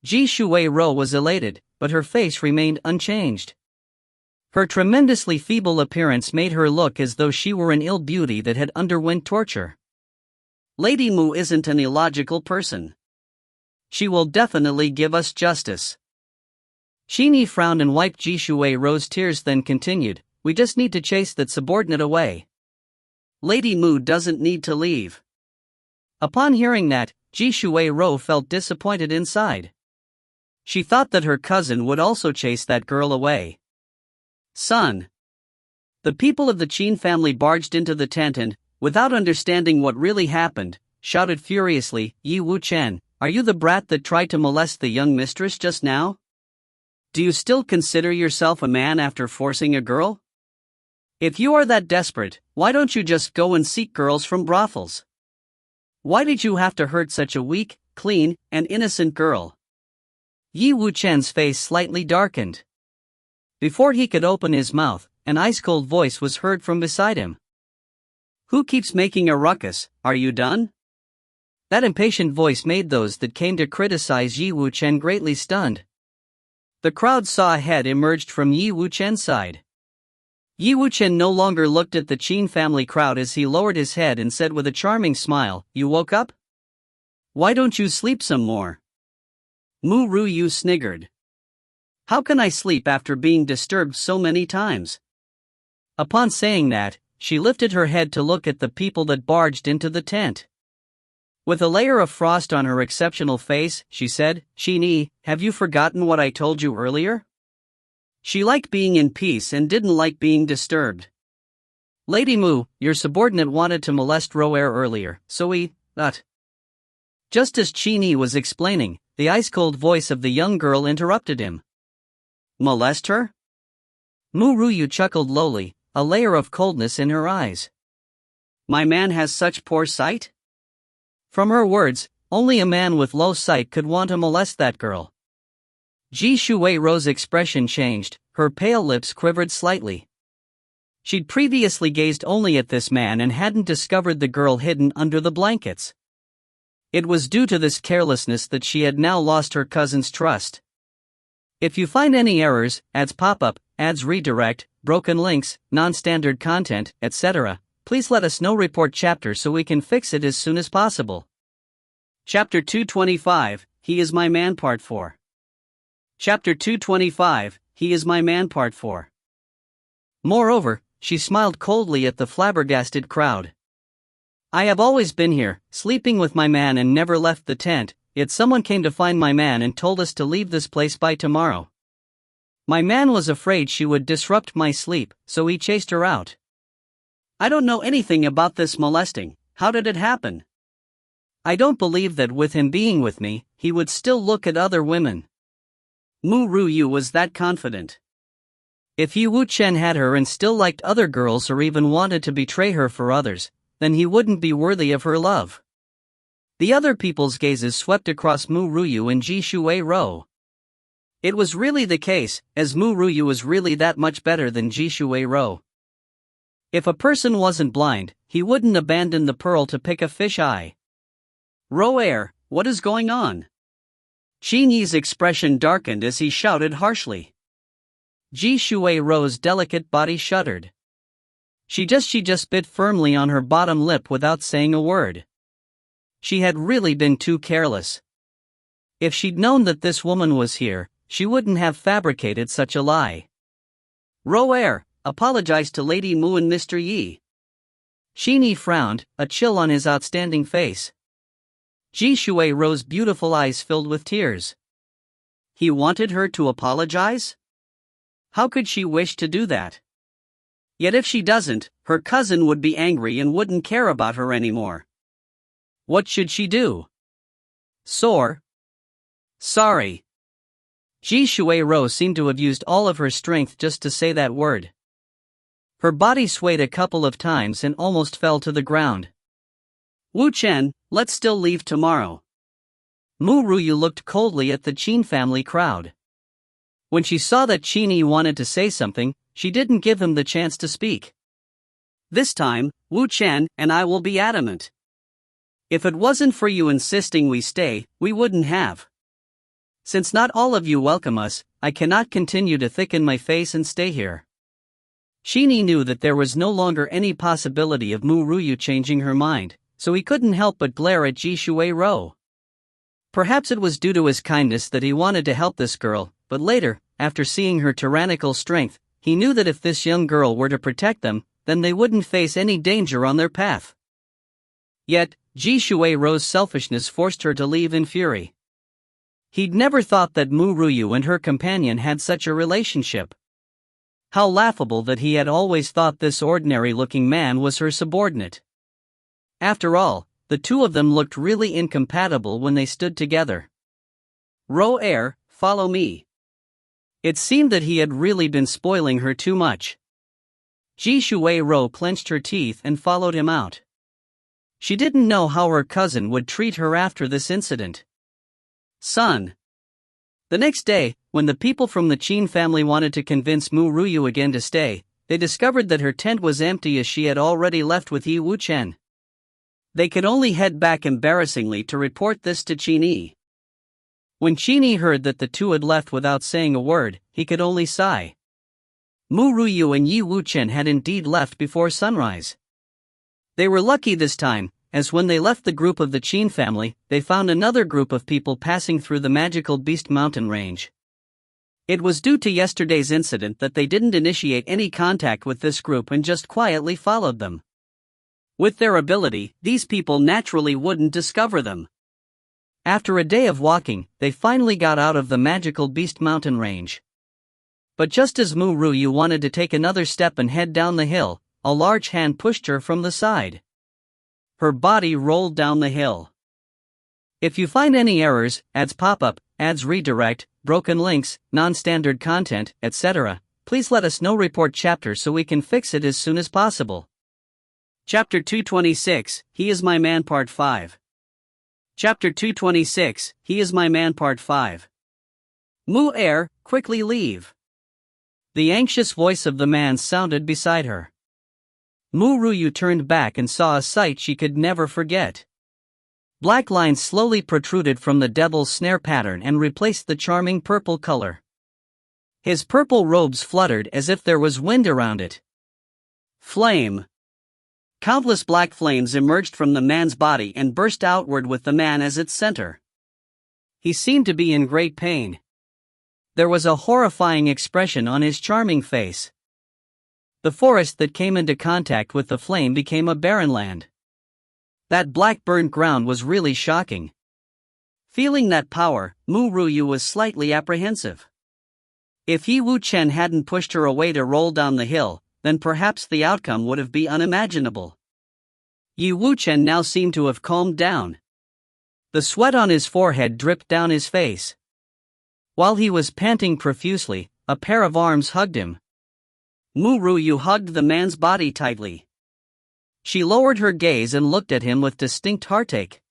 Ji Shui's was elated, but her face remained unchanged. Her tremendously feeble appearance made her look as though she were an ill beauty that had underwent torture. Lady Mu isn't an illogical person. She will definitely give us justice. Qin frowned and wiped Ji Shui's tears, then continued, "We just need to chase that subordinate away. Lady Mu doesn't need to leave." Upon hearing that, Ji Shui's felt disappointed inside. She thought that her cousin would also chase that girl away. "Son." The people of the Qin family barged into the tent and, without understanding what really happened, shouted furiously, "Yi Wuchen, are you the brat that tried to molest the young mistress just now? Do you still consider yourself a man after forcing a girl? If you are that desperate, why don't you just go and seek girls from brothels? Why did you have to hurt such a weak, clean, and innocent girl? Yi Wuchen's face slightly darkened. Before he could open his mouth, an ice-cold voice was heard from beside him. Who keeps making a ruckus, are you done? That impatient voice made those that came to criticize Yi Wuchen greatly stunned. The crowd saw a head emerged from Yi Wuchen's side. Yi Wuchen no longer looked at the Qin family crowd as he lowered his head and said with a charming smile, "You woke up? Why don't you sleep some more?" Ru Yue sniggered. "How can I sleep after being disturbed so many times?" Upon saying that, she lifted her head to look at the people that barged into the tent. With a layer of frost on her exceptional face, she said, "Qin-8, have you forgotten what I told you earlier?" She liked being in peace and didn't like being disturbed. "Lady Mu, your subordinate wanted to molest Ru Yue earlier, so we thought." Just as Qin-8 was explaining, the ice-cold voice of the young girl interrupted him. "Molest her?" Ru Yue chuckled lowly, a layer of coldness in her eyes. "My man has such poor sight?" From her words, only a man with low sight could want to molest that girl. Ji Shui's expression changed, her pale lips quivered slightly. She'd previously gazed only at this man and hadn't discovered the girl hidden under the blankets. It was due to this carelessness that she had now lost her cousin's trust. If you find any errors, ads pop-up, ads redirect, broken links, non-standard content, etc., please let us know. Report chapter so we can fix it as soon as possible. Chapter 225, He is My Man Part 4. Chapter 225, He is My Man Part 4. Moreover, she smiled coldly at the flabbergasted crowd. "I have always been here, sleeping with my man and never left the tent, yet someone came to find my man and told us to leave this place by tomorrow. My man was afraid she would disrupt my sleep, so he chased her out. I don't know anything about this molesting. How did it happen? I don't believe that with him being with me, he would still look at other women." Ru Yue was that confident. If Yi Wuchen had her and still liked other girls or even wanted to betray her for others, then he wouldn't be worthy of her love. The other people's gazes swept across Ru Yue and Ji Shui. It was really the case, as Ru Yue was really that much better than Ji Shui. If a person wasn't blind, he wouldn't abandon the pearl to pick a fish eye. "Ru Yue, what is going on?" Qin-8's expression darkened as he shouted harshly. Ji Shui's delicate body shuddered. She just bit firmly on her bottom lip without saying a word. She had really been too careless. If she'd known that this woman was here, she wouldn't have fabricated such a lie. "Ru Yue, apologize to Lady Mu and Mr. Yi." Qin-8 frowned, a chill on his outstanding face. Ji Shui's beautiful eyes filled with tears. He wanted her to apologize? How could she wish to do that? Yet if she doesn't, her cousin would be angry and wouldn't care about her anymore. What should she do? Sorry. Ji Shui seemed to have used all of her strength just to say that word. Her body swayed a couple of times and almost fell to the ground. "Wuchen, let's still leave tomorrow." Ru Yue looked coldly at the Qin family crowd. When she saw that Qin-8 wanted to say something, she didn't give him the chance to speak. "This time, Wuchen and I will be adamant. If it wasn't for you insisting we stay, we wouldn't have. Since not all of you welcome us, I cannot continue to thicken my face and stay here." Qin-8 knew that there was no longer any possibility of Ru Yue changing her mind, so he couldn't help but glare at Ji Shui. Perhaps it was due to his kindness that he wanted to help this girl, but later, after seeing her tyrannical strength, he knew that if this young girl were to protect them, then they wouldn't face any danger on their path. Yet, Ji Shui's selfishness forced her to leave in fury. He'd never thought that Ru Yue and her companion had such a relationship. How laughable that he had always thought this ordinary-looking man was her subordinate. After all, the two of them looked really incompatible when they stood together. Ru Yue, follow me. It seemed that he had really been spoiling her too much. Ji Shui Ro clenched her teeth and followed him out. She didn't know how her cousin would treat her after this incident. Son. The next day, when the people from the Qin family wanted to convince Ru Yue again to stay, they discovered that her tent was empty as she had already left with Yi Wuchen. They could only head back embarrassingly to report this to Qin-8. When Qin-8 heard that the two had left without saying a word, he could only sigh. Ru Yue and Yi Wuchen had indeed left before sunrise. They were lucky this time, as when they left the group of the Qin family, they found another group of people passing through the magical Beast Mountain range. It was due to yesterday's incident that they didn't initiate any contact with this group and just quietly followed them. With their ability, these people naturally wouldn't discover them. After a day of walking, they finally got out of the magical Beast Mountain range. But just as Ru Yue wanted to take another step and head down the hill, a large hand pushed her from the side. Her body rolled down the hill. If you find any errors, ads pop-up, ads redirect, broken links, non-standard content, etc., please let us know. Report chapter so we can fix it as soon as possible. Chapter 226, He is My Man Part 5. Chapter 226, He is My Man Part 5. Mu Er, quickly leave. The anxious voice of the man sounded beside her. Ru Yue turned back and saw a sight she could never forget. Black lines slowly protruded from the devil's snare pattern and replaced the charming purple color. His purple robes fluttered as if there was wind around it. Flame. Countless black flames emerged from the man's body and burst outward with the man as its center. He seemed to be in great pain. There was a horrifying expression on his charming face. The forest that came into contact with the flame became a barren land. That black burnt ground was really shocking. Feeling that power, Ru Yue was slightly apprehensive. If Yi Wuchen hadn't pushed her away to roll down the hill, then perhaps the outcome would have been unimaginable. Yi Wuchen now seemed to have calmed down. The sweat on his forehead dripped down his face. While he was panting profusely, a pair of arms hugged him. Ru Yue hugged the man's body tightly. She lowered her gaze and looked at him with distinct heartache.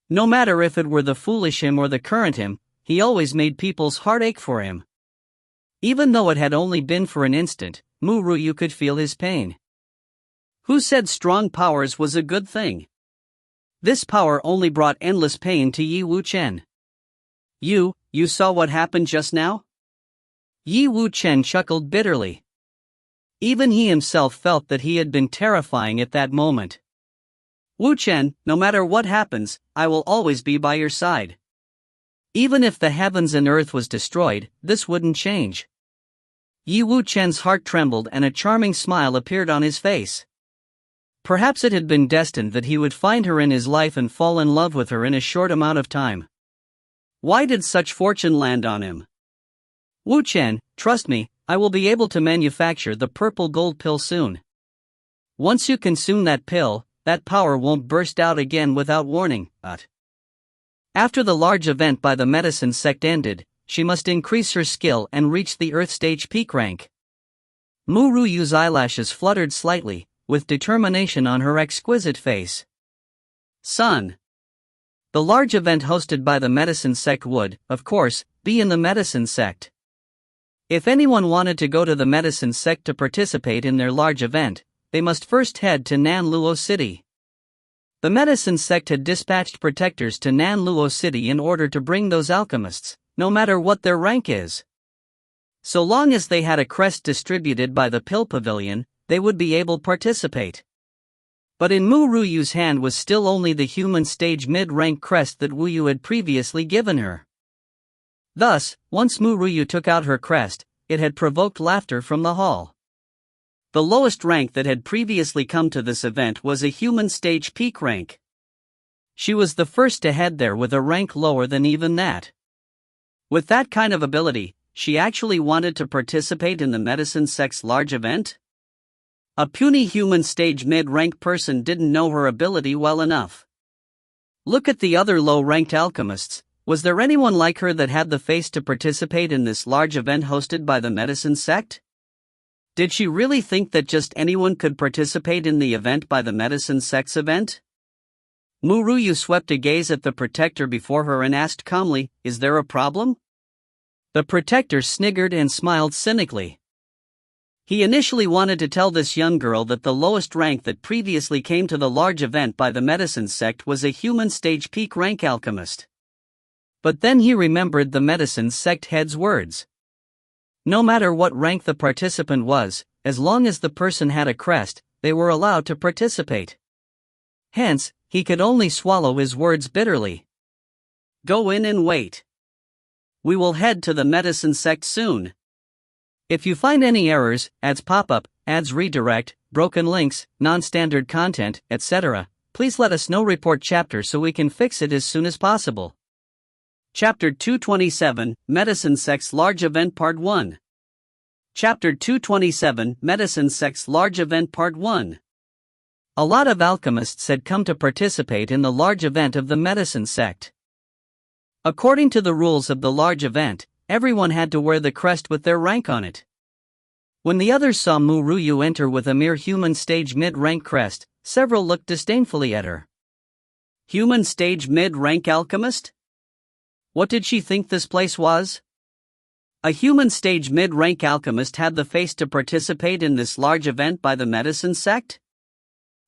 No matter if it were the foolish him or the current him, he always made people's heart ache for him. Even though it had only been for an instant, Ru Yue could feel his pain. Who said strong powers was a good thing? This power only brought endless pain to Yi Wuchen. You saw what happened just now? Yi Wuchen chuckled bitterly. Even he himself felt that he had been terrifying at that moment. Wuchen, no matter what happens, I will always be by your side. Even if the heavens and earth was destroyed, this wouldn't change. Yi Wuchen's heart trembled and a charming smile appeared on his face. Perhaps it had been destined that he would find her in his life and fall in love with her in a short amount of time. Why did such fortune land on him? Wuchen, trust me, I will be able to manufacture the purple gold pill soon. Once you consume that pill, that power won't burst out again without warning. After the large event by the medicine sect ended, she must increase her skill and reach the Earth Stage peak rank. Ru Yue's eyelashes fluttered slightly, with determination on her exquisite face. Son. The large event hosted by the medicine sect would, of course, be in the medicine sect. If anyone wanted to go to the medicine sect to participate in their large event, they must first head to Nanluo City. The medicine sect had dispatched protectors to Nanluo City in order to bring those alchemists, no matter what their rank is. So long as they had a crest distributed by the Pill Pavilion, they would be able to participate. But in Ru Yue's hand was still only the human stage mid-rank crest that Ru Yue had previously given her. Thus, once Ru Yue took out her crest, it had provoked laughter from the hall. The lowest rank that had previously come to this event was a human stage peak rank. She was the first to head there with a rank lower than even that. With that kind of ability, she actually wanted to participate in the medicine sect's large event? A puny human stage mid-rank person didn't know her ability well enough. Look at the other low-ranked alchemists. Was there anyone like her that had the face to participate in this large event hosted by the medicine sect? Did she really think that just anyone could participate in the event by the medicine sect's event? Ru Yue swept a gaze at the protector before her and asked calmly, "Is there a problem?" The protector sniggered and smiled cynically. He initially wanted to tell this young girl that the lowest rank that previously came to the large event by the medicine sect was a human stage peak rank alchemist. But then he remembered the medicine sect head's words. No matter what rank the participant was, as long as the person had a crest, they were allowed to participate. Hence, he could only swallow his words bitterly. Go in and wait. We will head to the medicine sect soon. If you find any errors, ads pop up, ads redirect, broken links, non-standard content, etc., please let us know. Report chapter so we can fix it as soon as possible. Chapter 227, Medicine Sect's Large Event Part 1. Chapter 227, Medicine Sect's Large Event Part 1. A lot of alchemists had come to participate in the large event of the medicine sect. According to the rules of the large event, everyone had to wear the crest with their rank on it. When the others saw Ru Yue enter with a mere human stage mid-rank crest, several looked disdainfully at her. Human stage mid-rank alchemist? What did she think this place was? A human stage mid-rank alchemist had the face to participate in this large event by the medicine sect?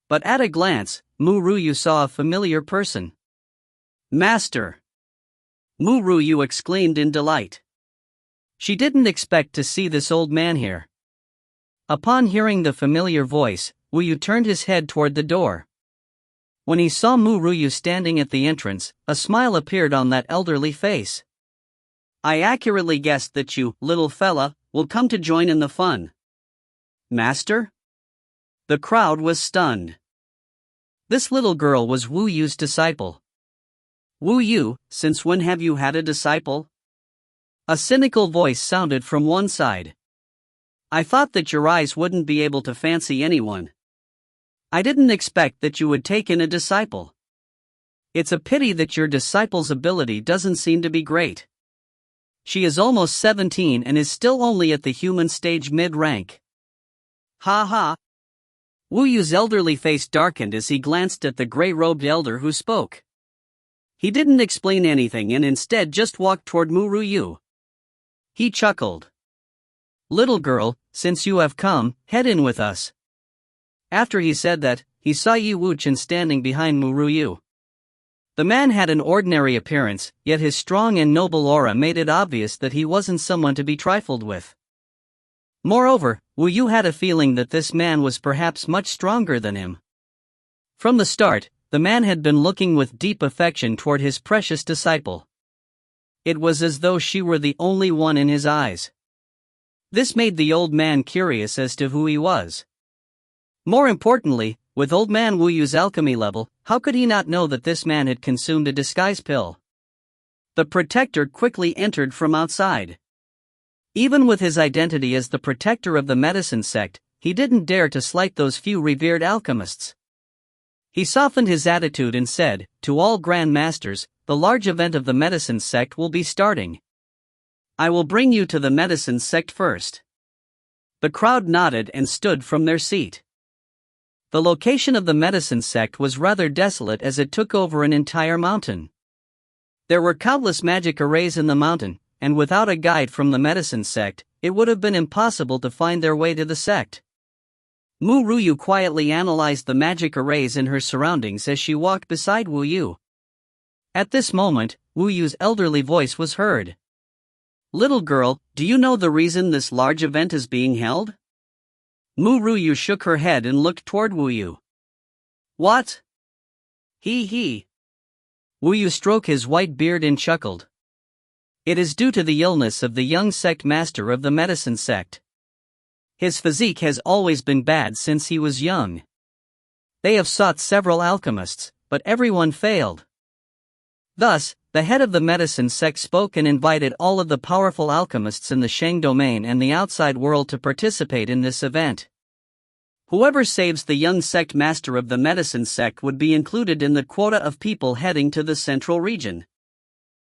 But at a glance, Ru Yue saw a familiar person. Master! Ru Yue exclaimed in delight. She didn't expect to see this old man here. Upon hearing the familiar voice, Ru Yue turned his head toward the door. When he saw Ru Yue standing at the entrance, a smile appeared on that elderly face. I accurately guessed that you, little fella, will come to join in the fun. Master? The crowd was stunned. This little girl was Wu Yu's disciple. Wu Yue, since when have you had a disciple? A cynical voice sounded from one side. I thought that your eyes wouldn't be able to fancy anyone. I didn't expect that you would take in a disciple. It's a pity that your disciple's ability doesn't seem to be great. She is almost 17 and is still only at the human stage mid-rank. Ha ha. Wu Yu's elderly face darkened as he glanced at the gray-robed elder who spoke. He didn't explain anything and instead just walked toward Ru Yue. He chuckled. Little girl, since you have come, head in with us. After he said that, he saw Yi Wuchen standing behind Ru Yue. The man had an ordinary appearance, yet his strong and noble aura made it obvious that he wasn't someone to be trifled with. Moreover, Wu Yue had a feeling that this man was perhaps much stronger than him. From the start, the man had been looking with deep affection toward his precious disciple. It was as though she were the only one in his eyes. This made the old man curious as to who he was. More importantly, with old man Wu Yu's alchemy level, how could he not know that this man had consumed a disguise pill? The protector quickly entered from outside. Even with his identity as the protector of the medicine sect, he didn't dare to slight those few revered alchemists. He softened his attitude and said, to all Grand Masters, the large event of the medicine sect will be starting. I will bring you to the medicine sect first. The crowd nodded and stood from their seat. The location of the medicine sect was rather desolate as it took over an entire mountain. There were countless magic arrays in the mountain, and without a guide from the medicine sect, it would have been impossible to find their way to the sect. Ru Yue quietly analyzed the magic arrays in her surroundings as she walked beside Wu Yue. At this moment, Wu Yu's elderly voice was heard. Little girl, do you know the reason this large event is being held? Ru Yue shook her head and looked toward Wu Yue. What? He. Wu Yue stroked his white beard and chuckled. It is due to the illness of the young sect master of the medicine sect. His physique has always been bad since he was young. They have sought several alchemists, but everyone failed. Thus, the head of the medicine sect spoke and invited all of the powerful alchemists in the Shang domain and the outside world to participate in this event. Whoever saves the young sect master of the medicine sect would be included in the quota of people heading to the central region.